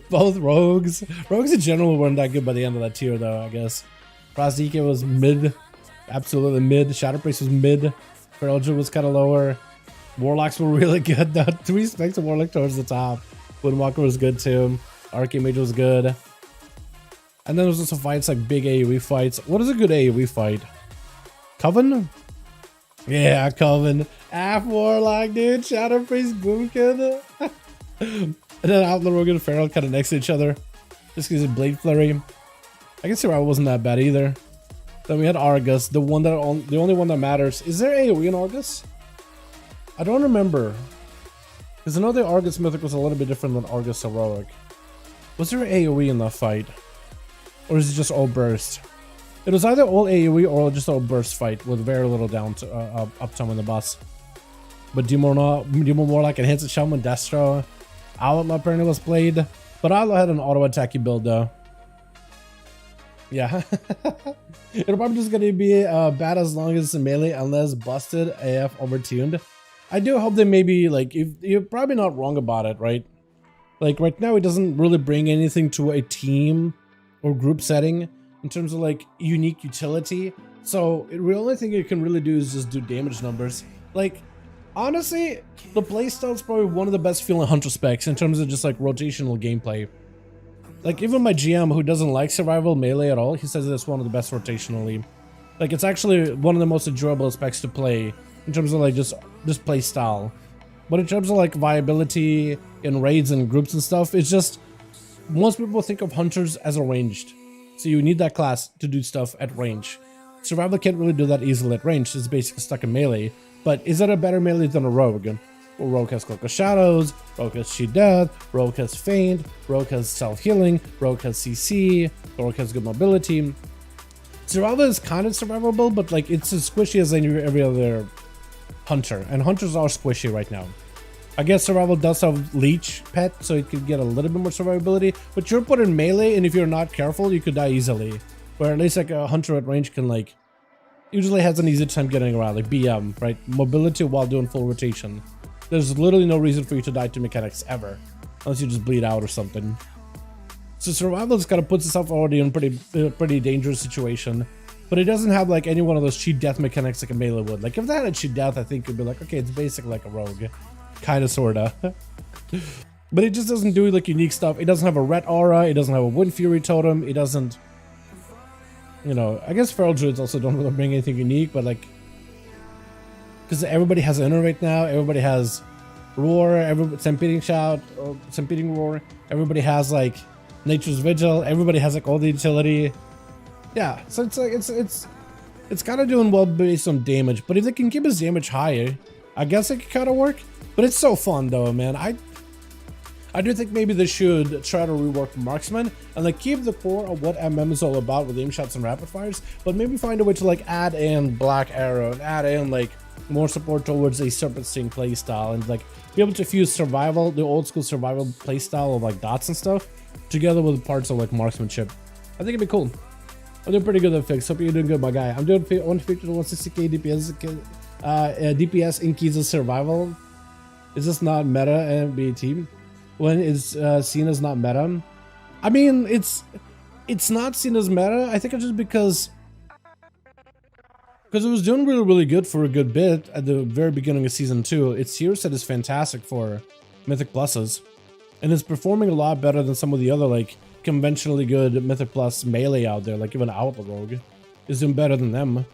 Both Rogues. Rogues in general weren't that good by the end of that tier, though, I guess. Frostdk was mid. Absolutely mid. Shadow Priest was mid. Feral Druid was kind of lower. Warlocks were really good, though. 3 specs of Warlock towards the top. Windwalker was good, too. Archmage was good. And then there was also fights like big AoE fights. What is a good AoE fight? Coven? Yeah, Coven. Half Warlock, dude. Shadow Priest, Boomkin. And then Outlaw Rogue and Feral kind of next to each other. Just because of Blade Flurry. I guess Survival wasn't that bad either. Then we had Argus, the only one that matters. Is there AoE in Argus? I don't remember. Because I know the Argus Mythic was a little bit different than Argus Heroic. Was there AoE in that fight? Or is it just all burst? It was either all AoE or just all burst fight with very little down to uptime on the boss. But Demon Warlock, Enhanced Shaman, Destro, Outlaw apparently was played. But Outlaw had an auto attacky build though. Yeah. It'll probably just gonna be bad as long as it's melee, unless busted AF overtuned. I do hope they maybe, like, if you're probably not wrong about it, right? Like right now it doesn't really bring anything to a team or group setting in terms of like unique utility. So the only thing you can really do is just do damage numbers. Like honestly, the playstyle is probably one of the best feeling hunter specs in terms of just like rotational gameplay. Like even my GM, who doesn't like survival melee at all, he says it's one of the best rotationally. Like it's actually one of the most enjoyable specs to play in terms of like just play style. But in terms of like viability in raids and groups and stuff, it's just most people think of hunters as a ranged. So you need that class to do stuff at range. Survival can't really do that easily at range, it's basically stuck in melee. But is it a better melee than a rogue? Well, rogue has Cloak of Shadows, rogue has Cheat Death, rogue has Feint, rogue has self-healing, rogue has CC, rogue has good mobility. Survival is kind of survivable, but like it's as squishy as every other hunter, and hunters are squishy right now. I guess survival does have leech pet, so it could get a little bit more survivability, but you're put in melee, and if you're not careful, you could die easily. Where at least like a hunter at range can like usually has an easy time getting around, like BM, right? Mobility while doing full rotation. There's literally no reason for you to die to mechanics ever, unless you just bleed out or something. So survival just kind of puts itself already in a pretty dangerous situation, but it doesn't have like any one of those cheat death mechanics like a melee would. Like if that had cheat death, I think it'd be like, okay, it's basically like a rogue, kind of, sorta. But it just doesn't do like unique stuff. It doesn't have a red aura. It doesn't have a wind fury totem. It doesn't, you know. I guess feral druids also don't really bring anything unique, but like, because everybody has inner right now. Everybody has roar. Stampeding shout, or stampeding roar. Everybody has like nature's vigil. Everybody has like all the utility. Yeah, so it's like it's kind of doing well based on damage, but if they can keep his damage higher, I guess it could kind of work. But it's so fun though, man. I do think maybe they should try to rework marksman and like keep the core of what MM is all about with aim shots and rapid fires, but maybe find a way to like add in black arrow and add in like more support towards a serpent sting playstyle and like be able to fuse survival, the old school survival playstyle of like dots and stuff, together with parts of like marksmanship. I think it'd be cool. I'm doing pretty good at fix. Hope you're doing good, my guy. I'm doing 150 to 160k DPS in keys of survival. Is this not meta and BAT? When it's seen as not meta? I mean, it's not seen as meta. I think it's just because it was doing really good for a good bit at the very beginning of season 2. Its tier set is fantastic for Mythic Pluses, and it's performing a lot better than some of the other like conventionally good Mythic Plus melee out there, like even Outlaw Rogue is doing better than them.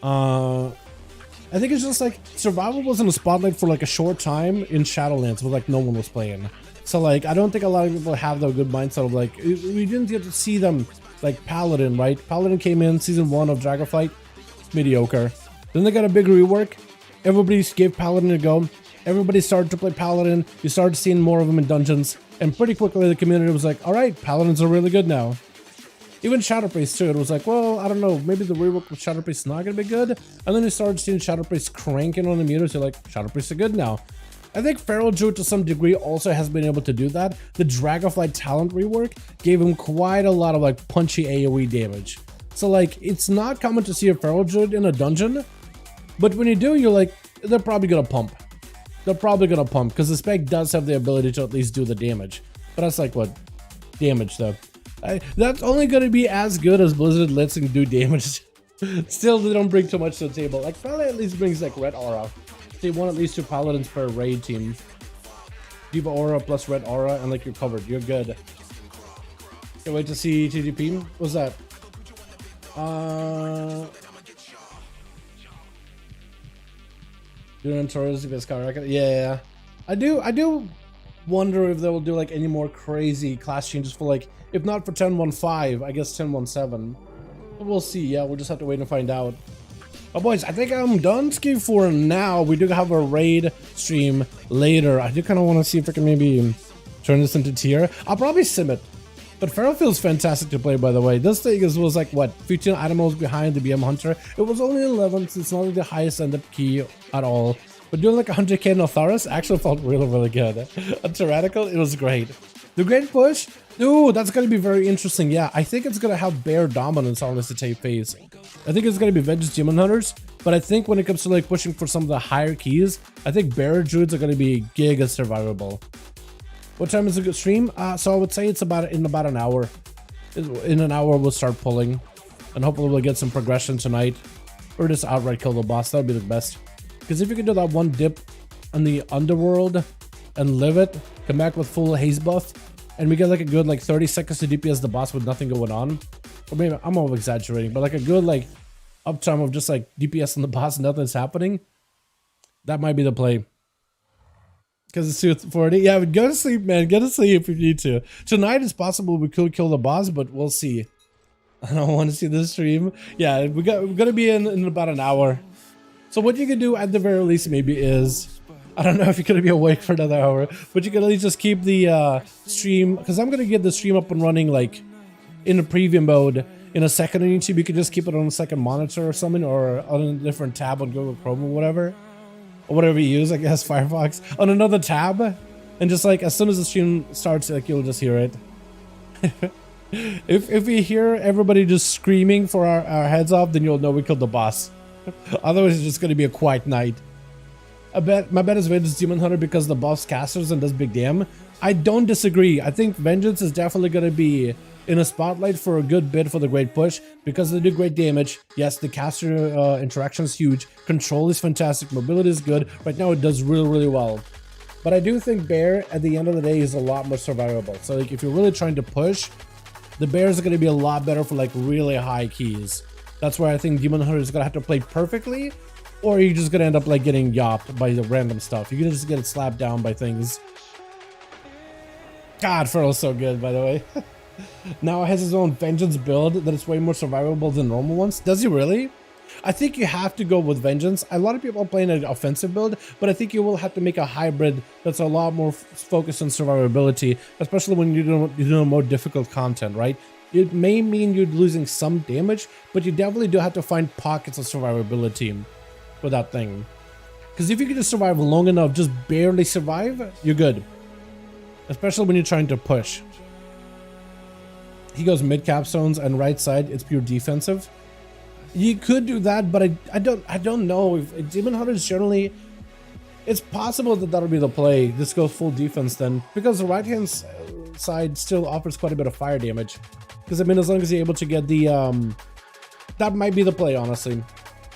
I think it's just like survival was in the spotlight for like a short time in Shadowlands where like no one was playing. So like I don't think a lot of people have the good mindset of like we didn't get to see them like Paladin, right? Paladin came in season 1 of Dragonflight, mediocre. Then they got a big rework. Everybody gave Paladin a go. Everybody started to play Paladin. You started seeing more of them in dungeons. And pretty quickly the community was like, alright, Paladins are really good now. Even Shadowpriest too, it was like, well, I don't know, maybe the rework with Shadowpriest is not gonna be good. And then you started seeing Shadowpriest cranking on the meters, you're like, Shadowpriest are good now. I think Feral Druid to some degree also has been able to do that. The Dragonflight talent rework gave him quite a lot of like punchy AoE damage. So like, it's not common to see a Feral Druid in a dungeon, but when you do, you're like, they're probably gonna pump. They're probably gonna pump, because the spec does have the ability to at least do the damage. But that's like, what? Damage though. That's only gonna be as good as Blizzard lets him do damage. Still, they don't bring too much to the table. Like, Fella at least brings like red aura. They want at least 2 paladins per raid team. Diva aura plus red aura, and like you're covered. You're good. Can't wait to see TGP. What's that? Doing Taurus if it's Skyrocket. Yeah. I do wonder if they will do like any more crazy class changes for like, if not for 10.1.5, I guess 10.1.7. But we'll see. Yeah, we'll just have to wait and find out. Oh boys, I think I'm done ski for now. We do have a raid stream later. I do kind of want to see if I can maybe turn this into tier. I'll probably sim it. But Feral feels fantastic to play, by the way. This thing was like, what, 15 animals behind the BM Hunter. It was only 11, so it's not like the highest end-up key at all. But doing like 100k Notharis actually felt really good. A Tyrannical, it was great. The Great Push, ooh, that's gonna be very interesting. Yeah, I think it's gonna have bear dominance on this attack phase. I think it's gonna be Vengeance Demon Hunters, but I think when it comes to like pushing for some of the higher keys, I think bear druids are gonna be giga survivable. What time is a good stream? So I would say it's in about an hour. In an hour we'll start pulling, and hopefully we'll get some progression tonight, or just outright kill the boss. That would be the best. Because if you can do that one dip on the underworld and live it, come back with full haze buff, and we get like a good like 30 seconds to DPS the boss with nothing going on, or maybe I'm over exaggerating, but like a good like uptime of just like DPS on the boss, nothing's happening, that might be the play. Because it's 2:40. Yeah, but go to sleep, man. Go to sleep if you need to. Tonight it's possible we could kill the boss, but we'll see. I don't want to see this stream. Yeah, we're gonna be in about an hour. So what you can do at the very least maybe is, I don't know if you're gonna be awake for another hour, but you can at least just keep the stream, because I'm gonna get the stream up and running like in a preview mode in a second on YouTube. You can just keep it on a second monitor or something, or on a different tab on Google Chrome or whatever. Or whatever you use, I guess, Firefox, on another tab, and just like as soon as the stream starts, like you'll just hear it. if we hear everybody just screaming for our heads off, then you'll know we killed the boss. Otherwise, it's just gonna be a quiet night. My bet is Vengeance Demon Hunter because the buffs casters and does big damn. I don't disagree. I think Vengeance is definitely gonna be in a spotlight for a good bit for the Great Push because they do great damage. Yes, the caster interaction is huge. Control is fantastic. Mobility is good. Right now it does really well. But I do think bear at the end of the day is a lot more survivable. So like if you're really trying to push, the bears are going to be a lot better for like really high keys. That's where I think Demon Hunter is going to have to play perfectly, or you're just going to end up like getting yopped by the random stuff. You're going to just get slapped down by things. God, Furl's so good, by the way. Now it has his own Vengeance build that is way more survivable than normal ones. Does he really? I think you have to go with Vengeance. A lot of people are playing an offensive build, but I think you will have to make a hybrid that's a lot more focused on survivability, especially when you're doing more difficult content, right? It may mean you're losing some damage, but you definitely do have to find pockets of survivability with that thing. Because if you can just survive long enough, just barely survive, you're good. Especially when you're trying to push. He goes mid capstones and right side, it's pure defensive. You could do that, but I don't know if Demon Hunters generally, it's possible that that'll be the play. This goes full defense then, because the right hand side still offers quite a bit of fire damage. Because I mean, as long as you're able to get the that might be the play, honestly.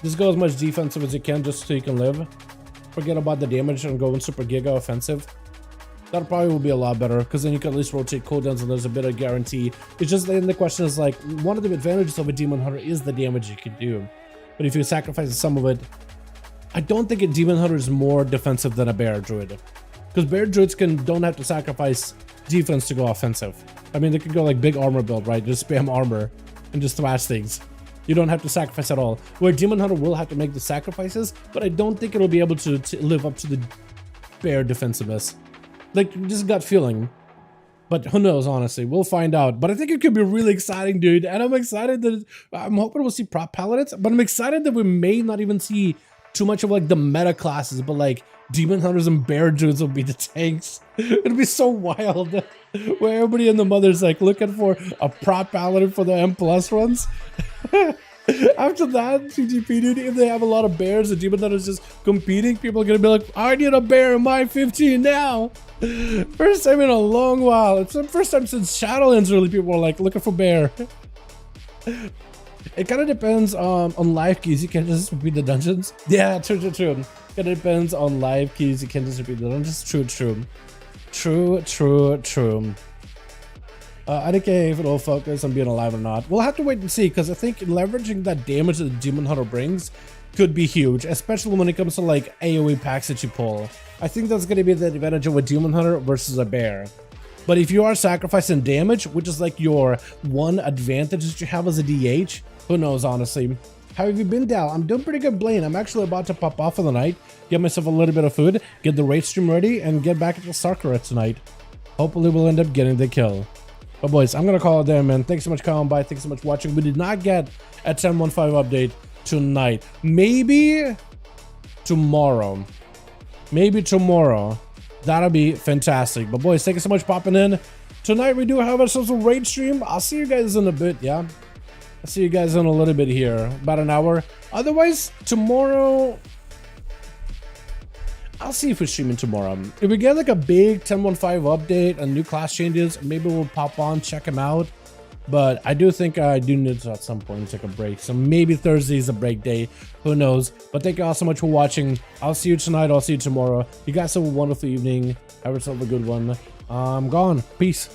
Just go as much defensive as you can just so you can live. Forget about the damage and go in super giga offensive. That probably will be a lot better, because then you can at least rotate cooldowns and there's a bit of guarantee. It's just then the question is like, one of the advantages of a Demon Hunter is the damage you can do. But if you sacrifice some of it, I don't think a Demon Hunter is more defensive than a Bear Druid. Because Bear Druids don't have to sacrifice defense to go offensive. I mean, they could go like big armor build, right? Just spam armor and just thrash things. You don't have to sacrifice at all. Where Demon Hunter will have to make the sacrifices, but I don't think it'll be able to live up to the Bear defensiveness. Like, just gut feeling. But who knows, honestly. We'll find out. But I think it could be really exciting, dude. And I'm excited that I'm hoping we'll see prop paladins. But I'm excited that we may not even see too much of like the meta classes. But like Demon Hunters and Bear Druids will be the tanks. It'll be so wild. Where everybody and the mother's like looking for a prop paladin for the M+ runs. After that, CGP, dude, if they have a lot of bears and Demon Hunters just competing, people are gonna be like, I need a bear in my 15 now. First time in a long while. It's the first time since Shadowlands, really, people are like looking for bear. It kind of depends on live keys. You can't just repeat the dungeons. Yeah, true. It depends on live keys. You can't just repeat the dungeons. True. I don't care if it'll focus on being alive or not. We'll have to wait and see, because I think leveraging that damage that the Demon Hunter brings could be huge, especially when it comes to like AoE packs that you pull. I think that's going to be the advantage of a Demon Hunter versus a bear. But if you are sacrificing damage, which is like your one advantage that you have as a DH, who knows, honestly. How have you been, Dal? I'm doing pretty good, Blaine. I'm actually about to pop off for the night, get myself a little bit of food, get the raid stream ready, and get back into Sarkara tonight. Hopefully we'll end up getting the kill. But boys, I'm gonna call it there, man. Thanks so much for coming by. Thanks so much for watching. We did not get a 10.15 update tonight. Maybe tomorrow. That'll be fantastic. But boys, thank you so much for popping in. tonight we do have ourselves a raid stream. I'll see you guys in a bit, yeah? I'll see you guys in a little bit here, about an hour. Otherwise, tomorrow, I'll see if we're streaming tomorrow. If we get like a big 10.15 update and new class changes, maybe we'll pop on, check them out. But I do think I do need to at some point take a break. So maybe Thursday is a break day. Who knows? But thank you all so much for watching. I'll see you tonight. I'll see you tomorrow. You guys have a wonderful evening. Have yourself a good one. I'm gone. Peace.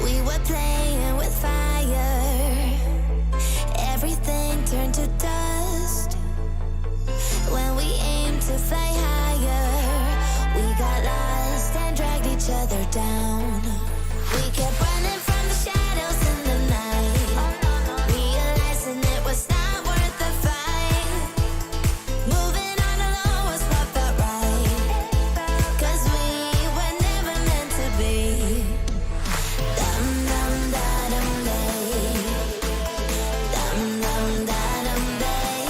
We were playing with fire. Everything turned to dust. When we aimed to fly higher, we got lost and dragged each other down. We kept running from the shadows in the night, realizing it was not worth the fight. Moving on alone was what felt right, 'cause we were never meant to be. Dum dum da dum day, dum dum da dum day,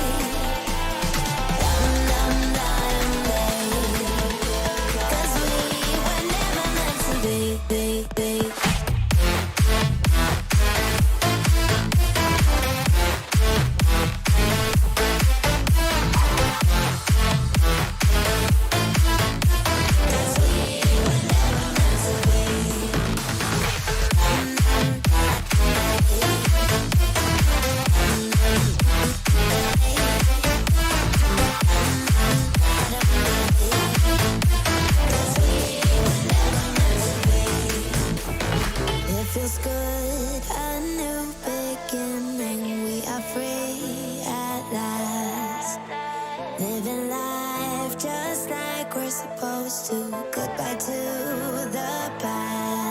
dum dum da dum day. 'Cause we were never meant to be. It feels good, a new beginning. We are free at last, living life just like we're supposed to. Goodbye to the past.